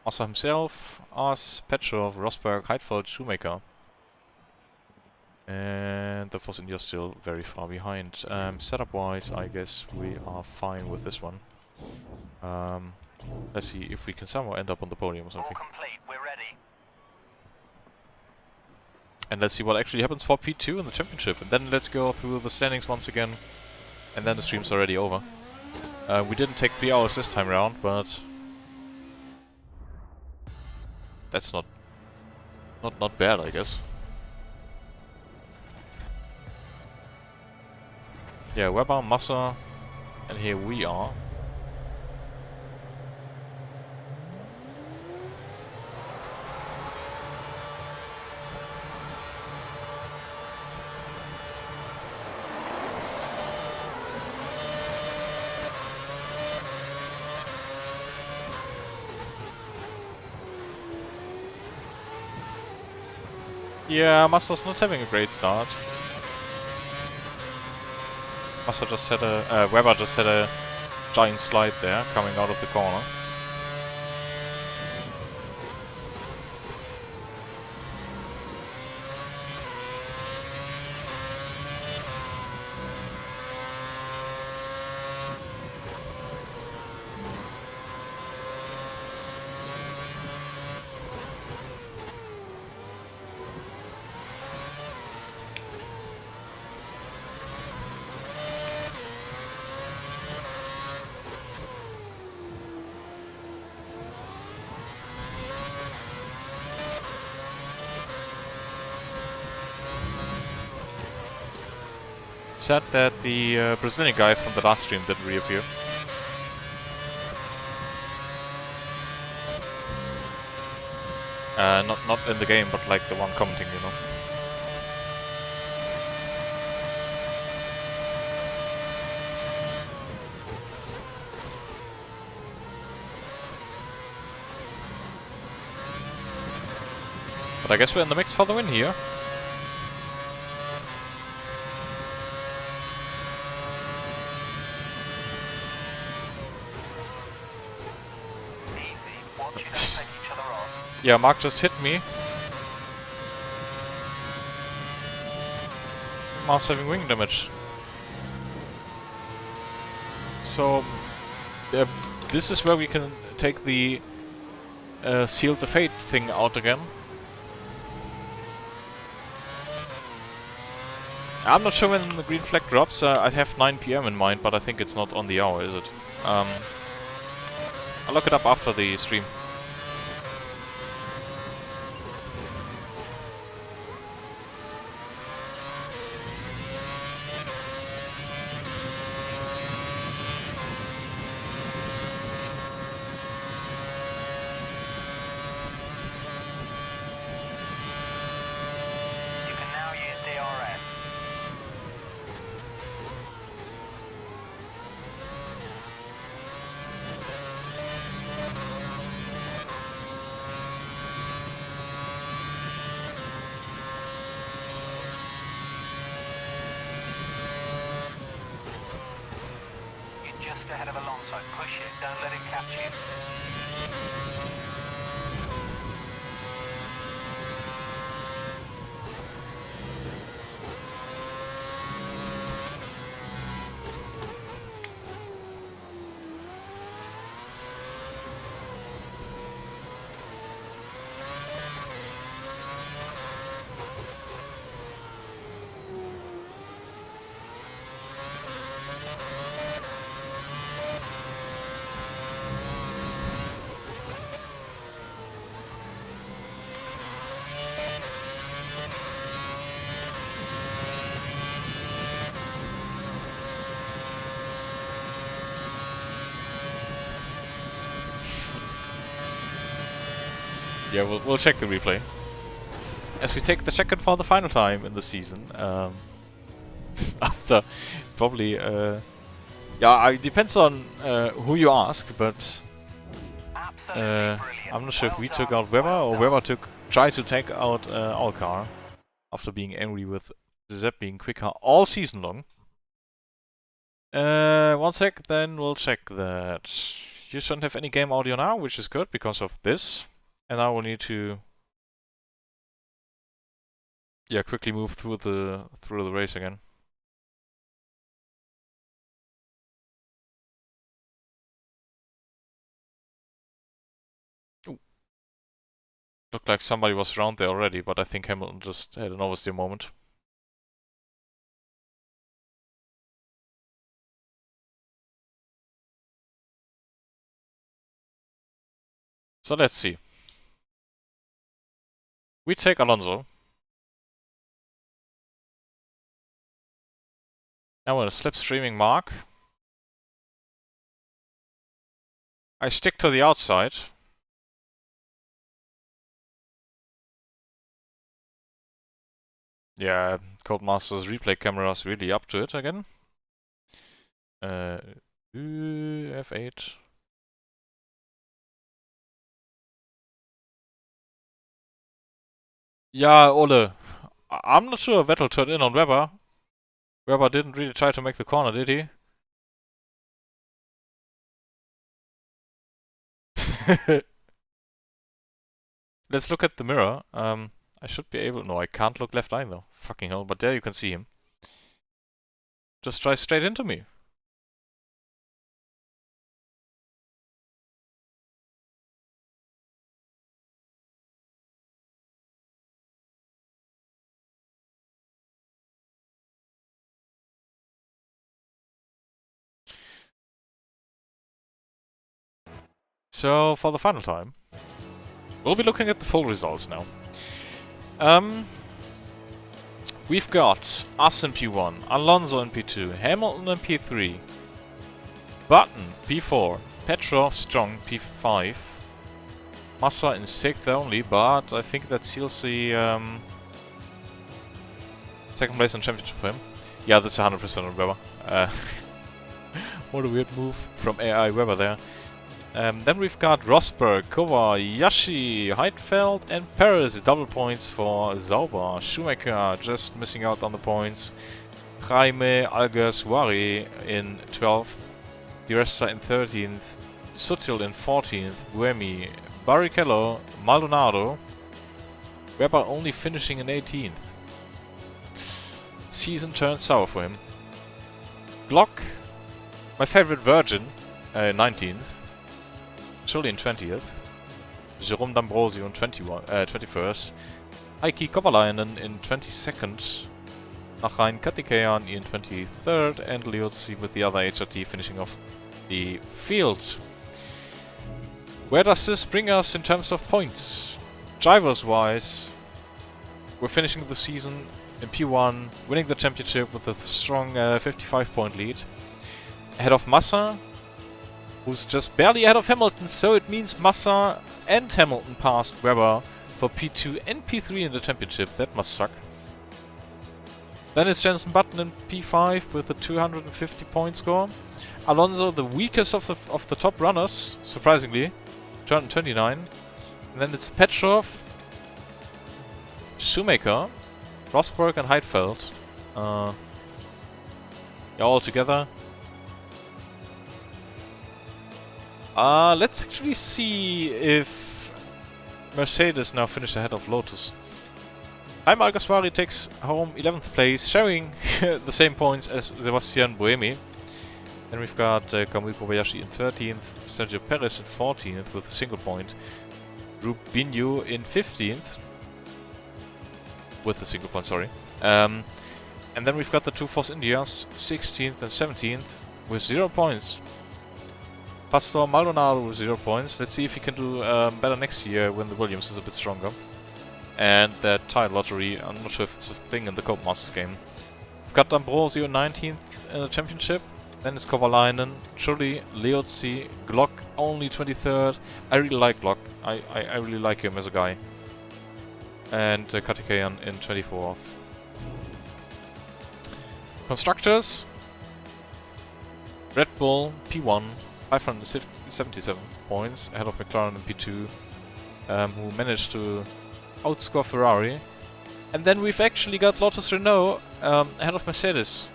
A: Massa himself, us, Petrov, Rosberg, Heidfeld, Shoemaker. And the Force India still very far behind. Setup-wise, I guess we are fine with this one. Let's see if we can somehow end up on the podium or something.
B: All complete. We're ready.
A: And let's see what actually happens for P2 in the championship. And then let's go through the standings once again. And then the stream's already over. We didn't take 3 hours this time around, but that's not bad, I guess. Yeah, Weber, Massa, and here we are. Yeah, Massa's not having a great start. Massa just had a... Weber just had a giant slide there, coming out of the corner. Sad that the Brazilian guy from the last stream didn't reappear. Not in the game, but like the one commenting, you know. But I guess we're in the mix for the win here. Yeah, Mark just hit me. Mark's having wing damage. So, this is where we can take the Seal the Fate thing out again. I'm not sure when the green flag drops. I'd have 9 PM in mind, but I think it's not on the hour, is it? I'll look it up after the stream.
B: Ahead of Alonso. Push it, don't let it catch you.
A: Yeah, we'll check the replay. As we take the second for the final time in the season. After probably... yeah, it depends on who you ask, but... I'm not sure if we took out Weber or Weber tried to take out our car. After being angry with Zep being quicker all season long. 1 sec, then we'll check that. You shouldn't have any game audio now, which is good because of this. And I will need to, yeah, quickly move through the race again. Ooh. Looked like somebody was around there already, but I think Hamilton just had an oversteer moment. So let's see. We take Alonso. Now we're in a slipstreaming mark. I stick to the outside. Yeah, Codemaster's replay camera's really up to it again. F8. Yeah, Ole. I'm not sure Vettel turned in on Weber. Weber didn't really try to make the corner, did he? Let's look at the mirror. I should be able... No, I can't look left either. Fucking hell, but there you can see him. Just drive straight into me. So, for the final time, we'll be looking at the full results now. We've got us in P1, Alonso in P2, Hamilton in P3, Button P4, Petrov Strong P5, Massa in 6th only, but I think that seals the second place in championship for him. Yeah, that's 100% on Weber. What a weird move from AI Weber there. Then we've got Rosberg, Kobayashi, Heidfeld and Perez. Double points for Sauber. Schumacher just missing out on the points. Jaime Alguersuari in 12th. Di Resta in 13th. Sutil in 14th. Buemi, Barrichello, Maldonado. Weber only finishing in 18th. Season turned sour for him. Glock, my favorite Virgin, 19th. Schulli in 20th. Jerome D'Ambrosio in 21st. Heikki Kovalainen in 22nd. Nachain Katikayan in 23rd. And Liuzzi with the other HRT finishing off the field. Where does this bring us in terms of points? Drivers wise, we're finishing the season in P1, winning the championship with a strong 55-point lead. Ahead of Massa, who's just barely ahead of Hamilton, so it means Massa and Hamilton passed Weber for P2 and P3 in the championship. That must suck. Then it's Jenson Button in P5 with a 250 point score. Alonso, the weakest of the top runners, surprisingly, turned 29. And then it's Petrov, Schumacher, Rosberg and Heidfeld. Yeah, all together. Let's actually see if Mercedes now finish ahead of Lotus. Jaime Alguersuari takes home 11th place, sharing the same points as Sebastian Buemi. Then we've got Kamui Kobayashi in 13th, Sergio Perez in 14th with a single point, Rubinho in 15th with a single point, sorry. And then we've got the two Force Indias, 16th and 17th with 0 points. Pastor Maldonado with 0 points. Let's see if he can do better next year when the Williams is a bit stronger. And that tire lottery, I'm not sure if it's a thing in the Codemasters game. We've got D'Ambrosio 19th in the championship. Then it's Kovalainen, Chuli, Leotzi, Glock, only 23rd. I really like Glock. I really like him as a guy. And Katikayan in 24th. Constructors. Red Bull, P1, 577 points, ahead of McLaren in P2, who managed to outscore Ferrari. And then we've actually got Lotus Renault ahead of Mercedes.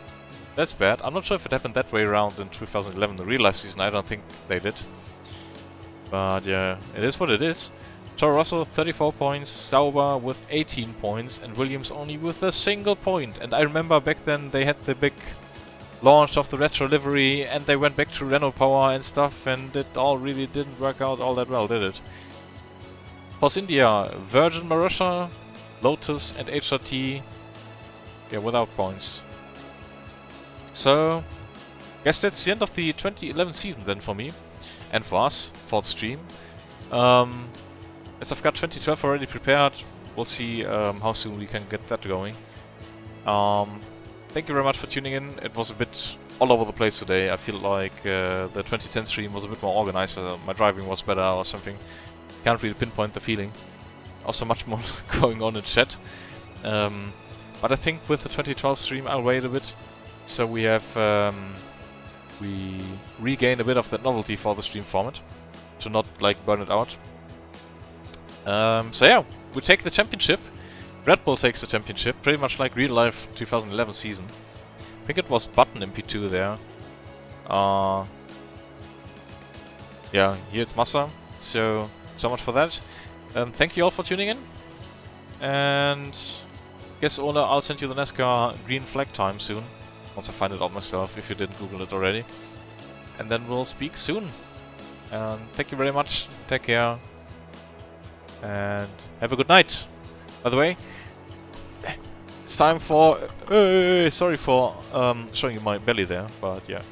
A: That's bad. I'm not sure if it happened that way around in 2011, the real life season. I don't think they did. But yeah, it is what it is. Toro Rosso 34 points, Sauber with 18 points, and Williams only with a single point. And I remember back then they had the big launch of the retro livery, and they went back to Renault Power and stuff, and it all really didn't work out all that well, did it? Force India, Virgin Marussia, Lotus, and HRT, yeah, without points. So, guess that's the end of the 2011 season then for me, and for us, for the stream. As I've got 2012 already prepared, we'll see how soon we can get that going. Thank you very much for tuning in. It was a bit all over the place today. I feel like the 2010 stream was a bit more organized. My driving was better or something. Can't really pinpoint the feeling. Also much more going on in chat. But I think with the 2012 stream I'll wait a bit. So we have we regain a bit of that novelty for the stream format. To not like burn it out. So yeah, we take the championship. Red Bull takes the championship, pretty much like real life 2011 season. I think it was Button in P2 there. Yeah, here it's Massa. So much for that. Thank you all for tuning in. And guess Ola, I'll send you the NASCAR green flag time soon. Once I find it out myself, if you didn't Google it already. And then we'll speak soon. And thank you very much. Take care. And have a good night. By the way, it's time for... sorry for showing you my belly there, but yeah.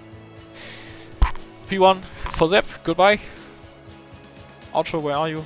A: P1 for Zep, goodbye. Outro, where are you?